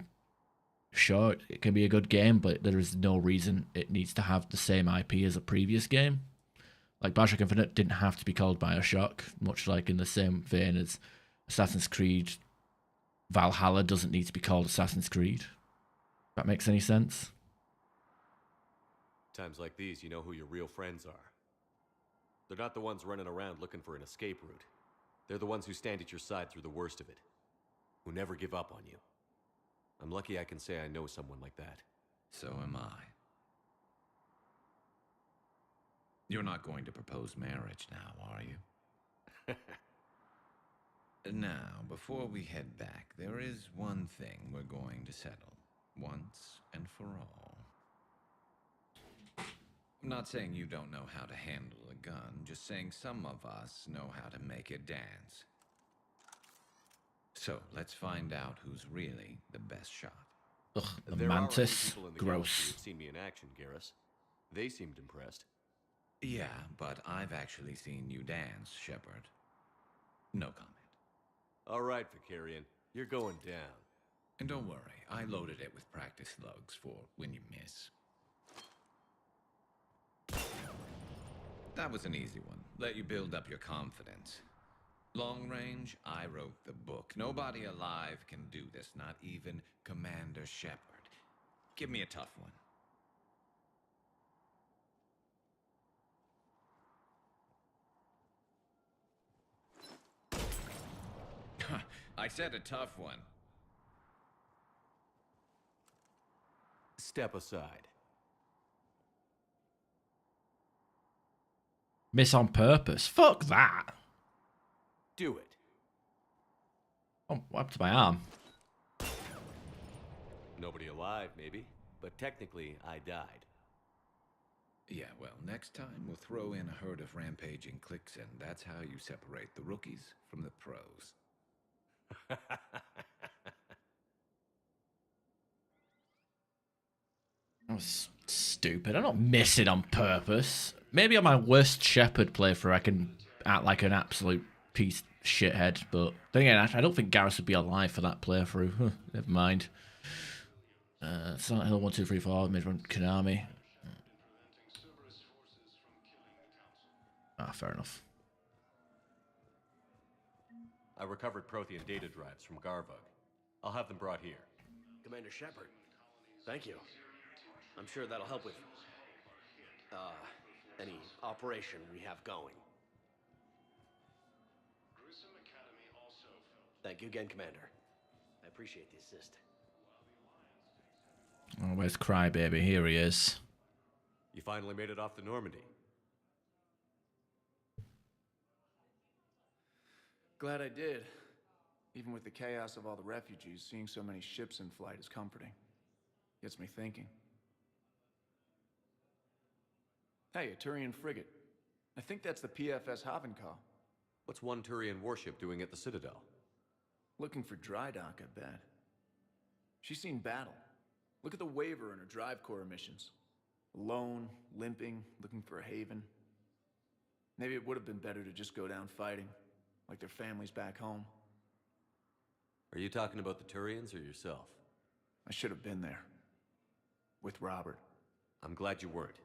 sure, it can be a good game, but there is no reason it needs to have the same IP as a previous game. Like, Bioshock Infinite didn't have to be called Bioshock, much like in the same vein as Assassin's Creed Valhalla doesn't need to be called Assassin's Creed. If that makes any sense? Times like these, you know who your real friends are. They're not the ones running around looking for an escape route. They're the ones who stand at your side through the worst of it. Who never give up on you. I'm lucky I can say I know someone like that. So am I. You're not going to propose marriage now, are you? Now, before we head back, there is one thing we're going to settle. Once and for all. I'm not saying you don't know how to handle a gun, just saying some of us know how to make it dance. So, let's find out who's really the best shot. Ugh, the there mantis. Are people in the Gross. galaxy who've seen me in action, Garrus. They seemed impressed. Yeah, but I've actually seen you dance, Shepard. No comment. All right, Vicarian. You're going down. And don't worry, I loaded it with practice slugs for when you miss. That was an easy one. Let you build up your confidence. Long range, I wrote the book. Nobody alive can do this, not even Commander Shepard. Give me a tough one. I said a tough one. Step aside. Miss on purpose. Fuck that. Do it. Oh, what happened to my arm? Nobody alive, maybe. But technically, I died. Yeah, well, next time we'll throw in a herd of rampaging cliques, and that's how you separate the rookies from the pros. That was stupid. I'm not missing on purpose. Maybe on my worst Shepard playthrough I can act like an absolute piece shithead, but then again, I don't think Garrus would be alive for that playthrough. Never mind. Silent Hill 1, 2, 3, 4, mid-run Konami. Ah, fair enough. I recovered Prothean data drives from Garvug. I'll have them brought here. Commander Shepard, thank you. I'm sure that'll help with, any operation we have going. Thank you again, Commander. I appreciate the assist. Oh, where's Crybaby? Here he is. You finally made it off the Normandy. Glad I did. Even with the chaos of all the refugees, seeing so many ships in flight is comforting. Gets me thinking. Hey, a Turian frigate. I think that's the PFS Havenkal. What's one Turian warship doing at the Citadel? Looking for dry dock, I bet. She's seen battle. Look at the waiver in her drive core missions. Alone, limping, looking for a haven. Maybe it would have been better to just go down fighting, like their families back home. Are you talking about the Turians or yourself? I should have been there. With Robert. I'm glad you weren't.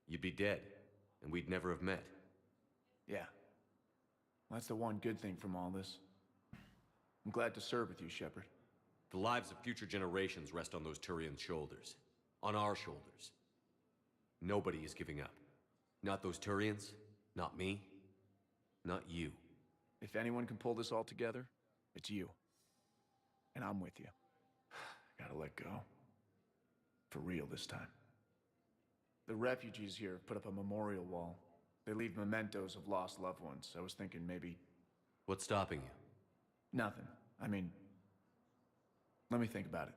You'd be dead, and we'd never have met. Yeah. Well, that's the one good thing from all this. I'm glad to serve with you, Shepard. The lives of future generations rest on those Turian shoulders. On our shoulders. Nobody is giving up. Not those Turians, not me, not you. If anyone can pull this all together, it's you. And I'm with you. Gotta let go. For real this time. The refugees here have put up a memorial wall. They leave mementos of lost loved ones. I was thinking maybe... What's stopping you? Nothing. I mean... Let me think about it.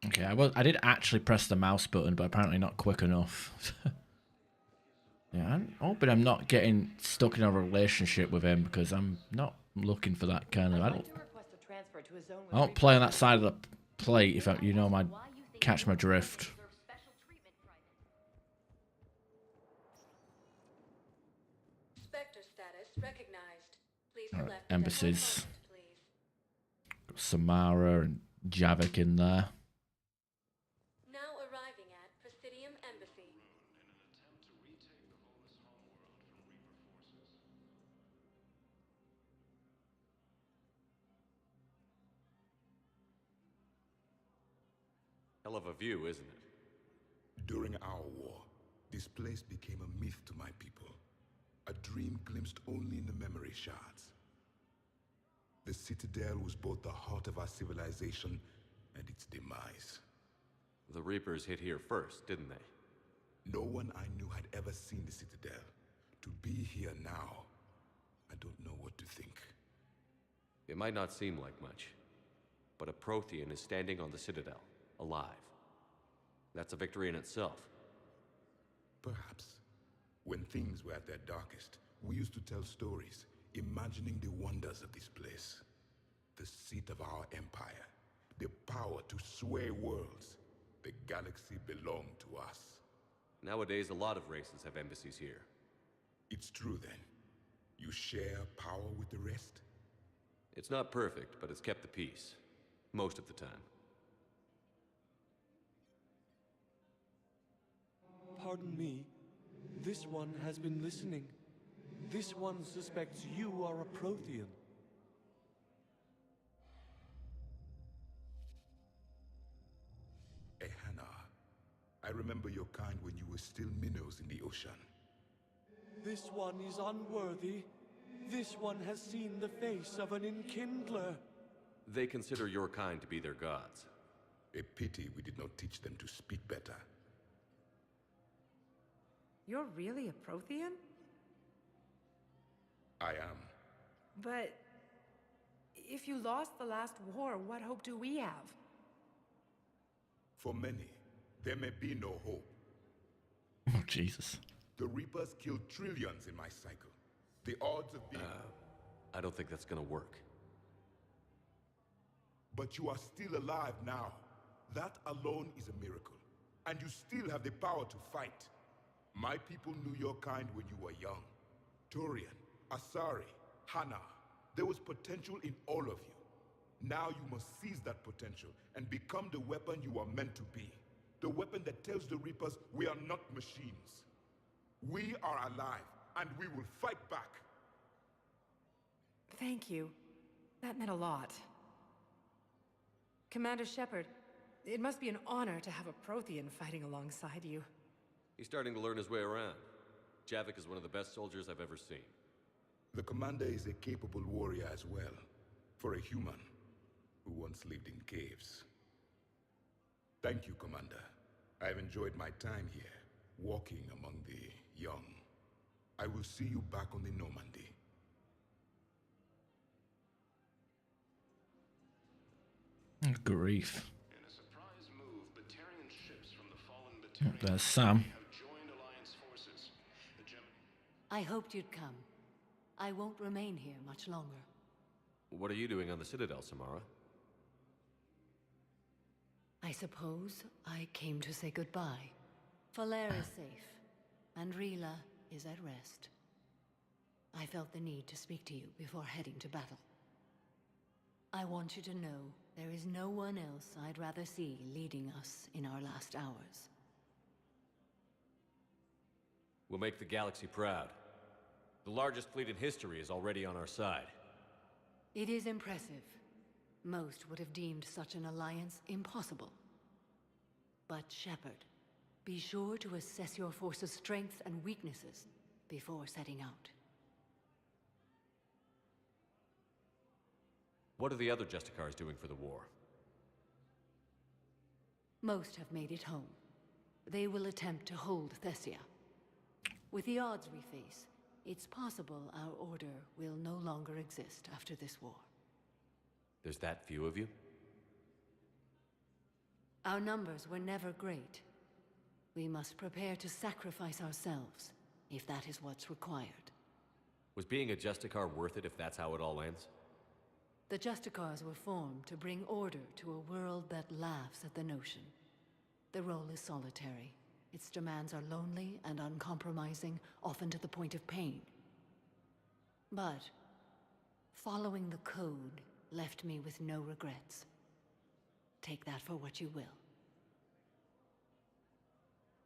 Okay, I did actually press the mouse button, but apparently not quick enough. Yeah, I'm hoping I'm not getting stuck in a relationship with him, because I'm not looking for that kind of... I don't play on that side of the plate if you know my catch my drift. Spectre status recognized. Please All right, select the embassies. depot point, please. Got Samara and Javik in there. Now arriving at Presidium Embassy. Hell of a view, isn't it? During our war, this place became a myth to my people. A dream glimpsed only in the memory shards. The Citadel was both the heart of our civilization and its demise. The Reapers hit here first, didn't they? No one I knew had ever seen the Citadel. To be here now, I don't know what to think. It might not seem like much, but a Prothean is standing on the Citadel, alive. That's a victory in itself. Perhaps. When things were at their darkest, we used to tell stories, imagining the wonders of this place. The seat of our empire, the power to sway worlds. The galaxy belonged to us. Nowadays, a lot of races have embassies here. It's true then. You share power with the rest? It's not perfect, but it's kept the peace. Most of the time. Pardon me. This one has been listening. This one suspects you are a Prothean. Ehana, I remember your kind when you were still minnows in the ocean. This one is unworthy. This one has seen the face of an enkindler. They consider your kind to be their gods. A pity we did not teach them to speak better. You're really a Prothean? I am. But if you lost the last war, what hope do we have? For many, there may be no hope. Oh, Jesus. The Reapers killed trillions in my cycle. The odds of being... I don't think that's gonna work. But you are still alive now. That alone is a miracle. And you still have the power to fight. My people knew your kind when you were young. Turian, Asari, Hana. There was potential in all of you. Now you must seize that potential and become the weapon you are meant to be. The weapon that tells the Reapers we are not machines. We are alive, and we will fight back. Thank you. That meant a lot. Commander Shepard, it must be an honor to have a Prothean fighting alongside you. He's starting to learn his way around. Javik is one of the best soldiers I've ever seen. The commander is a capable warrior as well, for a human who once lived in caves. Thank you, Commander. I've enjoyed my time here, walking among the young. I will see you back on the Normandy. Grief. In a surprise move, Batarian ships from the fallen Batarian There's Sam. have joined Alliance forces. I hoped you'd come. I won't remain here much longer. What are you doing on the Citadel, Samara? I suppose I came to say goodbye. Falere is safe, and Rila is at rest. I felt the need to speak to you before heading to battle. I want you to know there is no one else I'd rather see leading us in our last hours. We'll make the galaxy proud. The largest fleet in history is already on our side. It is impressive. Most would have deemed such an alliance impossible. But Shepard, be sure to assess your force's strengths and weaknesses before setting out. What are the other Justicars doing for the war? Most have made it home. They will attempt to hold Thessia. With the odds we face, it's possible our order will no longer exist after this war. There's that few of you? Our numbers were never great. We must prepare to sacrifice ourselves, if that is what's required. Was being a Justicar worth it if that's how it all ends? The Justicars were formed to bring order to a world that laughs at the notion. The role is solitary. Its demands are lonely and uncompromising, often to the point of pain. But following the code left me with no regrets. Take that for what you will.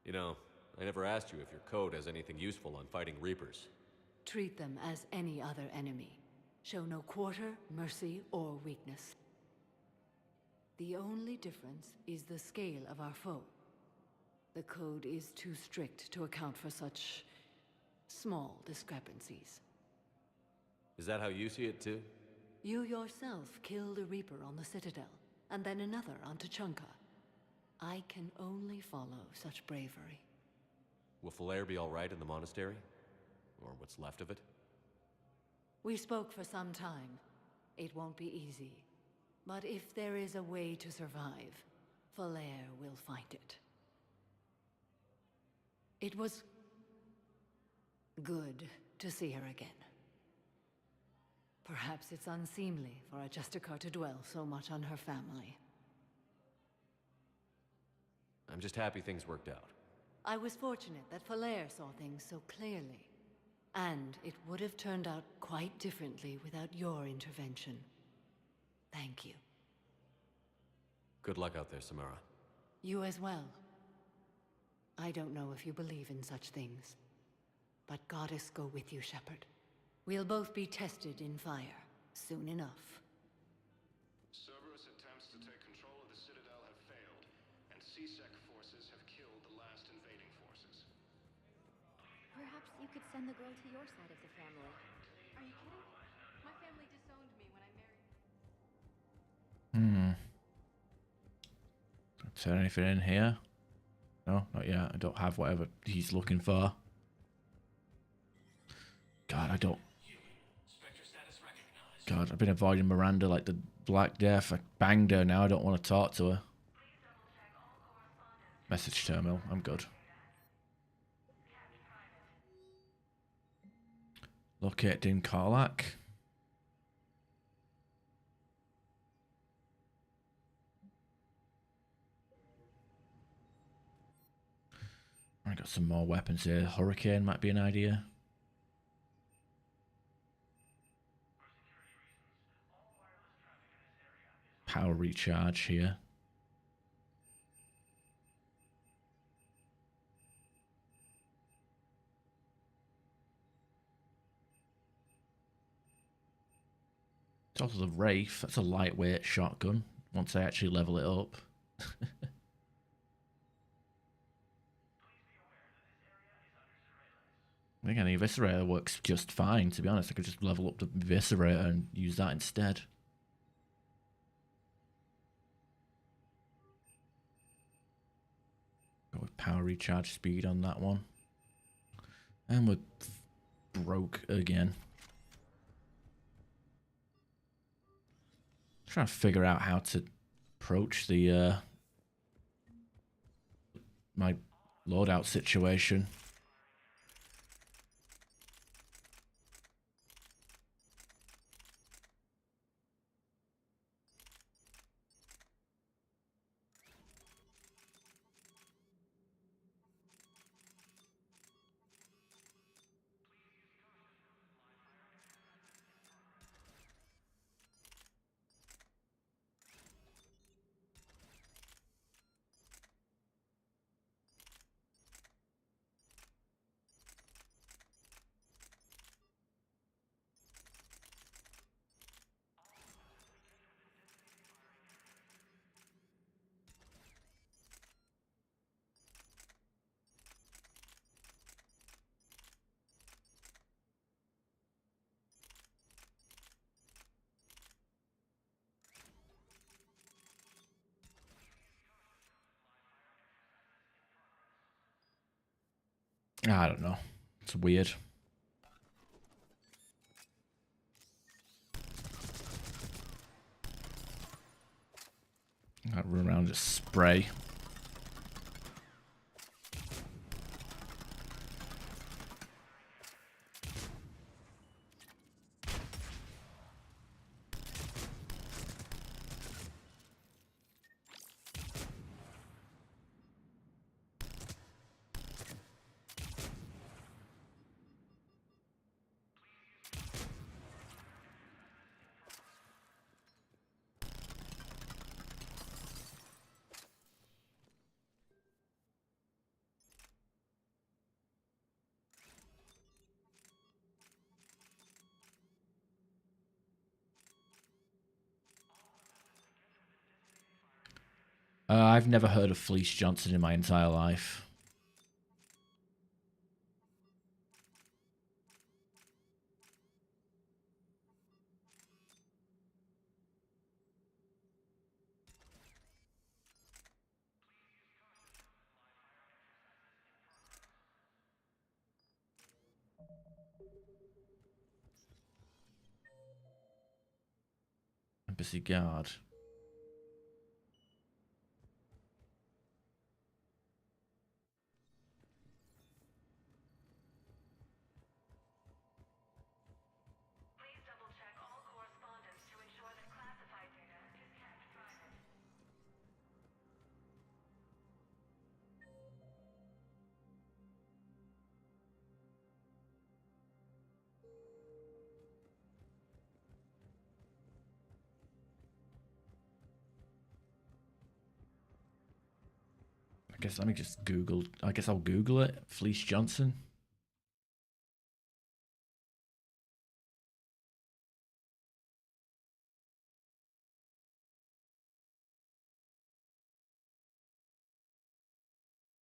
You know, I never asked you if your code has anything useful on fighting Reapers. Treat them as any other enemy. Show no quarter, mercy, or weakness. The only difference is the scale of our foe. The code is too strict to account for such small discrepancies. Is that how you see it too? You yourself killed a Reaper on the Citadel, and then another on Tuchanka. I can only follow such bravery. Will Falair be all right in the monastery? Or what's left of it? We spoke for some time. It won't be easy. But if there is a way to survive, Falair will find it. It was good to see her again. Perhaps it's unseemly for a Justicar to dwell so much on her family. I'm just happy things worked out. I was fortunate that Falair saw things so clearly. And it would have turned out quite differently without your intervention. Thank you. Good luck out there, Samara. You as well. I don't know if you believe in such things, but Goddess go with you, Shepard. We'll both be tested in fire, soon enough. Cerberus attempts to take control of the Citadel have failed, and CSEC forces have killed the last invading forces. Perhaps you could send the girl to your side of the family. Are you kidding? My family disowned me when I married. Is there anything in here? No, not yet. I don't have whatever he's looking for. God, I don't. God, I've been avoiding Miranda like the Black Death. I banged her, now I don't want to talk to her. Message terminal, I'm good. Locate Din Karlak. I got some more weapons here. Hurricane might be an idea. Power recharge here. It's also the Wraith. That's a lightweight shotgun once I actually level it up. I think any Eviscerator works just fine, to be honest. I could just level up the Eviscerator and use that instead. Go with power recharge speed on that one. And we're broke again. Trying to figure out how to approach the my loadout situation. I don't know. It's weird. I run around and just spray. I've never heard of Fleece Johnson in my entire life. Embassy guard. I guess let me just Google. I guess I'll Google it. Fleece Johnson.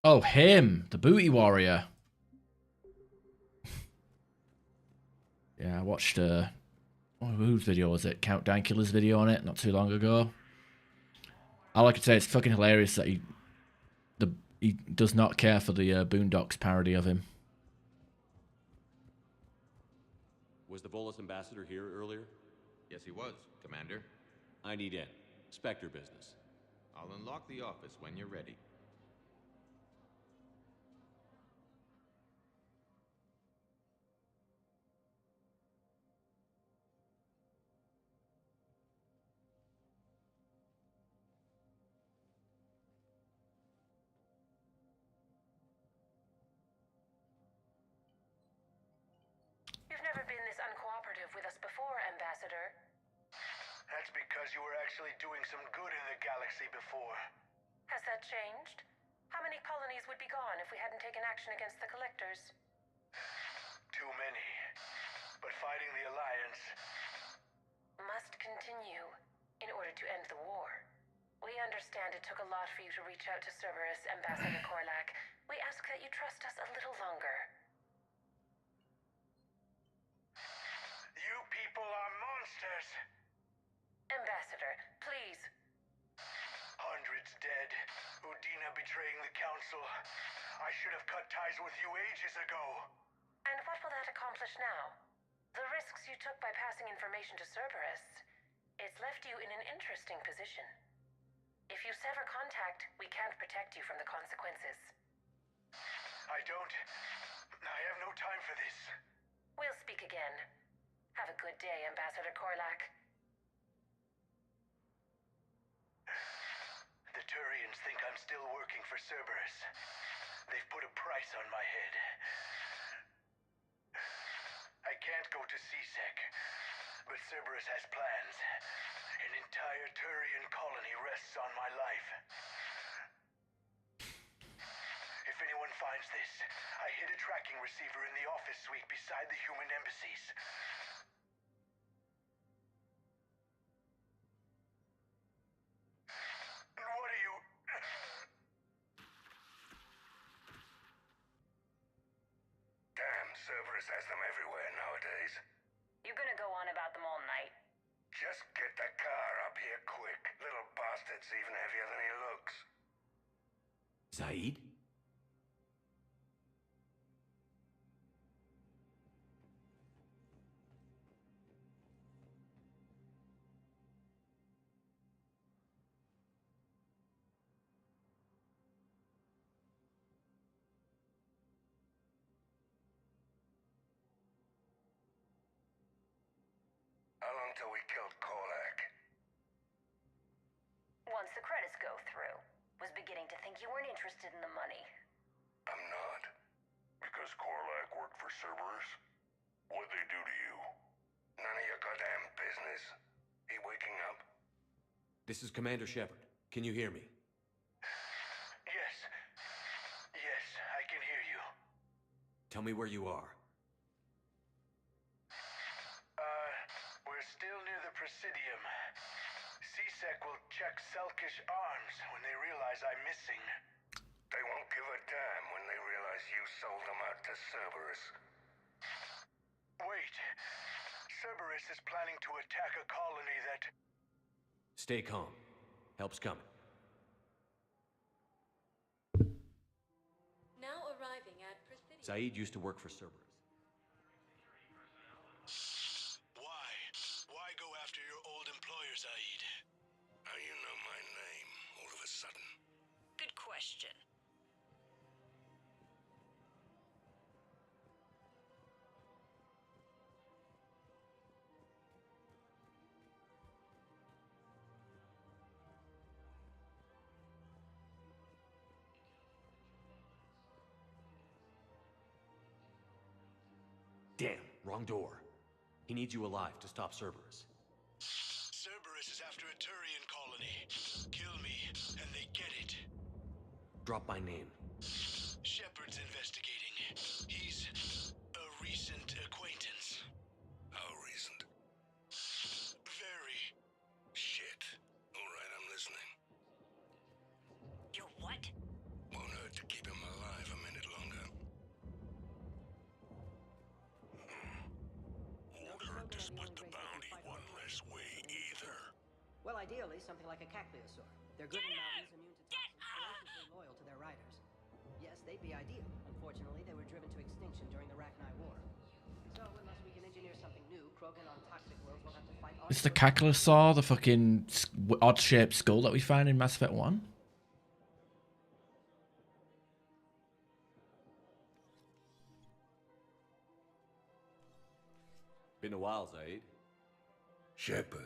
Oh, him, the booty warrior. Yeah, I watched whose video was it? Countdown Killer's video on it not too long ago. All I could say is fucking hilarious that he does not care for the Boondocks parody of him. Was the Volus ambassador here earlier? Yes, he was, Commander. I need in. Spectre business. I'll unlock the office when you're ready. You've never been this uncooperative with us before, Ambassador. That's because you were actually doing some good in the galaxy before. Has that changed? How many colonies would be gone if we hadn't taken action against the Collectors? Too many. But fighting the Alliance... Must continue in order to end the war. We understand it took a lot for you to reach out to Cerberus, Ambassador Korlak. We ask that you trust us a little longer. You people are monsters! Ambassador, please. Hundreds dead. Udina betraying the Council. I should have cut ties with you ages ago. And what will that accomplish now? The risks you took by passing information to Cerberus, it's left you in an interesting position. If you sever contact, we can't protect you from the consequences. I have no time for this. We'll speak again. Have a good day, Ambassador Korlak. The Turians think I'm still working for Cerberus. They've put a price on my head. I can't go to CSEC, but Cerberus has plans. An entire Turian colony rests on my life. If anyone finds this, I hid a tracking receiver in the office suite beside the human embassies. What are you... Damn, Cerberus has them everywhere nowadays. You gonna go on about them all night? Just get the car up here quick. Little bastard's even heavier than he looks. Zaid? How long till we killed Korlak? Once the credits go through. Was beginning to think you weren't interested in the money. I'm not. Because Korlak worked for Cerberus? What'd they do to you? None of your goddamn business. He waking up? This is Commander Shepard. Can you hear me? Yes. Yes, I can hear you. Tell me where you are. We're still near the Presidium. C-Sec will check Selkish arms when they realize I'm missing. They won't give a damn when they realize you sold them out to Cerberus. Wait. Cerberus is planning to attack a colony that... Stay calm. Help's coming. Now arriving at Presidium. Zaid used to work for Cerberus. Why? Why go after your old employer, Zaid? How you know my name all of a sudden? Good question. Damn, wrong door. He needs you alive to stop Cerberus. Cerberus is after a Turian colony. Kill me, and they get it. Drop my name. Shepard's investigating. He's a recent acquaintance. How recent? Very. Shit. All right, I'm listening. You're what? Won't hurt to keep him alive a minute longer. Won't hurt to split the bounty one less way either. Well, ideally, something like a cacliosaur. They're good in mountains, immune to toxins, ferociously loyal to their riders. Yes, they'd be ideal. Unfortunately, they were driven to extinction during the Rachni War. So, unless we can engineer something new, Krogan on toxic worlds will have to fight... It's the Caclosaur, the fucking odd-shaped skull that we found in Mass Effect 1. Been a while, Zaid. Shepard.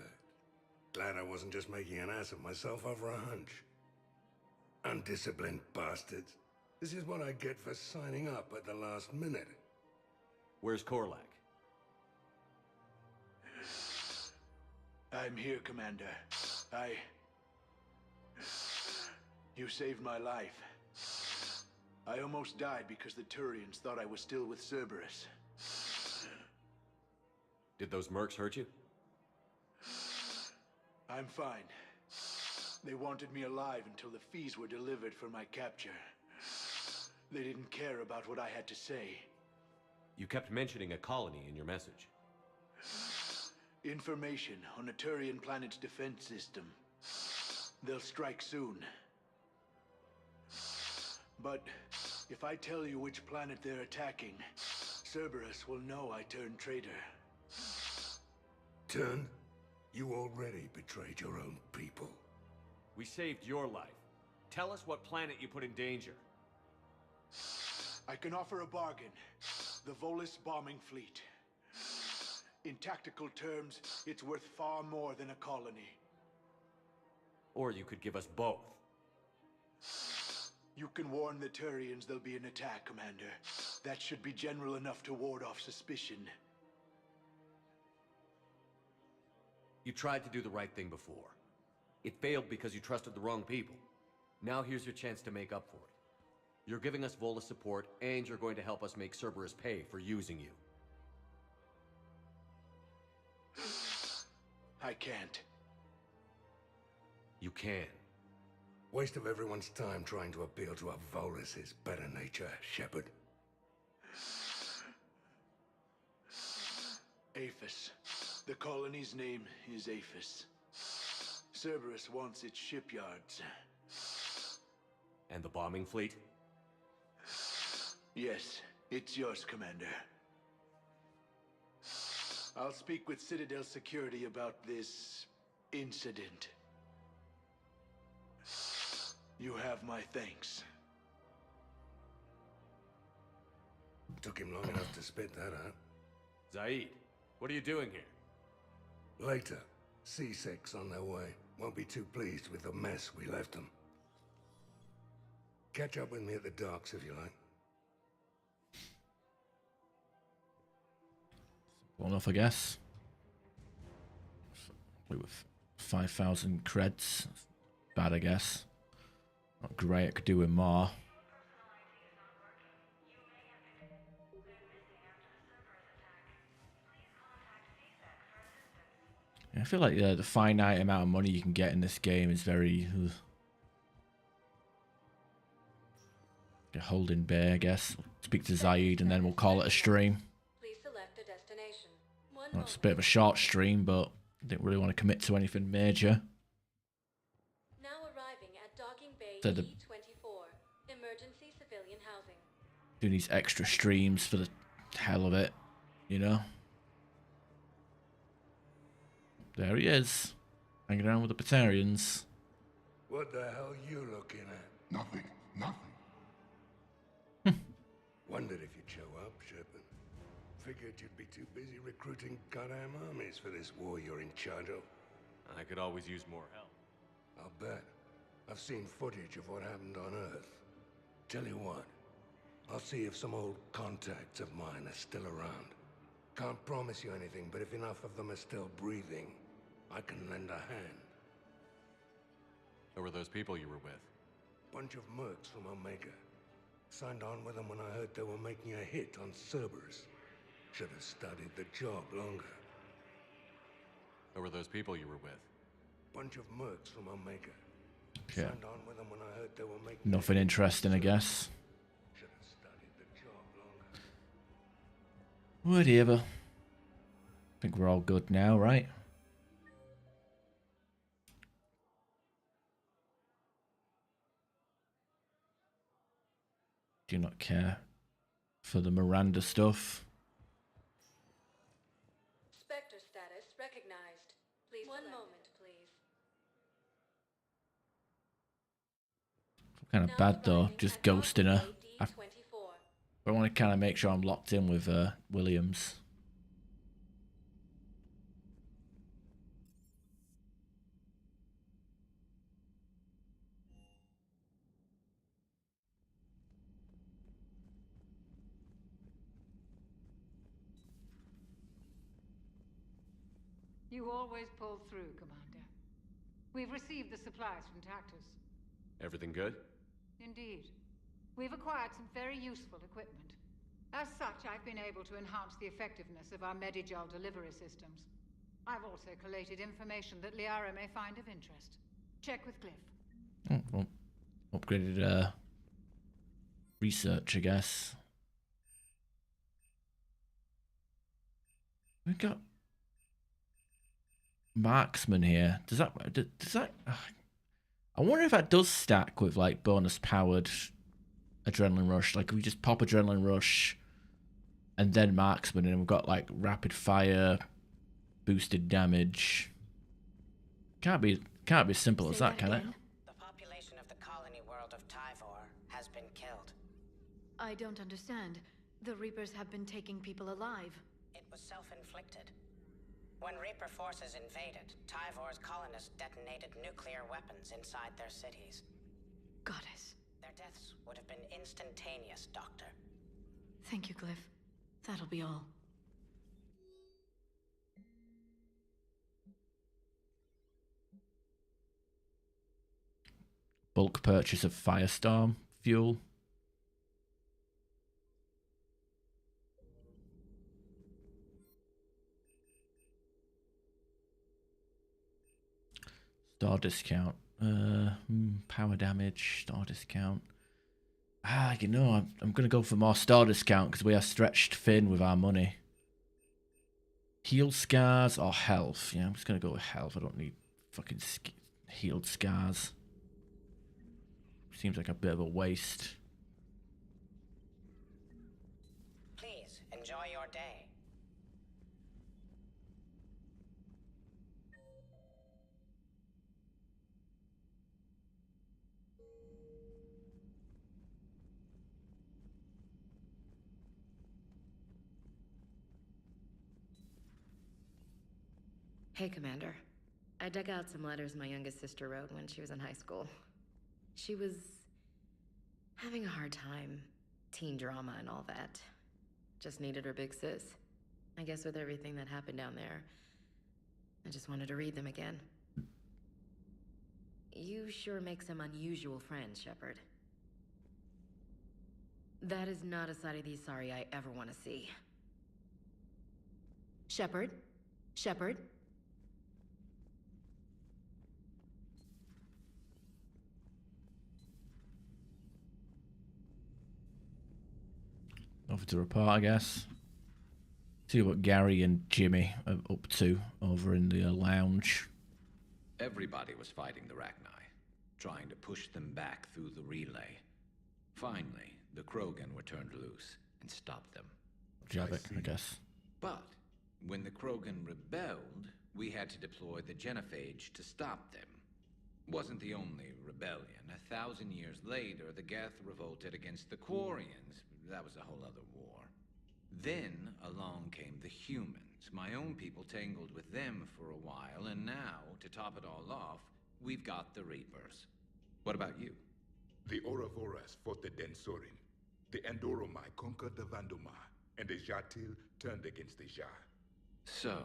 Glad I wasn't just making an ass of myself over a hunch. Undisciplined bastards. This is what I get for signing up at the last minute. Where's Korlak? I'm here, Commander. You saved my life. I almost died because the Turians thought I was still with Cerberus. Did those mercs hurt you? I'm fine. They wanted me alive until the fees were delivered for my capture. They didn't care about what I had to say. You kept mentioning a colony in your message. Information on a Turian planet's defense system. They'll strike soon. But if I tell you which planet they're attacking, Cerberus will know I turned traitor. Turned? You already betrayed your own people. We saved your life. Tell us what planet you put in danger. I can offer a bargain. The Volus bombing fleet. In tactical terms, it's worth far more than a colony. Or you could give us both. You can warn the Turians there'll be an attack, Commander. That should be general enough to ward off suspicion. You tried to do the right thing before. It failed because you trusted the wrong people. Now here's your chance to make up for it. You're giving us Volus support, and you're going to help us make Cerberus pay for using you. I can't. You can. Waste of everyone's time trying to appeal to a Volus's better nature, Shepard. Aphis. The colony's name is Aphis. Cerberus wants its shipyards. And the bombing fleet? Yes, it's yours, Commander. I'll speak with Citadel Security about this incident. You have my thanks. Took him long enough to spit that out. Zaid, what are you doing here? Later. C-Sec's on their way. Won't be too pleased with the mess we left them. Catch up with me at the docks if you like. Well enough, I guess. With 5,000 creds. Bad, I guess. Not great, I could do with more. I feel like the finite amount of money you can get in this game is very holding bay, I guess. Speak to Zaid and then we'll call it a stream. Please select a destination. Well, it's a bit of a short stream, but I didn't really want to commit to anything major. Now arriving at Docking Bay So the E24, emergency civilian housing. doing these extra streams for the hell of it, you know. There he is, hanging around with the Batarians. What the hell you looking at? Nothing. Nothing. Wondered if you'd show up, Shepard. Figured you'd be too busy recruiting goddamn armies for this war you're in charge of. I could always use more help. I'll bet. I've seen footage of what happened on Earth. Tell you what, I'll see if some old contacts of mine are still around. Can't promise you anything, but if enough of them are still breathing, I can lend a hand. Who were those people you were with? Bunch of mercs from Omega. Signed on with them when I heard they were making a hit on Cerberus. Should have studied the job longer. Who were those people you were with? Bunch of mercs from Omega. Yeah. Signed on with them when I heard they were making Nothing interesting, I guess. Should have studied the job longer. Whatever. I think we're all good now, right? Do not care for the Miranda stuff. Spectre status recognized. Please one moment, please. Kind of bad though, just ghosting her. I want to kind of make sure I'm locked in with Williams. You always pull through, Commander. We've received the supplies from Tactus. Everything good? Indeed. We've acquired some very useful equipment. As such, I've been able to enhance the effectiveness of our Medigel delivery systems. I've also collated information that Liara may find of interest. Check with Cliff. Oh, well, upgraded research, I guess. We got marksman here. Does that I wonder if that does stack with like bonus powered adrenaline rush. Like we just pop adrenaline rush and then marksman, and we've got like rapid fire, boosted damage. Can't be as simple as that, can it? The population of the colony world of Tyvor has been killed. I don't understand. The Reapers have been taking people alive. It was self-inflicted. When Reaper forces invaded, Tyvor's colonists detonated nuclear weapons inside their cities. Goddess. Their deaths would have been instantaneous, Doctor. Thank you, Glyph. That'll be all. Bulk purchase of Firestorm fuel. Star discount. Power damage. Star discount. You know, I'm going to go for more star discount because we are stretched thin with our money. Heal scars or health? Yeah, I'm just going to go with health. I don't need fucking healed scars. Seems like a bit of a waste. Please, enjoy your day. Hey, Commander. I dug out some letters my youngest sister wrote when she was in high school. She was having a hard time. Teen drama and all that. Just needed her big sis. I guess with everything that happened down there, I just wanted to read them again. You sure make some unusual friends, Shepard. That is not a side of the Asari I ever want to see. Shepard? Shepard? Nothing to report, I guess. See what Gary and Jimmy are up to over in the lounge. Everybody was fighting the Rachni, trying to push them back through the relay. Finally, the Krogan were turned loose and stopped them. Javik, I guess. But when the Krogan rebelled, we had to deploy the genophage to stop them. Wasn't the only rebellion. 1,000 years later, the Geth revolted against the Quarians. That was a whole other war. Then along came the humans. My own people tangled with them for a while, and now, to top it all off, we've got the Reapers. What about you? The Ouroboros fought the Densorin. The Andoromai conquered the Vandomar, and the Jatil turned against the Jar. So,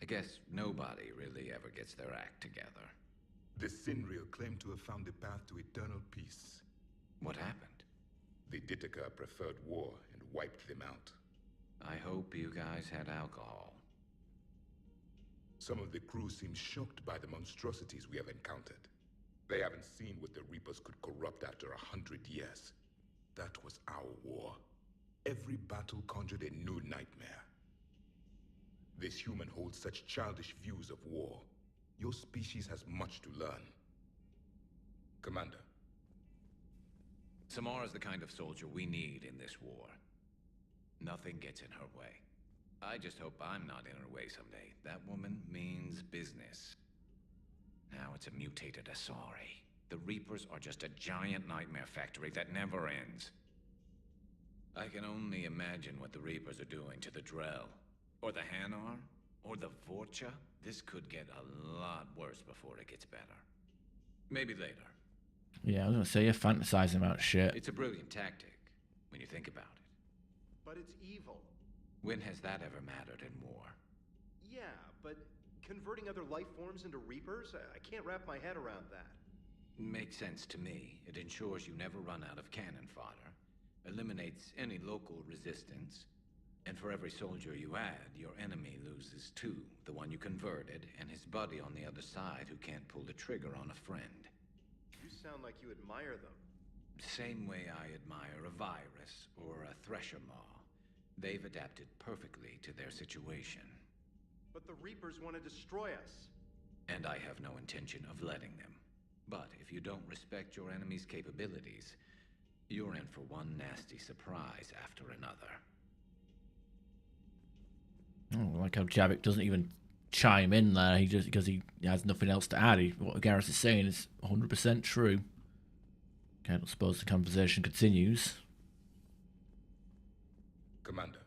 I guess nobody really ever gets their act together. The Sinreal claimed to have found the path to eternal peace. What happened? The Ditaka preferred war and wiped them out. I hope you guys had alcohol. Some of the crew seem shocked by the monstrosities we have encountered. They haven't seen what the Reapers could corrupt after 100 years. That was our war. Every battle conjured a new nightmare. This human holds such childish views of war. Your species has much to learn. Commander. Samara's the kind of soldier we need in this war. Nothing gets in her way. I just hope I'm not in her way someday. That woman means business. Now it's a mutated Asari. The Reapers are just a giant nightmare factory that never ends. I can only imagine what the Reapers are doing to the Drell, or the Hanar, or the Vorcha. This could get a lot worse before it gets better. Maybe later. Yeah, I was gonna say, you're fantasizing about shit. It's a brilliant tactic, when you think about it. But it's evil. When has that ever mattered in war? Yeah, but converting other life forms into Reapers? I can't wrap my head around that. Makes sense to me. It ensures you never run out of cannon fodder, eliminates any local resistance, and for every soldier you add, your enemy loses two, the one you converted, and his buddy on the other side who can't pull the trigger on a friend. You sound like you admire them. Same way I admire a virus or a thresher maw. They've adapted perfectly to their situation. But the Reapers want to destroy us. And I have no intention of letting them. But if you don't respect your enemy's capabilities, you're in for one nasty surprise after another. Oh, like how Javik doesn't even chime in there. He just because he has nothing else to add. What Gareth is saying is 100% true. Okay, I suppose the conversation continues. Commander.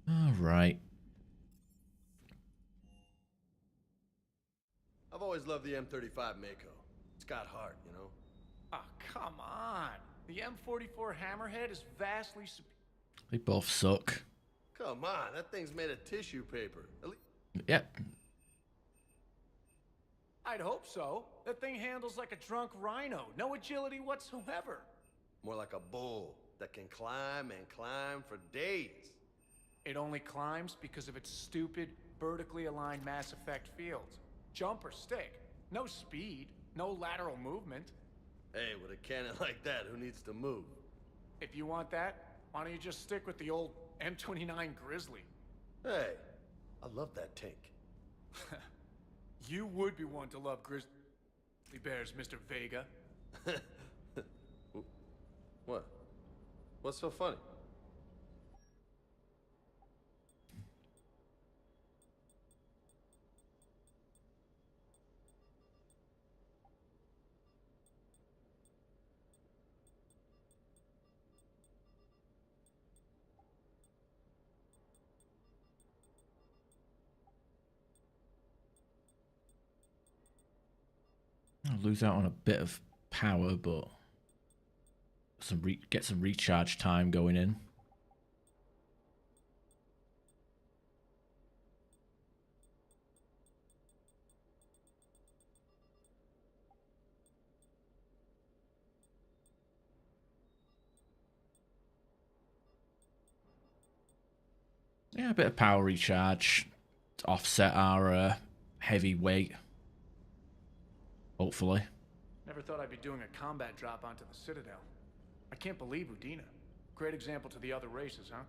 All right. I've always loved the M35 Mako. It's got heart, you know? Oh, come on. The M44 Hammerhead is vastly They both suck. Come on, that thing's made of tissue paper. Yep. I'd hope so. That thing handles like a drunk rhino. No agility whatsoever. More like a bull that can climb and climb for days. It only climbs because of its stupid, vertically aligned Mass Effect fields. Jump or stick. No speed. No lateral movement. Hey, with a cannon like that, who needs to move? If you want that, why don't you just stick with the old M29 Grizzly? Hey, I love that tank. You would be one to love grizzly bears, Mr. Vega. What? What's so funny? I'll lose out on a bit of power, but get some recharge time going in. Yeah, a bit of power recharge to offset our heavy weight. Hopefully. Never thought I'd be doing a combat drop onto the Citadel. I can't believe Udina. Great example to the other races, huh?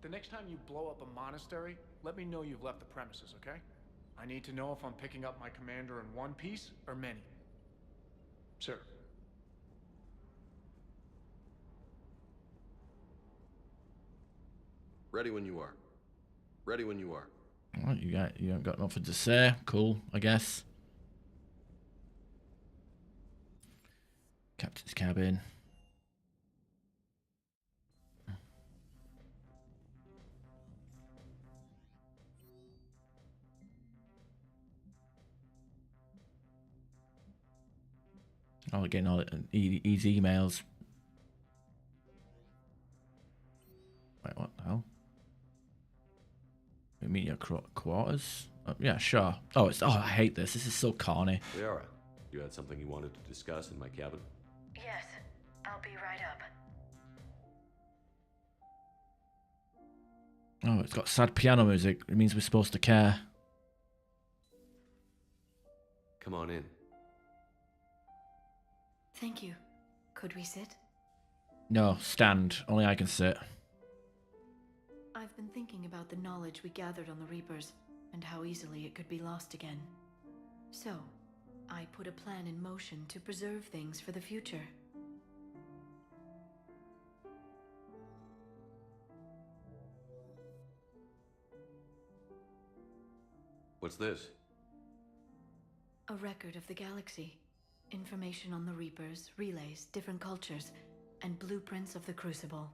The next time you blow up a monastery, let me know you've left the premises, okay? I need to know if I'm picking up my commander in one piece or many. Sir. Ready when you are. Ready when you are. Well, you haven't got nothing to say. Cool, I guess. Captain's cabin. Oh, again, all easy emails. Wait, what the hell? You mean your quarters? Yeah, sure. Oh, I hate this. This is so corny. Liara, you had something you wanted to discuss in my cabin? Yes, I'll be right up. Oh, it's got sad piano music. It means we're supposed to care. Come on in. Thank you. Could we sit? No, stand. Only I can sit. I've been thinking about the knowledge we gathered on the Reapers, and how easily it could be lost again. So, I put a plan in motion to preserve things for the future. What's this? A record of the galaxy. Information on the Reapers, relays, different cultures, and blueprints of the Crucible.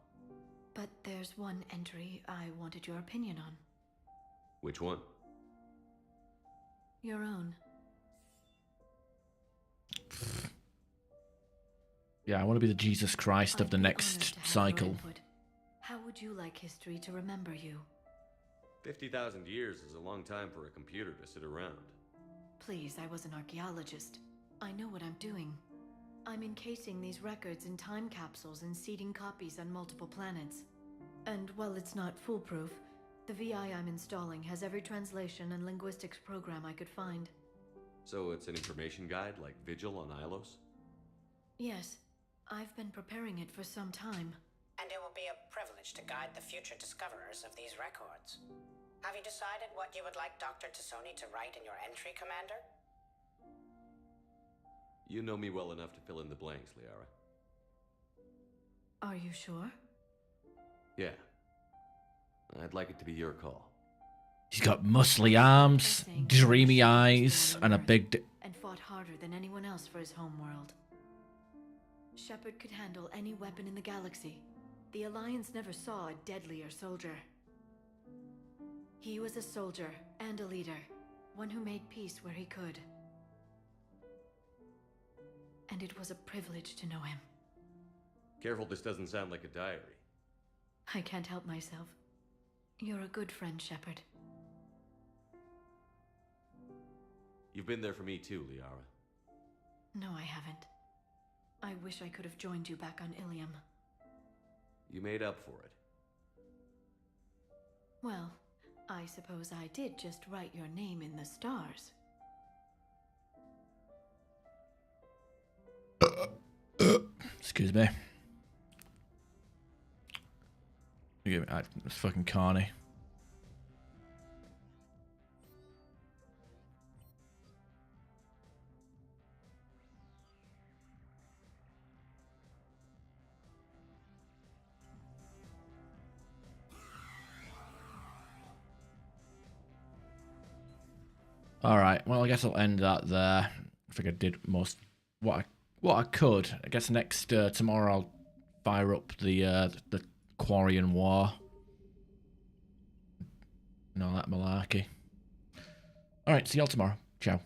But there's one entry I wanted your opinion on. Which one? Your own. Yeah, I want to be the Jesus Christ of the next cycle. How would you like history to remember you? 50,000 years is a long time for a computer to sit around. Please, I was an archaeologist. I know what I'm doing. I'm encasing these records in time capsules and seeding copies on multiple planets. And while it's not foolproof, the VI I'm installing has every translation and linguistics program I could find. So it's an information guide like Vigil on Ilos? Yes, I've been preparing it for some time. And it will be a privilege to guide the future discoverers of these records. Have you decided what you would like Dr. Tassoni to write in your entry, Commander? You know me well enough to fill in the blanks, Liara. Are you sure? Yeah. I'd like it to be your call. He's got muscly arms, dreamy eyes, and a big and fought harder than anyone else for his homeworld. Shepard could handle any weapon in the galaxy. The Alliance never saw a deadlier soldier. He was a soldier and a leader, one who made peace where he could. And it was a privilege to know him. Careful, this doesn't sound like a diary. I can't help myself. You're a good friend, Shepard. You've been there for me too, Liara. No, I haven't. I wish I could have joined you back on Ilium. You made up for it. Well, I suppose I did just write your name in the stars. Excuse me. It's fucking carny. All right. Well, I guess I'll end that there. I think I did most what I could. I guess next tomorrow I'll fire up the Quarian War and all that malarkey. All right. See y'all tomorrow. Ciao.